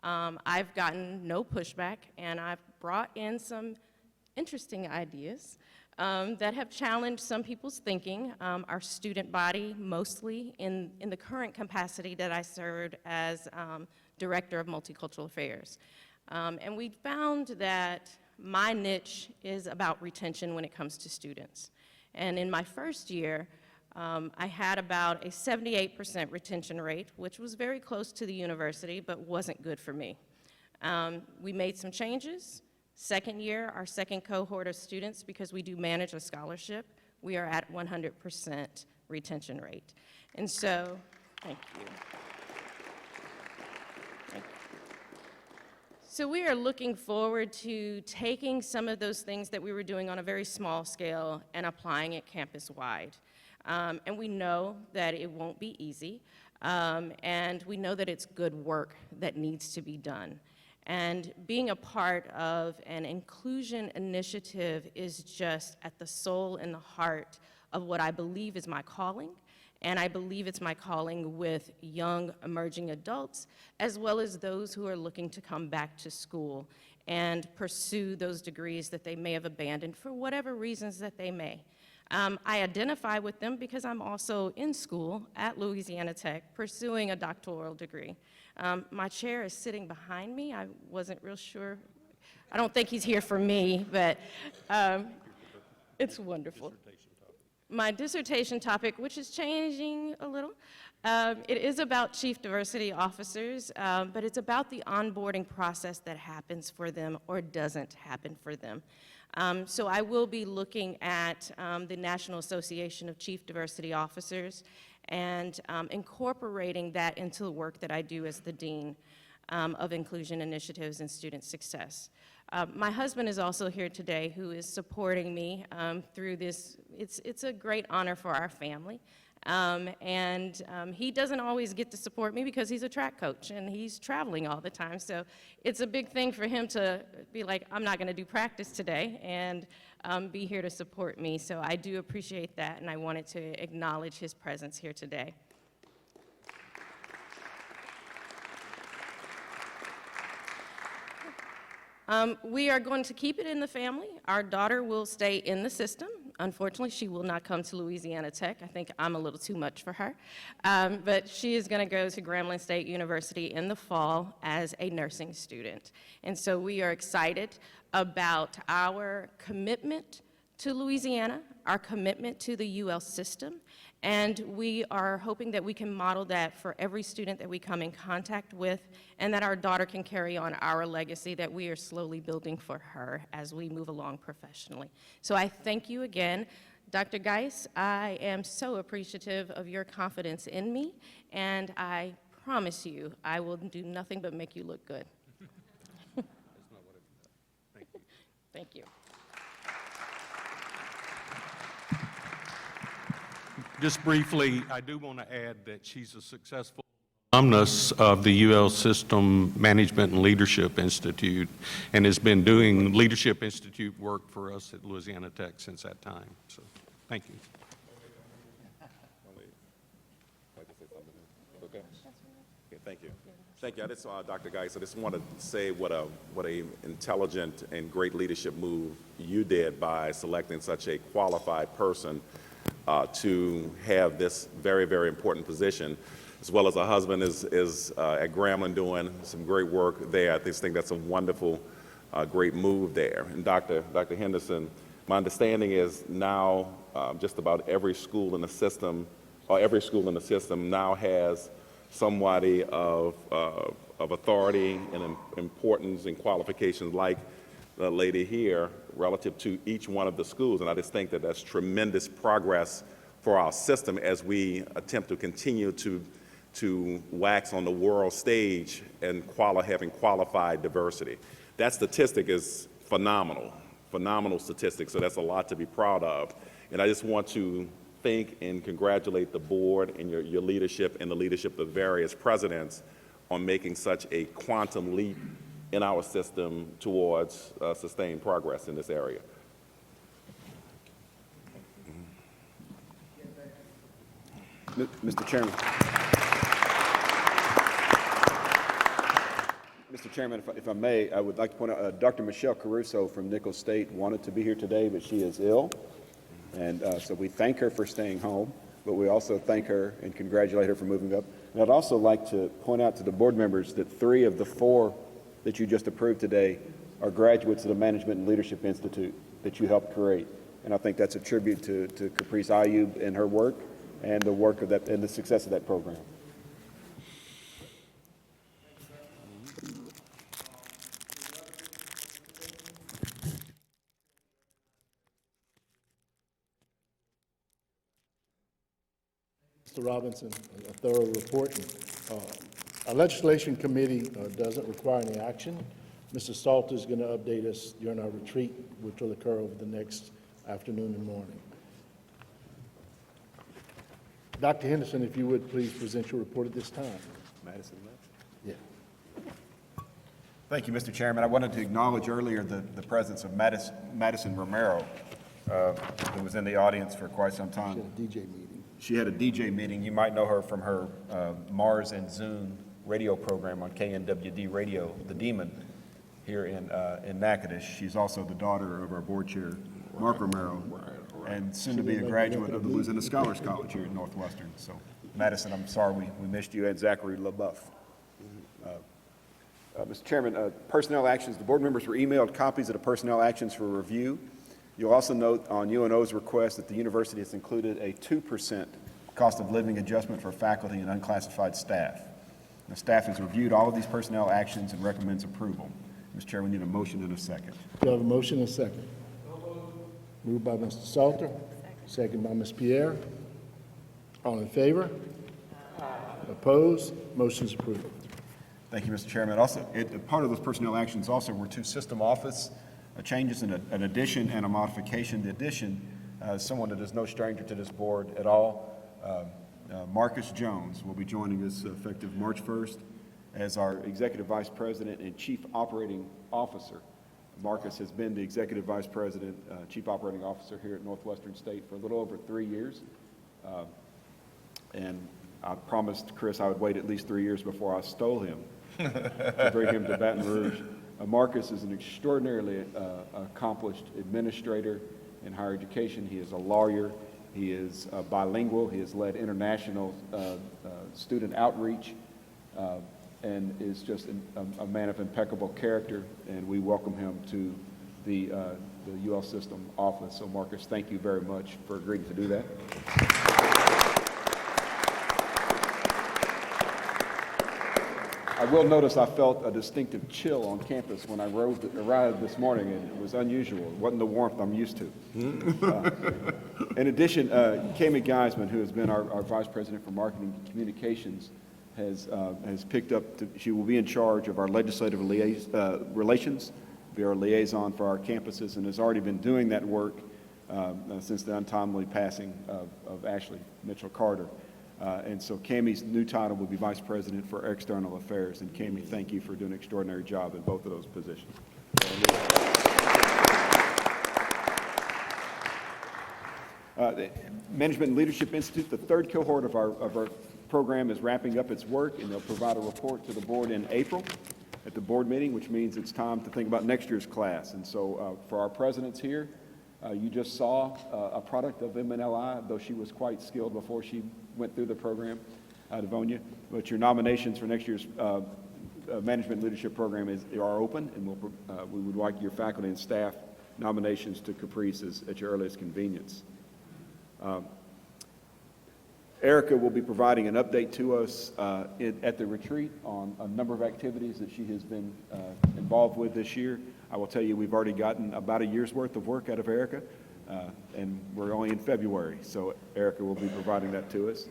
I've gotten no pushback, and I've brought in some interesting ideas that have challenged some people's thinking. Our student body, mostly in the current capacity that I served as Director of Multicultural Affairs. And we found that my niche is about retention when it comes to students. And in my first year, I had about a 78% retention rate, which was very close to the university, but wasn't good for me. We made some changes. Second year, our second cohort of students, because we do manage a scholarship, we are at 100% retention rate. And so, thank you. So we are looking forward to taking some of those things that we were doing on a very small scale and applying it campus-wide. And we know that it won't be easy, and we know that it's good work that needs to be done. And being a part of an inclusion initiative is just at the soul and the heart of what I believe is my calling. And I believe it's my calling with young emerging adults, as well as those who are looking to come back to school and pursue those degrees that they may have abandoned for whatever reasons that they may. I identify with them because I'm also in school at Louisiana Tech pursuing a doctoral degree. My chair is sitting behind me. I wasn't real sure. I don't think he's here for me, but it's wonderful. My dissertation topic, which is changing a little, it is about chief diversity officers, but it's about the onboarding process that happens for them or doesn't happen for them. So I will be looking at the National Association of Chief Diversity Officers and incorporating that into the work that I do as the Dean of Inclusion Initiatives and Student Success. My husband is also here today, who is supporting me through this. It's a great honor for our family. He doesn't always get to support me because he's a track coach and he's traveling all the time. So it's a big thing for him to be like, I'm not going to do practice today, and be here to support me. So I do appreciate that, and I wanted to acknowledge his presence here today. We are going to keep it in the family. Our daughter will stay in the system. Unfortunately, she will not come to Louisiana Tech. I think I'm a little too much for her. But she is going to go to Grambling State University in the fall as a nursing student. And so we are excited about our commitment to Louisiana, our commitment to the UL system, and we are hoping that we can model that for every student that we come in contact with, and that our daughter can carry on our legacy that we are slowly building for her as we move along professionally. So I thank you again. Dr. Geis, I am so appreciative of your confidence in me, and I promise you I will do nothing but make you look good. That's not what I meant. Thank you. Thank you. Just briefly, I do want to add that she's a successful alumnus of the UL System Management and Leadership Institute and has been doing Leadership Institute work for us at Louisiana Tech since that time. So, thank you. Okay. Okay, thank you. Thank you. I just saw Dr. Geis. I just want to say what a intelligent and great leadership move you did by selecting such a qualified person to have this very, very important position, as well as a husband is at Grambling doing some great work there. I just think that's a wonderful, great move there. And Dr. Henderson, my understanding is now just about every school in the system, now has somebody of authority and importance and qualifications like the lady here relative to each one of the schools. And I just think that that's tremendous progress for our system as we attempt to continue to wax on the world stage and having qualified diversity. That statistic is phenomenal statistic, so that's a lot to be proud of. And I just want to thank and congratulate the board and your leadership and the leadership of various presidents on making such a quantum leap in our system towards sustained progress in this area. Mr. Chairman. Mr. Chairman, if I may, I would like to point out Dr. Michelle Caruso from Nichols State wanted to be here today, but she is ill. And so we thank her for staying home, but we also thank her and congratulate her for moving up. And I'd also like to point out to the board members that 3 of the 4 that you just approved today are graduates of the Management and Leadership Institute that you helped create. And I think that's a tribute to Caprice Ayub and her work and the work of that and the success of that program. Mr. Robinson, a thorough report. Our legislation committee doesn't require any action. Mr. Salter is going to update us during our retreat, which will occur over the next afternoon and morning. Dr. Henderson, if you would please present your report at this time. Madison left? Yeah. Thank you, Mr. Chairman. I wanted to acknowledge earlier the presence of Madison Romero, who was in the audience for quite some time. She had a DJ meeting. You might know her from her Mars and Zune radio program on KNWD Radio, The Demon, here in Natchitoches. She's also the daughter of our board chair, Mark Romero, and soon to be a graduate of the Louisiana Scholars College here at Northwestern. So, Madison, I'm sorry we missed you, and Zachary LaBeouf. Mr. Chairman, personnel actions. The board members were emailed copies of the personnel actions for review. You'll also note on UNO's request that the university has included a 2% cost of living adjustment for faculty and unclassified staff. The staff has reviewed all of these personnel actions and recommends approval. Mr. Chair, we need a motion and a second. Do I have a motion and a second? Moved by Mr. Salter, second by Ms. Pierre. All in favor? Opposed? Motion is approved. Thank you, Mr. Chairman. Also, part of those personnel actions also were 2 system office changes, an addition and a modification. The addition, someone that is no stranger to this board at all, Marcus Jones will be joining us effective March 1st as our Executive Vice President and Chief Operating Officer. Marcus has been the Executive Vice President, Chief Operating Officer here at Northwestern State for a little over 3 years. And I promised Chris I would wait at least 3 years before I stole him to bring him to Baton Rouge. Marcus is an extraordinarily accomplished administrator in higher education. He is a lawyer. He is bilingual. He has led international student outreach and is just a man of impeccable character. And we welcome him to the UL System office. So, Marcus, thank you very much for agreeing to do that. I will notice I felt a distinctive chill on campus when I arrived this morning, and it was unusual. It wasn't the warmth I'm used to. In addition, Kami Geisman, who has been our Vice President for Marketing and Communications, has picked up, she will be in charge of our legislative relations, be our liaison for our campuses, and has already been doing that work since the untimely passing of Ashley Mitchell Carter. And so Kami's new title will be Vice President for External Affairs. And Kami, thank you for doing an extraordinary job in both of those positions. The Management and Leadership Institute, the 3rd cohort of our program is wrapping up its work, and they'll provide a report to the board in April at the board meeting, which means it's time to think about next year's class. And so for our presidents here, you just saw a product of MNLI, though she was quite skilled before she went through the program, Devonia. But your nominations for next year's Management Leadership Program are open, and we would like your faculty and staff nominations to Caprice at your earliest convenience. Erica will be providing an update to us at the retreat on a number of activities that she has been involved with this year. I will tell you we've already gotten about a year's worth of work out of Erica, and we're only in February, so Erica will be providing that to us.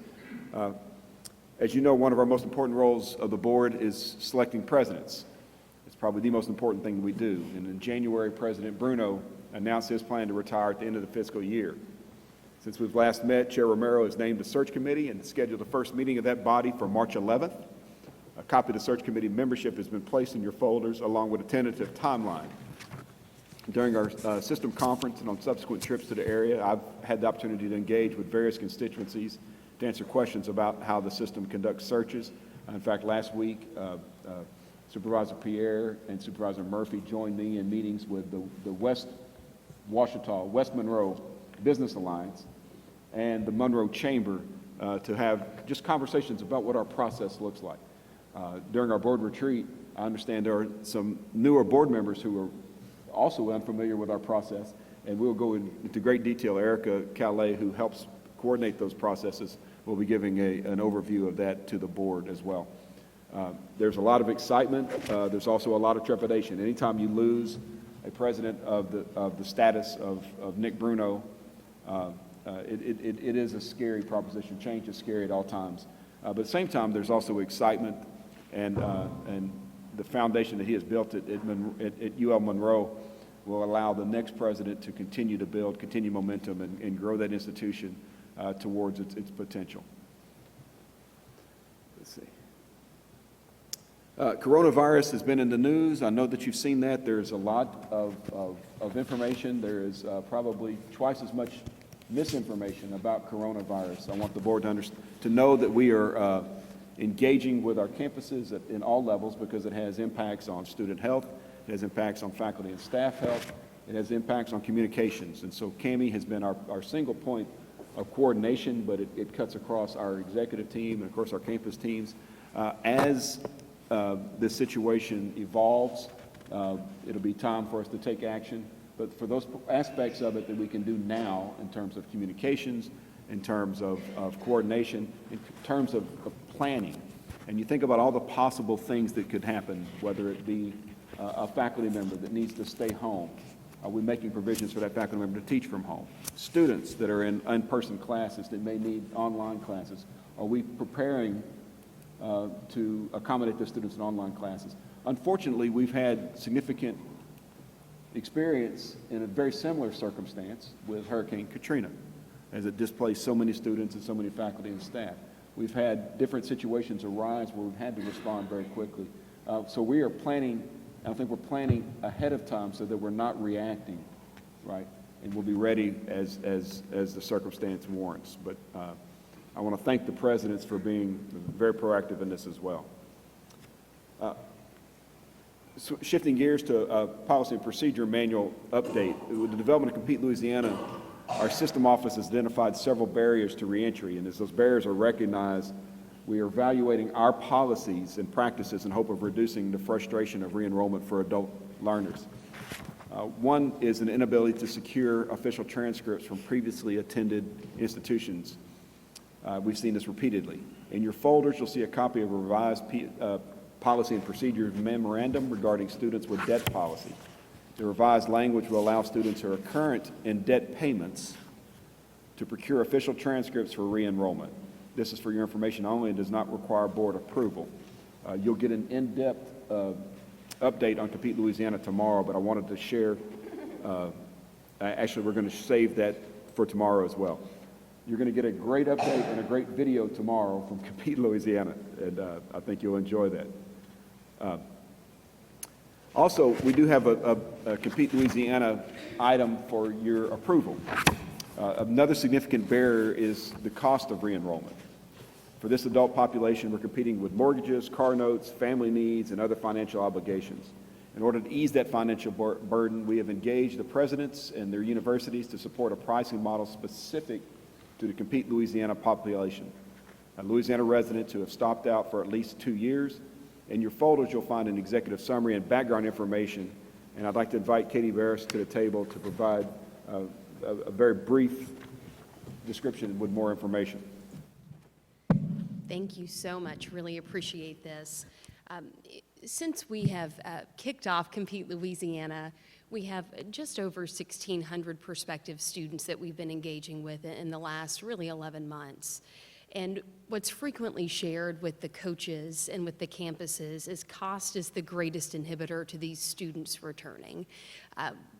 As you know, one of our most important roles of the board is selecting presidents. It's probably the most important thing we do. And in January, President Bruno announced his plan to retire at the end of the fiscal year. Since we've last met, Chair Romero has named a search committee and scheduled the first meeting of that body for March 11th. A copy of the search committee membership has been placed in your folders along with a tentative timeline. During our system conference and on subsequent trips to the area, I've had the opportunity to engage with various constituencies to answer questions about how the system conducts searches. In fact, last week, Supervisor Pierre and Supervisor Murphy joined me in meetings with the West Monroe Business Alliance and the Monroe Chamber to have just conversations about what our process looks like. During our board retreat, I understand there are some newer board members who are also unfamiliar with our process, and we'll go into great detail. Erica Calais, who helps coordinate those processes, will be giving an overview of that to the board as well. There's a lot of excitement. There's also a lot of trepidation. Anytime you lose a president of the status of Nick Bruno, it is a scary proposition. Change is scary at all times. But at the same time, there's also excitement and the foundation that he has built at UL Monroe will allow the next president to continue to build, continue momentum, and grow that institution towards its potential. Let's see. Coronavirus has been in the news. I know that you've seen that. There's a lot of information. There is probably twice as much misinformation about coronavirus. I want the board to know that we are engaging with our campuses in all levels because it has impacts on student health, it has impacts on faculty and staff health, it has impacts on communications. And so CAMI has been our single point of coordination, but it cuts across our executive team and, of course, our campus teams. As this situation evolves, it'll be time for us to take action. But for those aspects of it that we can do now in terms of communications, in terms of coordination, in terms of planning, and you think about all the possible things that could happen, whether it be a faculty member that needs to stay home. Are we making provisions for that faculty member to teach from home? Students that are in-person classes that may need online classes. Are we preparing to accommodate the students in online classes? Unfortunately, we've had significant experience in a very similar circumstance with Hurricane Katrina, as it displaced so many students and so many faculty and staff. We've had different situations arise where we've had to respond very quickly. So we are planning, I think we're planning ahead of time so that we're not reacting, right? And we'll be ready as the circumstance warrants. But I want to thank the presidents for being very proactive in this as well. So shifting gears to a policy and procedure manual update. With the development of Compete Louisiana, our system office has identified several barriers to reentry, and as those barriers are recognized, we are evaluating our policies and practices in hope of reducing the frustration of re-enrollment for adult learners. One is an inability to secure official transcripts from previously attended institutions. We've seen this repeatedly. In your folders, you'll see a copy of a revised policy and procedure memorandum regarding students with debt policy. The revised language will allow students who are current in debt payments to procure official transcripts for re-enrollment. This is for your information only and does not require board approval. You'll get an in-depth update on Compete Louisiana tomorrow, but I wanted to share, actually we're going to save that for tomorrow as well. You're going to get a great update and a great video tomorrow from Compete Louisiana, and I think you'll enjoy that. Also, we do have a Compete Louisiana item for your approval. Another significant barrier is the cost of re-enrollment. For this adult population, we're competing with mortgages, car notes, family needs, and other financial obligations. In order to ease that financial burden, we have engaged the presidents and their universities to support a pricing model specific to the Compete Louisiana population. Louisiana residents who have stopped out for at least 2 years. In your folders, you'll find an executive summary and background information, and I'd like to invite Katie Barris to the table to provide a very brief description with more information. Thank you so much. Really appreciate this. Since we have kicked off Compete Louisiana, we have just over 1,600 prospective students that we've been engaging with in the last really 11 months. And what's frequently shared with the coaches and with the campuses is cost is the greatest inhibitor to these students returning.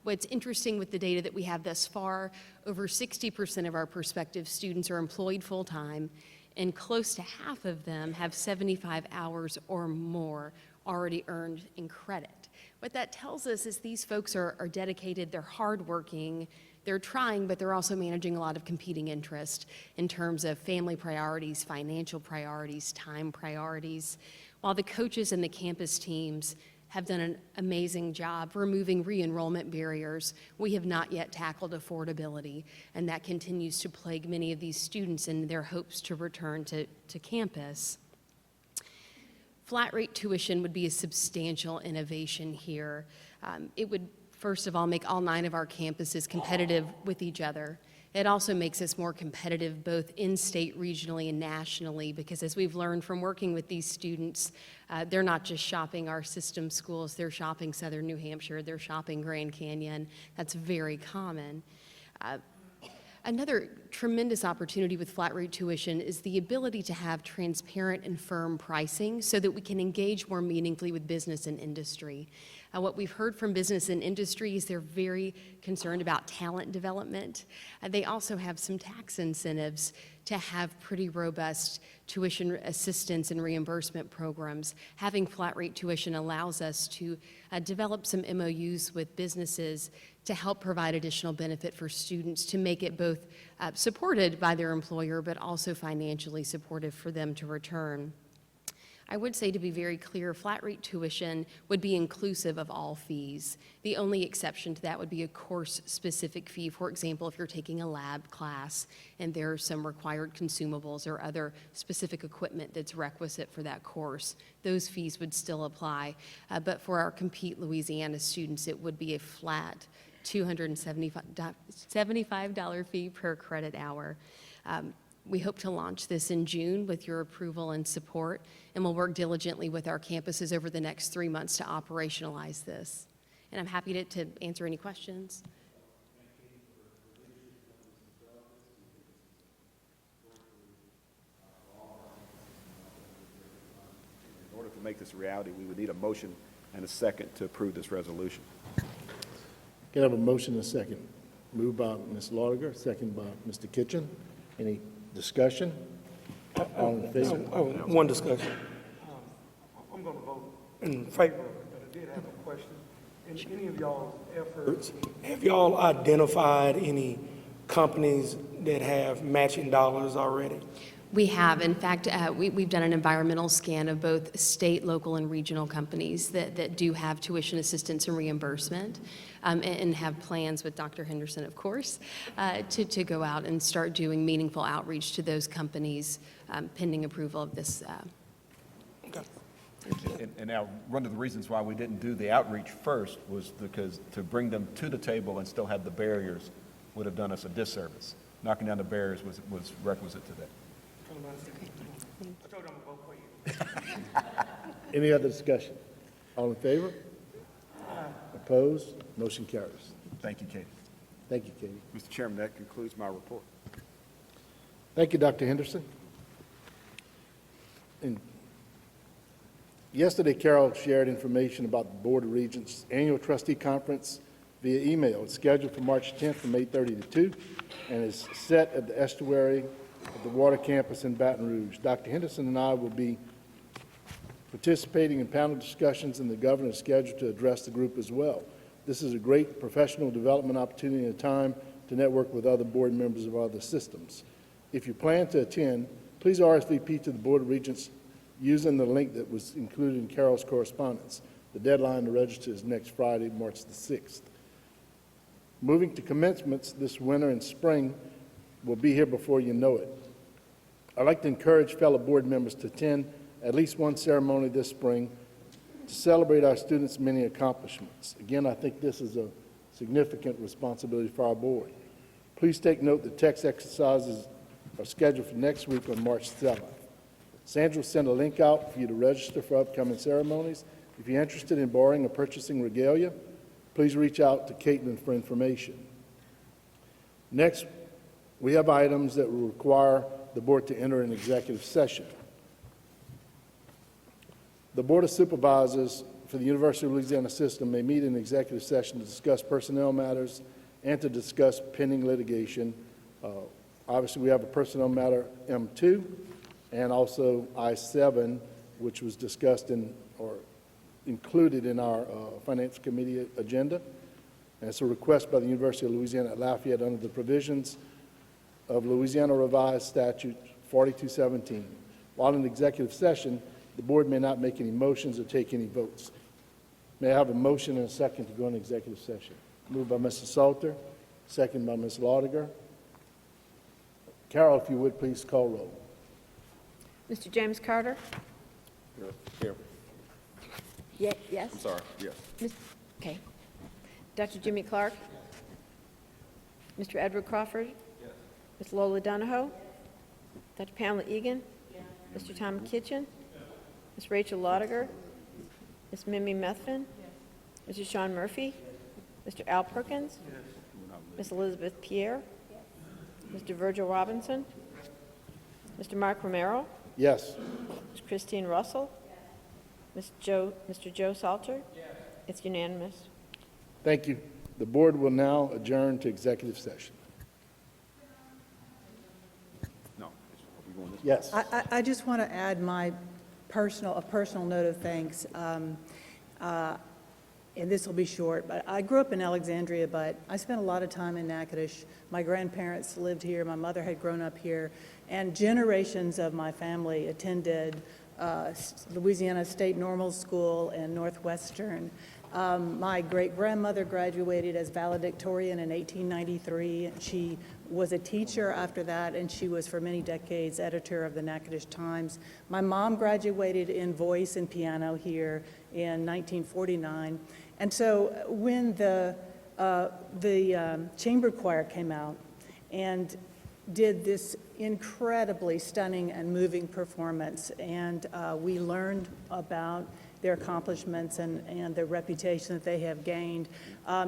What's interesting with the data that we have thus far, over 60% of our prospective students are employed full-time, and close to half of them have 75 hours or more already earned in credit. What that tells us is these folks are dedicated, they're hardworking, they're trying, but they're also managing a lot of competing interest in terms of family priorities, financial priorities, time priorities. While the coaches and the campus teams have done an amazing job removing re-enrollment barriers, we have not yet tackled affordability, and that continues to plague many of these students in their hopes to return to campus. Flat rate tuition would be a substantial innovation here. It would, first of all, make all 9 of our campuses competitive with each other. It also makes us more competitive both in-state, regionally, and nationally, because as we've learned from working with these students, they're not just shopping our system schools, they're shopping Southern New Hampshire, they're shopping Grand Canyon. That's very common. Another tremendous opportunity with flat rate tuition is the ability to have transparent and firm pricing so that we can engage more meaningfully with business and industry. What we've heard from business and industry is they're very concerned about talent development. They also have some tax incentives to have pretty robust tuition assistance and reimbursement programs. Having flat rate tuition allows us to develop some MOUs with businesses to help provide additional benefit for students to make it both supported by their employer but also financially supportive for them to return. I would say, to be very clear, flat rate tuition would be inclusive of all fees. The only exception to that would be a course-specific fee. For example, if you're taking a lab class and there are some required consumables or other specific equipment that's requisite for that course, those fees would still apply. But for our Compete Louisiana students, it would be a flat $275 fee per credit hour. We hope to launch this in June with your approval and support, and we'll work diligently with our campuses over the next 3 months to operationalize this. And I'm happy to answer any questions. In order to make this a reality, we would need a motion and a second to approve this resolution. Can I have a motion and a second? Moved by Ms. Laudiger, second by Mr. Kitchen. Any discussion? All in favor? One discussion. I'm going to vote in favor, but I did have a question. In any of y'all's efforts, have y'all identified any companies that have matching dollars already? We have. In fact, we've done an environmental scan of both state, local, and regional companies that do have tuition assistance and reimbursement, and have plans with Dr. Henderson, of course, to go out and start doing meaningful outreach to those companies pending approval of this. And now, one of the reasons why we didn't do the outreach first was because to bring them to the table and still have the barriers would have done us a disservice. Knocking down the barriers was requisite to that. I told you I'm going to vote for you. Any other discussion? All in favor? Opposed? Motion carries. Thank you, Katie. Thank you, Katie. Mr. Chairman, that concludes my report. Thank you, Dr. Henderson. And yesterday, Carol shared information about the Board of Regents' annual trustee conference via email. It's scheduled for March 10th from 8:30 to 2 and is set at the estuary of the Water Campus in Baton Rouge. Dr. Henderson and I will be participating in panel discussions, and the governor is scheduled to address the group as well. This is a great professional development opportunity and a time to network with other board members of other systems. If you plan to attend, please RSVP to the Board of Regents using the link that was included in Carol's correspondence. The deadline to register is next Friday, March the 6th. Moving to commencements this winter and spring will be here before you know it. I'd like to encourage fellow board members to attend at least one ceremony this spring to celebrate our students' many accomplishments. Again, I think this is a significant responsibility for our board. Please take note that text exercises are scheduled for next week on March 7th. Sandra will send a link out for you to register for upcoming ceremonies. If you're interested in borrowing or purchasing regalia, please reach out to Caitlin for information. Next, we have items that will require the board to enter an executive session. The Board of Supervisors for the University of Louisiana system may meet in executive session to discuss personnel matters and to discuss pending litigation. Obviously, we have a personnel matter M2 and also I-7, which was discussed in or included in our Finance Committee agenda. And it's a request by the University of Louisiana at Lafayette under the provisions of Louisiana Revised Statute 4217. While in executive session, the board may not make any motions or take any votes. May I have a motion and a second to go into executive session? Moved by Mr. Salter, second by Ms. Laudiger. Carol, if you would, please call roll. Mr. James Carter? Here. Yes? I'm sorry, yes. Okay. Dr. Jimmy Clark? Mr. Edward Crawford? Yes. Ms. Lola Donahoe? Dr. Pamela Egan? Mr. Tom Kitchen? Ms. Rachel Laudiger? Ms. Mimi Methvin? Mr. Sean Murphy? Mr. Al Perkins? Ms. Elizabeth Pierre? Mr. Virgil Robinson? Mr. Mark Romero? Yes. Ms. Christine Russell? Mr. Joe Salter? It's unanimous. Thank you. The board will now adjourn to executive session. No. Are we going this way? Yes. I just want to add my personal note of thanks. And this will be short, but I grew up in Alexandria, but I spent a lot of time in Natchitoches. My grandparents lived here, my mother had grown up here, and generations of my family attended Louisiana State Normal School and Northwestern. My great-grandmother graduated as valedictorian in 1893. She was a teacher after that, and she was for many decades editor of the Natchitoches Times. My mom graduated in voice and piano here in 1949. And so when the chamber choir came out and did this incredibly stunning and moving performance, and we learned about their accomplishments and the reputation that they have gained,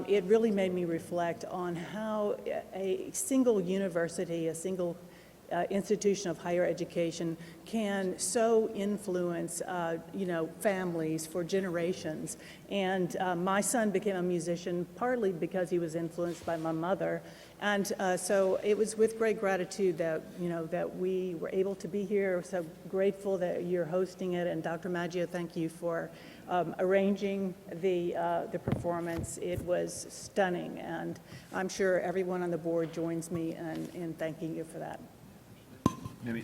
it really made me reflect on how a single university, a single institution of higher education can so influence, families for generations. And my son became a musician partly because he was influenced by my mother. And so it was with great gratitude that, that we were able to be here. So grateful that you're hosting it. And Dr. Maggio, thank you for arranging the performance. It was stunning. And I'm sure everyone on the board joins me in thanking you for that. Maybe.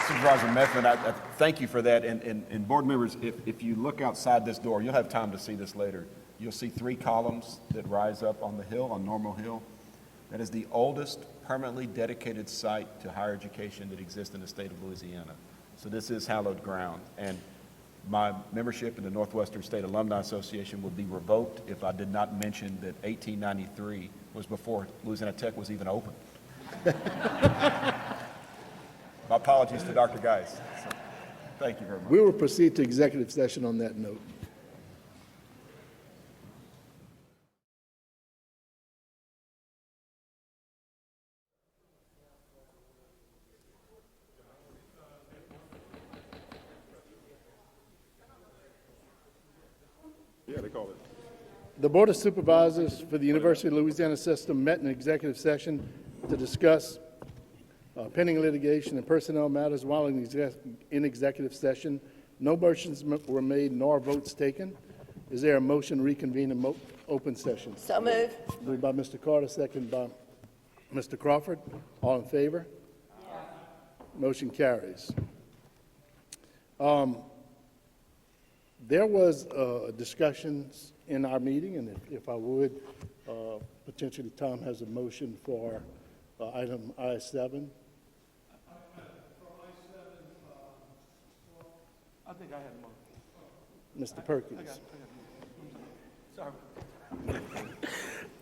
Supervisor Methvin, I thank you for that. And board members, if you look outside this door, you'll have time to see this later. You'll see 3 columns that rise up on the hill, on Normal Hill. That is the oldest permanently dedicated site to higher education that exists in the state of Louisiana. So this is hallowed ground. And my membership in the Northwestern State Alumni Association would be revoked if I did not mention that 1893 was before Louisiana Tech was even open. My apologies to Dr. Geis. So, thank you very much. We will proceed to executive session on that note. Yeah, they call it. The Board of Supervisors for the University of Louisiana System met in executive session to discuss pending litigation and personnel matters. While in executive session, no motions were made nor votes taken. Is there a motion to reconvene in open session? So moved. Moved by Mr. Carter, second by Mr. Crawford. All in favor? Motion carries. There was discussions in our meeting, and if I would, potentially Tom has a motion for item I-7. I think I had one. Mr. Perkins. Sorry.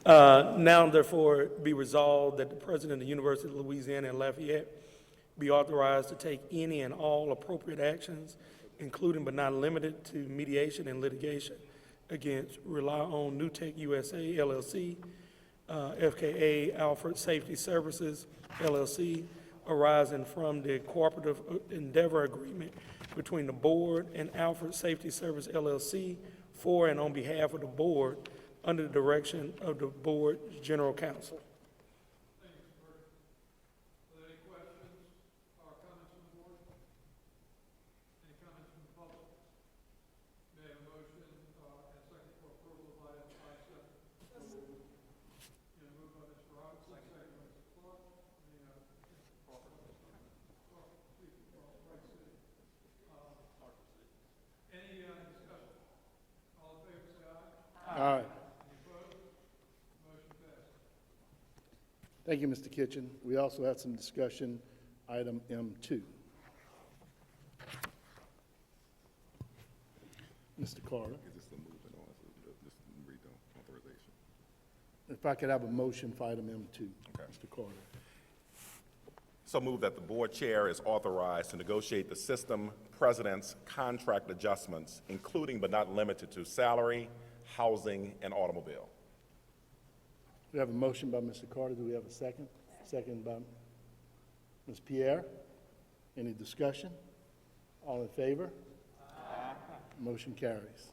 Now therefore be resolved that the president of the University of Louisiana in Lafayette be authorized to take any and all appropriate actions, including but not limited to mediation and litigation against Rely on New Tech USA, LLC, FKA Alfred Safety Services, LLC, arising from the cooperative endeavor agreement between the board and Alfred Safety Service, LLC, for and on behalf of the board, under the direction of the board's general counsel. Thank you, Mr. Kitchen. We also had some discussion, item M2. Mr. Carter. If I could have a motion for item M2. Okay. Mr. Carter. So move that the board chair is authorized to negotiate the system president's contract adjustments, including but not limited to salary, housing, and automobile. We have a motion by Mr. Carter. Do we have a second? Second by Ms. Pierre. Any discussion? All in favor? Motion carries.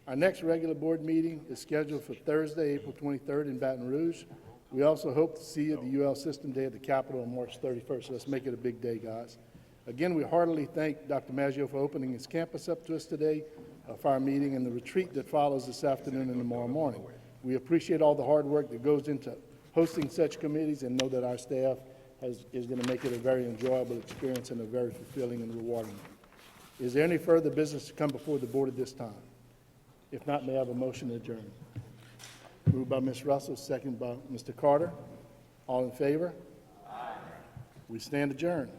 Our next regular board meeting is scheduled for Thursday, April 23rd in Baton Rouge. We also hope to see you at the UL System Day at the Capitol on March 31st. So let's make it a big day, guys. Again, we heartily thank Dr. Maggio for opening his campus up to us today for our meeting and the retreat that follows this afternoon and tomorrow morning. We appreciate all the hard work that goes into hosting such committees and know that our staff is going to make it a very enjoyable experience and a very fulfilling and rewarding one. Is there any further business to come before the board at this time? If not, may I have a motion to adjourn? Moved by Ms. Russell, second by Mr. Carter. All in favor? Aye. We stand adjourned.